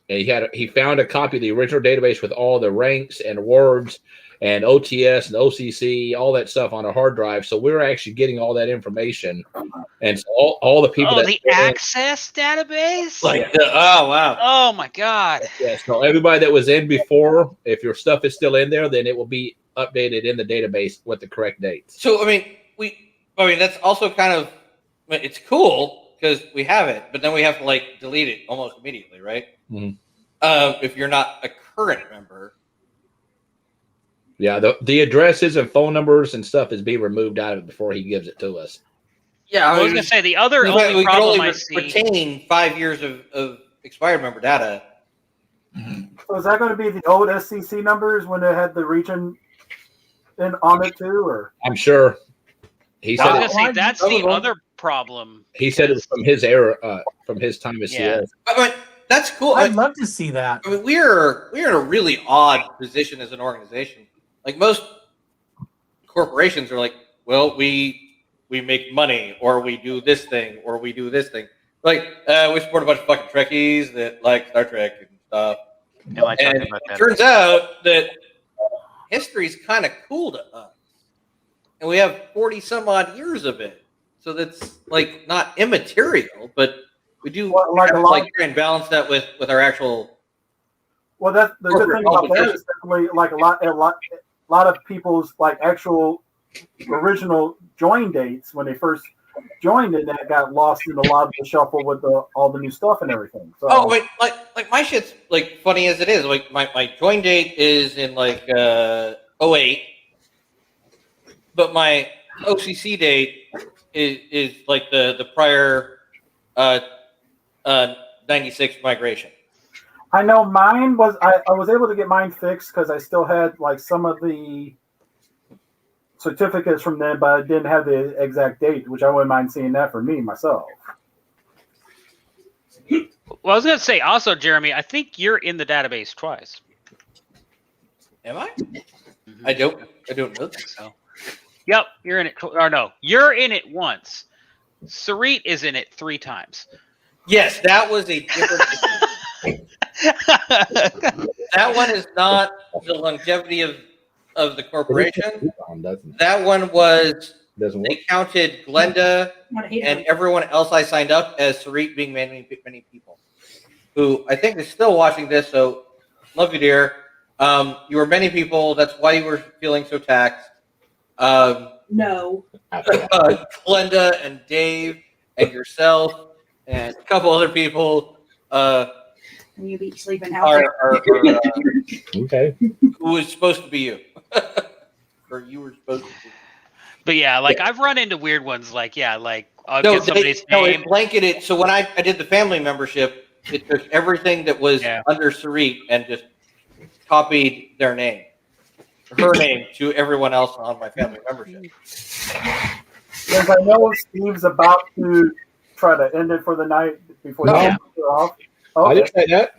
And he found a copy of the original database with all the ranks and words and OTS and OCC, all that stuff on a hard drive. So we were actually getting all that information. And so all the people the access database? Oh, wow. Oh, my God. Yeah, so everybody that was in before, if your stuff is still in there, then it will be updated in the database with the correct dates. So, I mean, that's also kind of, it's cool because we have it, but then we have to, like, delete it almost immediately, right? Mm-hmm. If you're not a current member. Yeah, the addresses and phone numbers and stuff is being removed out of it before he gives it to us. Yeah, I was going to say the other we problem can I only see. retain 5 years of expired member data. So is that going to be the old SCC numbers when they had the region on it too, or? I'm sure. He said I was going to say that's the other problem. He said it was from his era, from his time as CS. that's cool. I'd love to see that. I mean, we're in a really odd position as an organization. Like most corporations are like, well, we make money, or we do this thing, or we do this thing. Like we support a bunch of fucking Trekkies that like Star Trek and stuff. And like and talking about it that. turns out that history's kind of cool to us, and we have 40 some odd years of it. So that's like not immaterial, but we do like have a to, lot, like try and balance that with our actual. Well, that's the good thing about that is definitely like a lot of people's like actual original join dates when they first joined it, that got lost in a lot of the shuffle with all the new stuff and everything. So, Oh wait, like my shit's like funny as it is. Like my join date is in like 08, but my OCC date is like the prior 96 migration. I know mine was I was able to get mine fixed because I still had like some of the certificates from them, but I didn't have the exact date, which I wouldn't mind seeing that for me myself. Well, I was going to say also, Jeremy, I think you're in the database twice. Am I? I don't know that. So. Yep, you're in it. Or no, you're in it once. Sarit is in it 3 times. Yes, that was a different. That one is not the longevity of the corporation. That one was they counted Glenda and everyone else I signed up as Sarit being many people. Who I think is still watching this, so love you, dear. You were many people, that's why you were feeling so taxed. No. Glenda and Dave and yourself and a couple other people You be sleeping out okay. Who was supposed to be you. Or you were supposed to be. But yeah, like I've run into weird ones like, I'll get somebody's name. It blanketed. So when I did the family membership, it took everything that was under Sarit and just copied their name, her name, to everyone else on my family membership. Because I know Steve's about to try to end it for the night before you off. I didn't say that.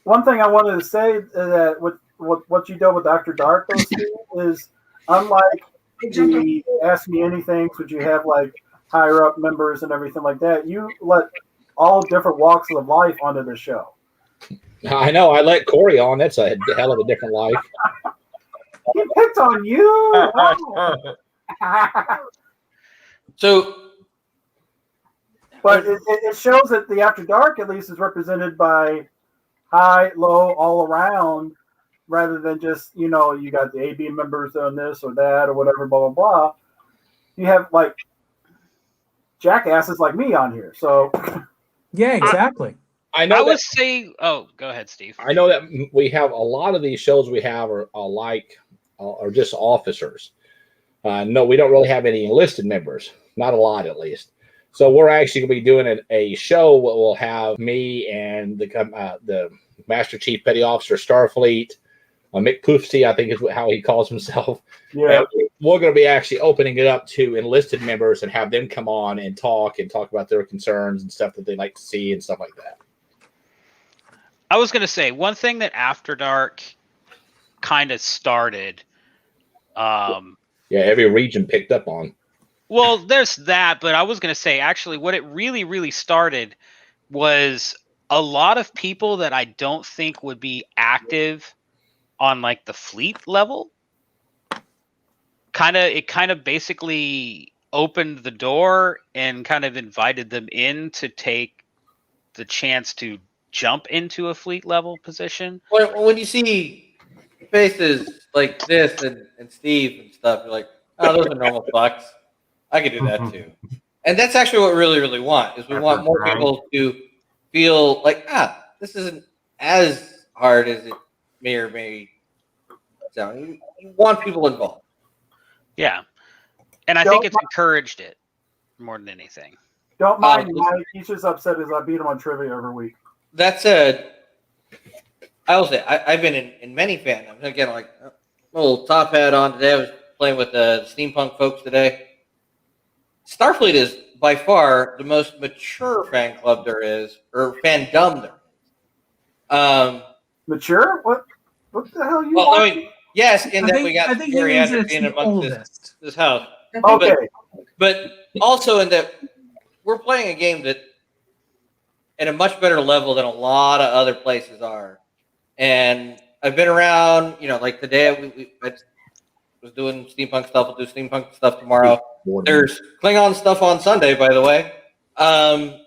One thing I wanted to say that with what you did with Dr. Dark, though, Steve, is unlike the Ask Me Anything, which you have like higher up members and everything like that, you let all different walks of life onto the show. I know. I let Corey on. That's a hell of a different life. He picked on you. So, but it shows that the After Dark at least is represented by high, low, all around, rather than just, you got the AB members on this or that or whatever, blah, blah, blah. You have like jackasses like me on here. So, yeah, exactly. I know. I would say, go ahead, Steve. I know that we have a lot of these shows we have are just officers. No, we don't really have any enlisted members. Not a lot, at least. So we're actually going to be doing a show where we'll have me and the Master Chief Petty Officer Starfleet, Mick Poofsy, I think is how he calls himself. Yeah. And we're going to be actually opening it up to enlisted members and have them come on and talk about their concerns and stuff that they like to see and stuff like that. I was going to say, one thing that After Dark kind of started. Every region picked up on. Well, there's that, but I was going to say, actually, what it really, really started was a lot of people that I don't think would be active on like the fleet level. It kind of basically opened the door and kind of invited them in to take the chance to jump into a fleet level position. Well, when you see faces like this and Steve and stuff, you're like, oh, those are normal fucks. I could do that too. And that's actually what we really, really want, is we want more people to feel like, this isn't as hard as it may or may sound. You want people involved. Yeah. And I think it's encouraged it more than anything. Don't mind Mike. He's just upset as I beat him on trivia every week. That said, I will say, I've been in many fandoms. Again, like a little top hat on today. I was playing with the steampunk folks today. Starfleet is by far the most mature fan club there is, or fandom there is. Mature? What the hell are you Well, I watching? mean, yes, in that we got I think he means geriatric it's being the amongst this house. Okay. But also in that we're playing a game that at a much better level than a lot of other places are. And I've been around, like today I was doing steampunk stuff. We'll do steampunk stuff tomorrow. There's Klingon stuff on Sunday, by the way,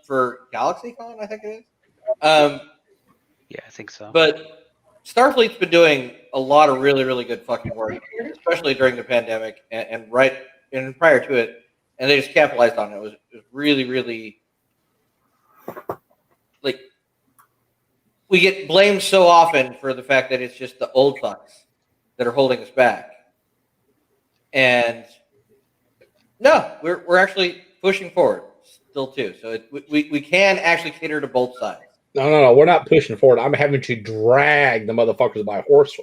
for GalaxyCon, I think it is. Yeah, I think so. But Starfleet's been doing a lot of really, really good fucking work, especially during the pandemic and prior to it, and they just capitalized on it. It was really, really like we get blamed so often for the fact that it's just the old fucks that are holding us back, and no, we're actually pushing forward still too. So we can actually cater to both sides. No. We're not pushing forward. I'm having to drag the motherfuckers by horse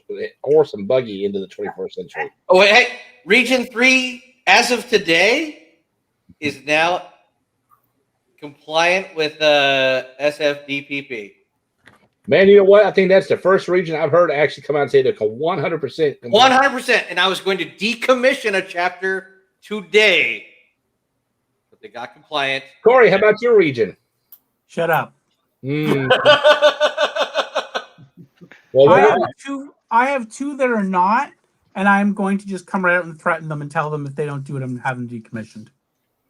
and buggy into the 21st century. Oh, wait, hey, Region 3, as of today, is now compliant with SFDPP. Man, you know what? I think that's the first region I've heard actually come out and say they're 100%. 100%. And I was going to decommission a chapter today, but they got compliant. Corey, how about your region? Shut up. Well, I have two that are not, and I'm going to just come right out and threaten them and tell them if they don't do it, I'm having them decommissioned.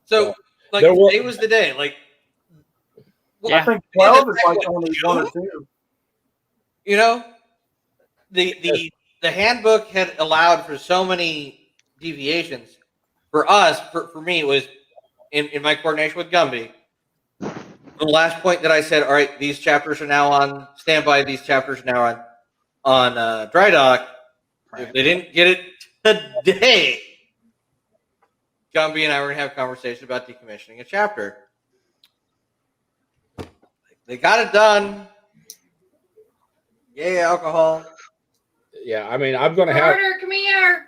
So, today was the day. I think 12 is like only 1 or 2. The handbook had allowed for so many deviations. For us, for me, it was in my coordination with Gumby. The last point that I said, all right, these chapters are now on standby. These chapters are now on dry dock. Right. If they didn't get it today, Gumby and I were going to have a conversation about decommissioning a chapter. They got it done. Yay, alcohol. Yeah, I mean, I'm going to have... Carter, come here.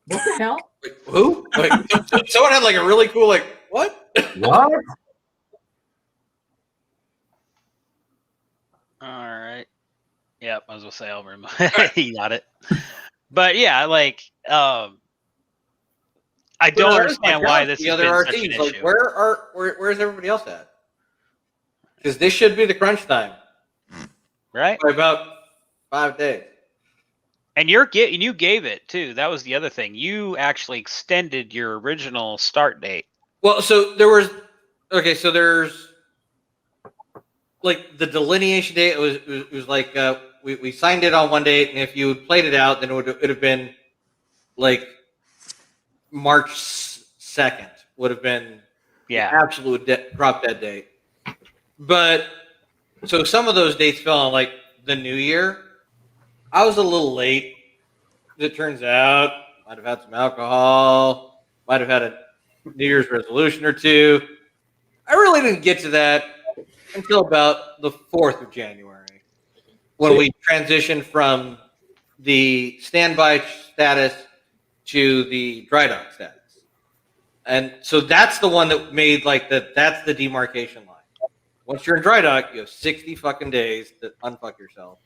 What the hell? Wait, who? Someone had a really cool, what? What? All right. Yep, I was gonna say I'll remove. He got it. But yeah, I don't understand why this has been such an issue. Where's everybody else at? Because this should be the crunch time, right? For about 5 days. And you gave it too. That was the other thing. You actually extended your original start date. Well, so there's the delineation date. It was we signed it on one date, and if you had played it out, then it would have been March 2nd would have been the absolute drop dead date. But so some of those dates fell on the new year. I was a little late. It turns out, might have had some alcohol, might have had a New Year's resolution or two. I really didn't get to that until about the 4th of January, when we transitioned from the standby status to the dry dock status. And so that's the one that made that's the demarcation line. Once you're in dry dock, you have 60 fucking days to unfuck yourself.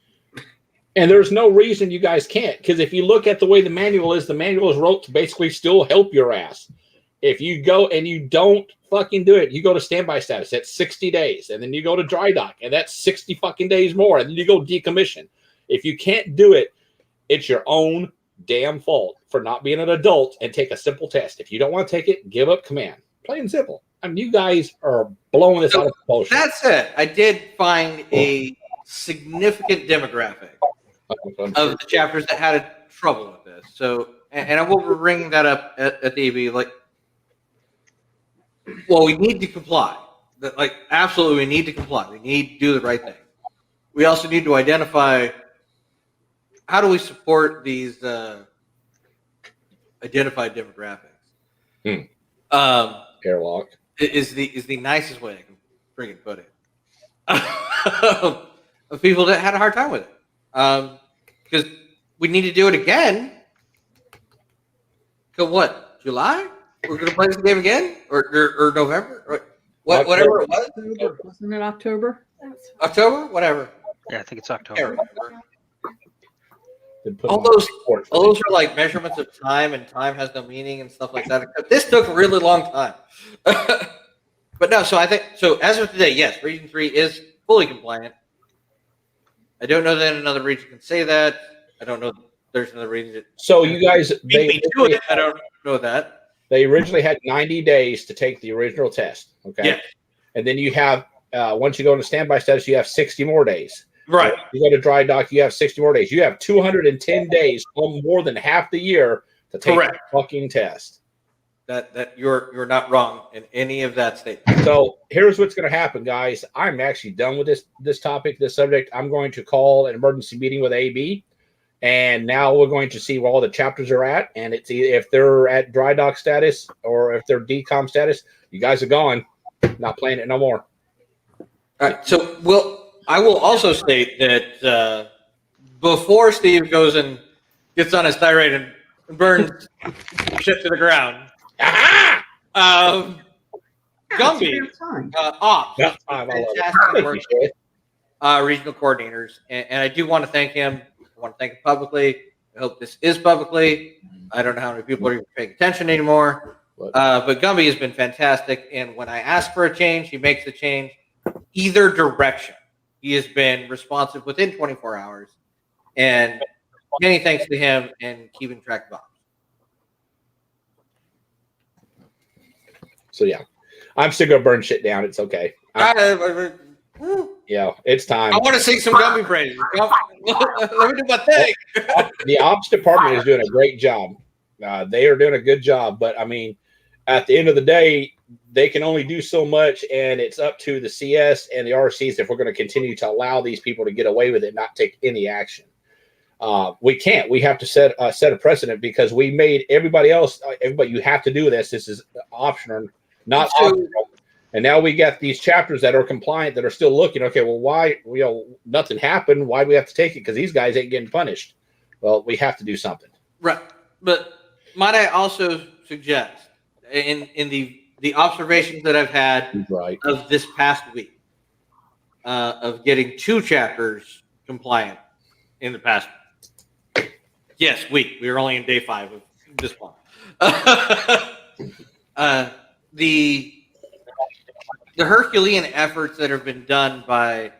And there's no reason you guys can't, because if you look at the way the manual is wrote to basically still help your ass. If you go and you don't fucking do it, you go to standby status, that's 60 days. And then you go to dry dock, and that's 60 fucking days more. And then you go decommission. If you can't do it, it's your own damn fault for not being an adult and take a simple test. If you don't want to take it, give up command. Plain and simple. I mean, you guys are blowing this out of proportion. That's it. I did find a significant demographic of the chapters that had trouble with this. So, and I will bring that up at the EB. We need to comply. Absolutely, we need to comply. We need to do the right thing. We also need to identify how do we support these identified demographics. Airlock is the nicest way I can freaking put it. Of people that had a hard time with it. Because we need to do it again Till what? July? We're gonna play this game again, or November, or whatever it was. October. Wasn't it October? October, whatever. Yeah, I think it's Can't October. remember. Put All on those, support for all me. those are like measurements of time, and time has no meaning and stuff like that. Except this took a really long time. But no, so I think so. As of today, yes, Region 3 is fully compliant. I don't know that another region can say that. I don't know. There's another region. That So you guys, beat me to it. I don't know that. they originally had 90 days to take the original test. Okay. Yeah. And then you have, once you go into standby status, you have 60 more days. Right. You go to dry dock, you have 60 more days. You have 210 days, more than half the year, to take Correct. the fucking test. That you're not wrong in any of that statement. So here's what's going to happen, guys. I'm actually done with this topic, this subject. I'm going to call an emergency meeting with AB, and now we're going to see where all the chapters are at, and it's if they're at dry dock status or if they're decom status. You guys are gone. Not playing it no more. All right. So I will also state that before Steve goes and gets on his tirade and burns shit to the ground, Gumby, Ops, Yeah, I love it. fantastic work, regional coordinators, and I do want to thank him. I want to thank him publicly. I hope this is publicly. I don't know how many people are even paying attention anymore, but Gumby has been fantastic. And when I ask for a change, he makes the change either direction. He has been responsive within 24 hours, and many thanks to him and keeping track of ops. So yeah, I'm still gonna burn shit down. It's okay. Yeah, it's time. I want to sing some Gumby praises. Let me do my thing. The ops department is doing a great job. They are doing a good job, but I mean, at the end of the day, they can only do so much, and it's up to the CS and the RCs if we're going to continue to allow these people to get away with it, and not take any action. We can't. We have to set a precedent, because we made everybody else. Everybody, you have to do this. This is optional, not optional. And now we got these chapters that are compliant that are still looking. Okay, well, why? Nothing happened. Why do we have to take it? Because these guys ain't getting punished. Well, we have to do something. Right, but might I also suggest in the observations that I've had of this past week of getting 2 chapters compliant in the past. Yes, week. We were only in day 5 of this one. The Herculean efforts that have been done by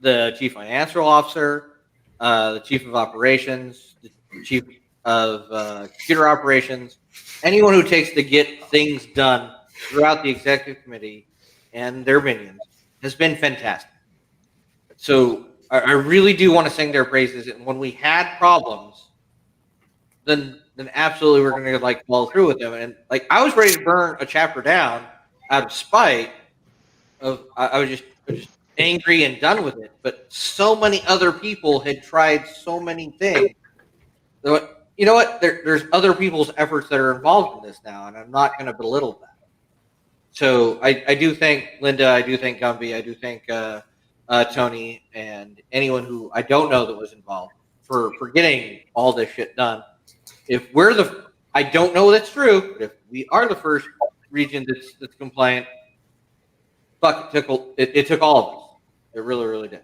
the chief financial officer, the chief of operations, the chief of computer operations, anyone who takes to get things done throughout the executive committee and their minions has been fantastic. So I really do want to sing their praises. And when we had problems, then absolutely we're going to follow through with them. And I was ready to burn a chapter down out of spite. I was just angry and done with it. But so many other people had tried so many things. You know what? There's other people's efforts that are involved in this now, and I'm not going to belittle that. So I do thank Linda. I do thank Gumby. I do thank Tony and anyone who I don't know that was involved for getting all this shit done. If we're I don't know that's true, but if we are the first region that's compliant, fuck, it took all of us. It really, really did.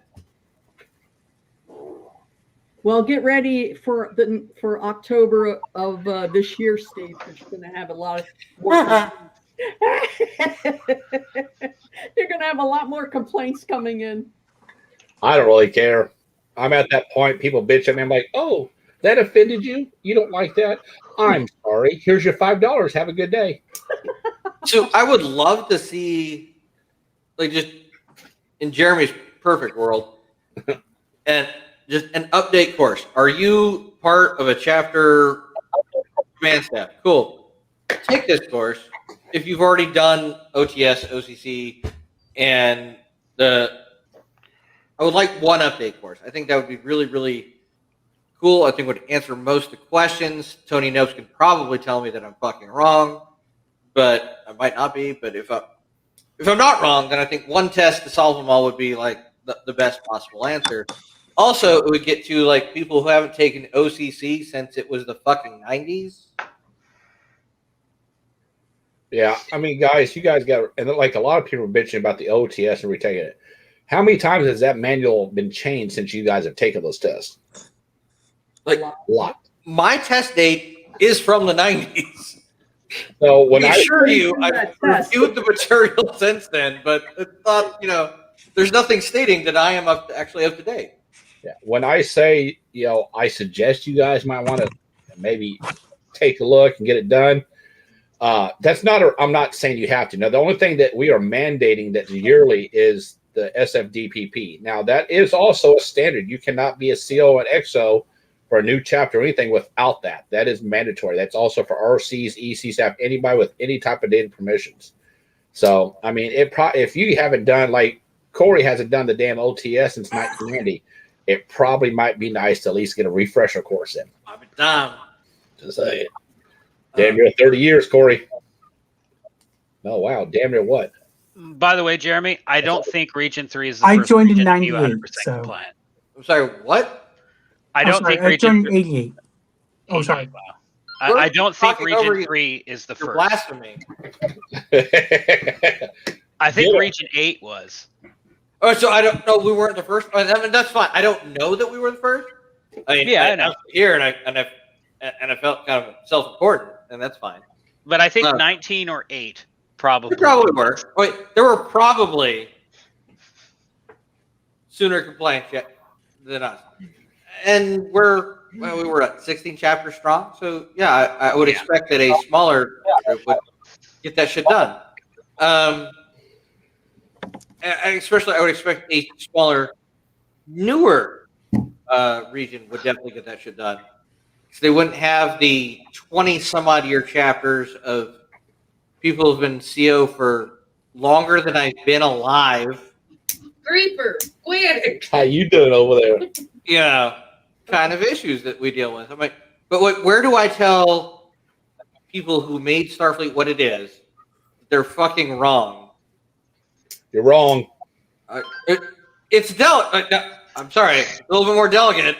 Well, get ready for October of this year, Steve, because you're going to have a lot of more. You're going to have a lot more complaints coming in. I don't really care. I'm at that point. People bitch at me. I'm like, oh, that offended you? You don't like that? I'm sorry. Here's your $5. Have a good day. So I would love to see, just in Jeremy's perfect world, and just an update course. Are you part of a chapter command staff? Cool. Take this course. If you've already done OTS, OCC, and I would like one update course. I think that would be really, really cool. I think would answer most of the questions. Tony Nopes can probably tell me that I'm fucking wrong, but I might not be. But if I'm not wrong, then I think one test to solve them all would be the best possible answer. Also, it would get to people who haven't taken OCC since it was the fucking 90s. Yeah, I mean, guys, you guys got, and like a lot of people are bitching about the OTS and retaking it. How many times has that manual been changed since you guys have taken those tests? Like A lot. My test date is from the 90s. So when I I assure you, I've reviewed the material since then, but it's not, there's nothing stating that I am actually up to date. Yeah, when I say, I suggest you guys might want to maybe take a look and get it done. That's not. I'm not saying you have to. Now, the only thing that we are mandating that yearly is the SFDPP. Now, that is also a standard. You cannot be a CO and XO for a new chapter or anything without that. That is mandatory. That's also for RCs, EC staff, anybody with any type of data permissions. So, I mean, if you haven't done, like Corey hasn't done the damn OTS since 1990, it probably might be nice to at least get a refresher course in. I'm done. To say it. Damn near 30 years, Corey. Oh, wow. Damn near what? By the way, Jeremy, I don't think Region 3 is the I first joined in region to be 98, 100% so. compliant. I'm sorry, what? I don't think I Region joined 88. Oh, sorry. Wow. I don't think Talking over Region you. 3 is the You're first. blasphemy. I think Region 8 was. Oh, so I don't know. We weren't the first. I mean, that's fine. I don't know that we were the first. I mean, Yeah, I I know. was here and I felt kind of self-important, and that's fine. But I think 19 or 8 probably. There probably were. Wait, there were probably sooner compliant than us, and we were at 16 chapters strong. So yeah, I would expect that a smaller group would get that shit done. And especially, I would expect a smaller, newer region would definitely get that shit done. So they wouldn't have the 20-some-odd year chapters of people who've been CO for longer than I've been alive. Creeper, quit it. How you doing over there? Kind of issues that we deal with. I'm like, but where do I tell people who made Starfleet what it is? They're fucking wrong. You're wrong. It's delicate. I'm sorry, a little bit more delicate.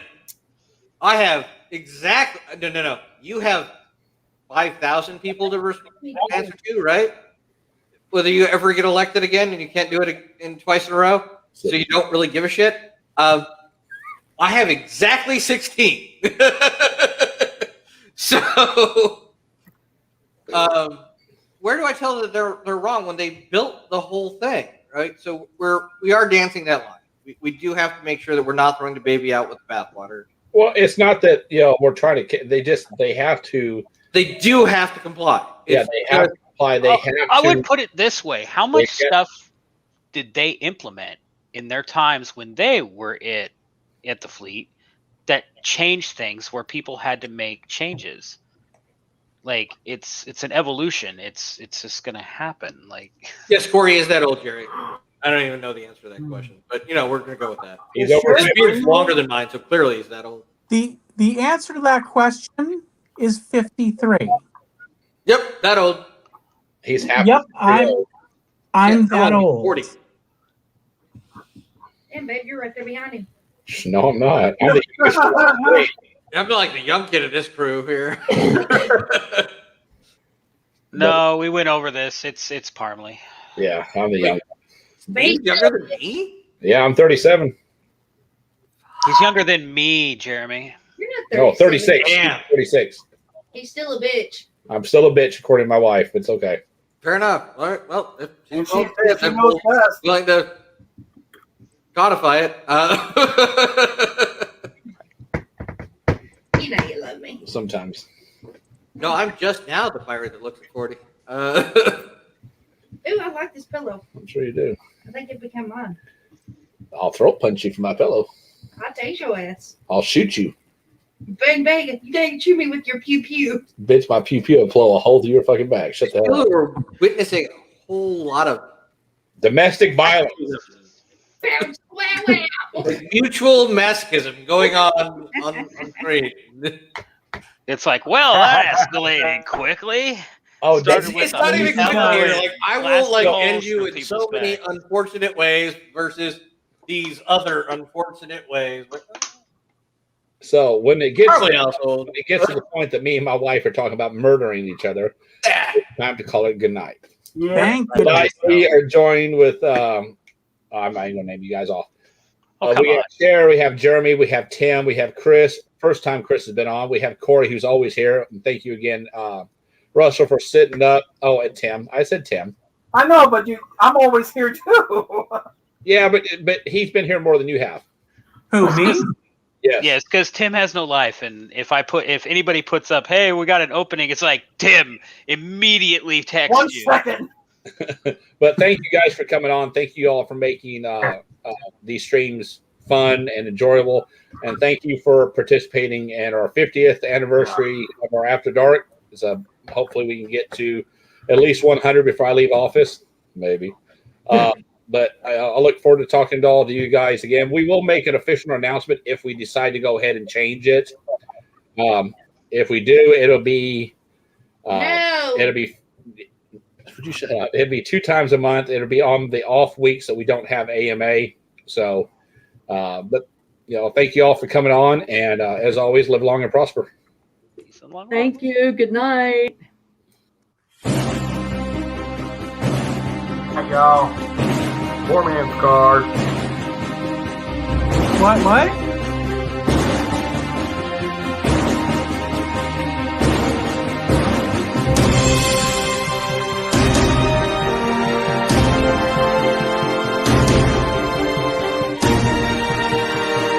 I have exactly no. You have 5,000 people to answer to, right? Whether you ever get elected again and you can't do it in twice in a row, so you don't really give a shit. I have exactly 16. So, where do I tell them that they're wrong when they built the whole thing, right? So we are dancing that line. We do have to make sure that we're not throwing the baby out with the bathwater. Well, it's not that we're trying to. They have to. They do have to comply. Yeah, they have to comply. They have to. I would put it this way: how much stuff did they implement in their times when they were at the fleet that changed things where people had to make changes? Like it's an evolution. It's just gonna happen. Like yes, Corey is that old, Jerry. I don't even know the answer to that question, but we're gonna go with that. He's over. His beard's longer than mine, so clearly he's that old. The answer to that question is 53. Yep, that old. He's happy. Yep, I'm that old. 40. And babe, you're right there behind him. No, I'm not. I'm like the young kid of this crew here. No, we went over this. It's Parmley. Yeah, I'm the young. He's younger than me? Yeah, I'm 37. He's younger than me, Jeremy. You're not 36. Damn. 36. He's still a bitch. I'm still a bitch, according to my wife. It's okay. Fair enough. All right. Well, if she's She knows best. willing to codify it. You know you love me. Sometimes. No, I'm just now the pirate that looks at 40. Ooh, I like this pillow. I'm sure you do. I think it became mine. I'll throat punch you for my pillow. I'll taste your ass. I'll shoot you. Bang, bang. You dang chew me with your pew pew. Bitch, my pew pew will blow a hole through your fucking back. Shut the hell up. We're witnessing a whole lot of Domestic violence. Bounce, wow, wow. mutual masochism going on screen. It's like, well, that escalated quickly. Oh, Started It's with not even a clear. Like I will blast like holes end you through in so people's many backs. unfortunate ways versus these other unfortunate ways. Like, So when it gets Parmley household. when it gets to the point that me and my wife are talking about murdering each other, it's time to call it good night. Yeah. Thank Tonight goodness. we are joined with I'm not even gonna name you guys off. Oh, come We on. have Cher, we have Jeremy, we have Tim, we have Chris. First time Chris has been on. We have Corey, who's always here. And thank you again, Russell, for sitting up. Oh, and Tim. I said Tim. I know, but I'm always here too. Yeah, but he's been here more than you have. Who, me? Yes. Yes, because Tim has no life, and if anybody puts up, "Hey, we got an opening," it's like Tim immediately text 1 you. second. But thank you guys for coming on. Thank you all for making these streams fun and enjoyable. And thank you for participating in our 50th anniversary of our After Dark. So hopefully we can get to at least 100 before I leave office, maybe. But I look forward to talking to all of you guys again. We will make an official announcement if we decide to go ahead and change it. If we do, it'll be it'll be it'll be 2 times a month. It'll be on the off weeks that we don't have AMA. So, but thank you all for coming on, and as always, live long and prosper. Thank you. Good night. Hey, y'all. Poor man's card. What?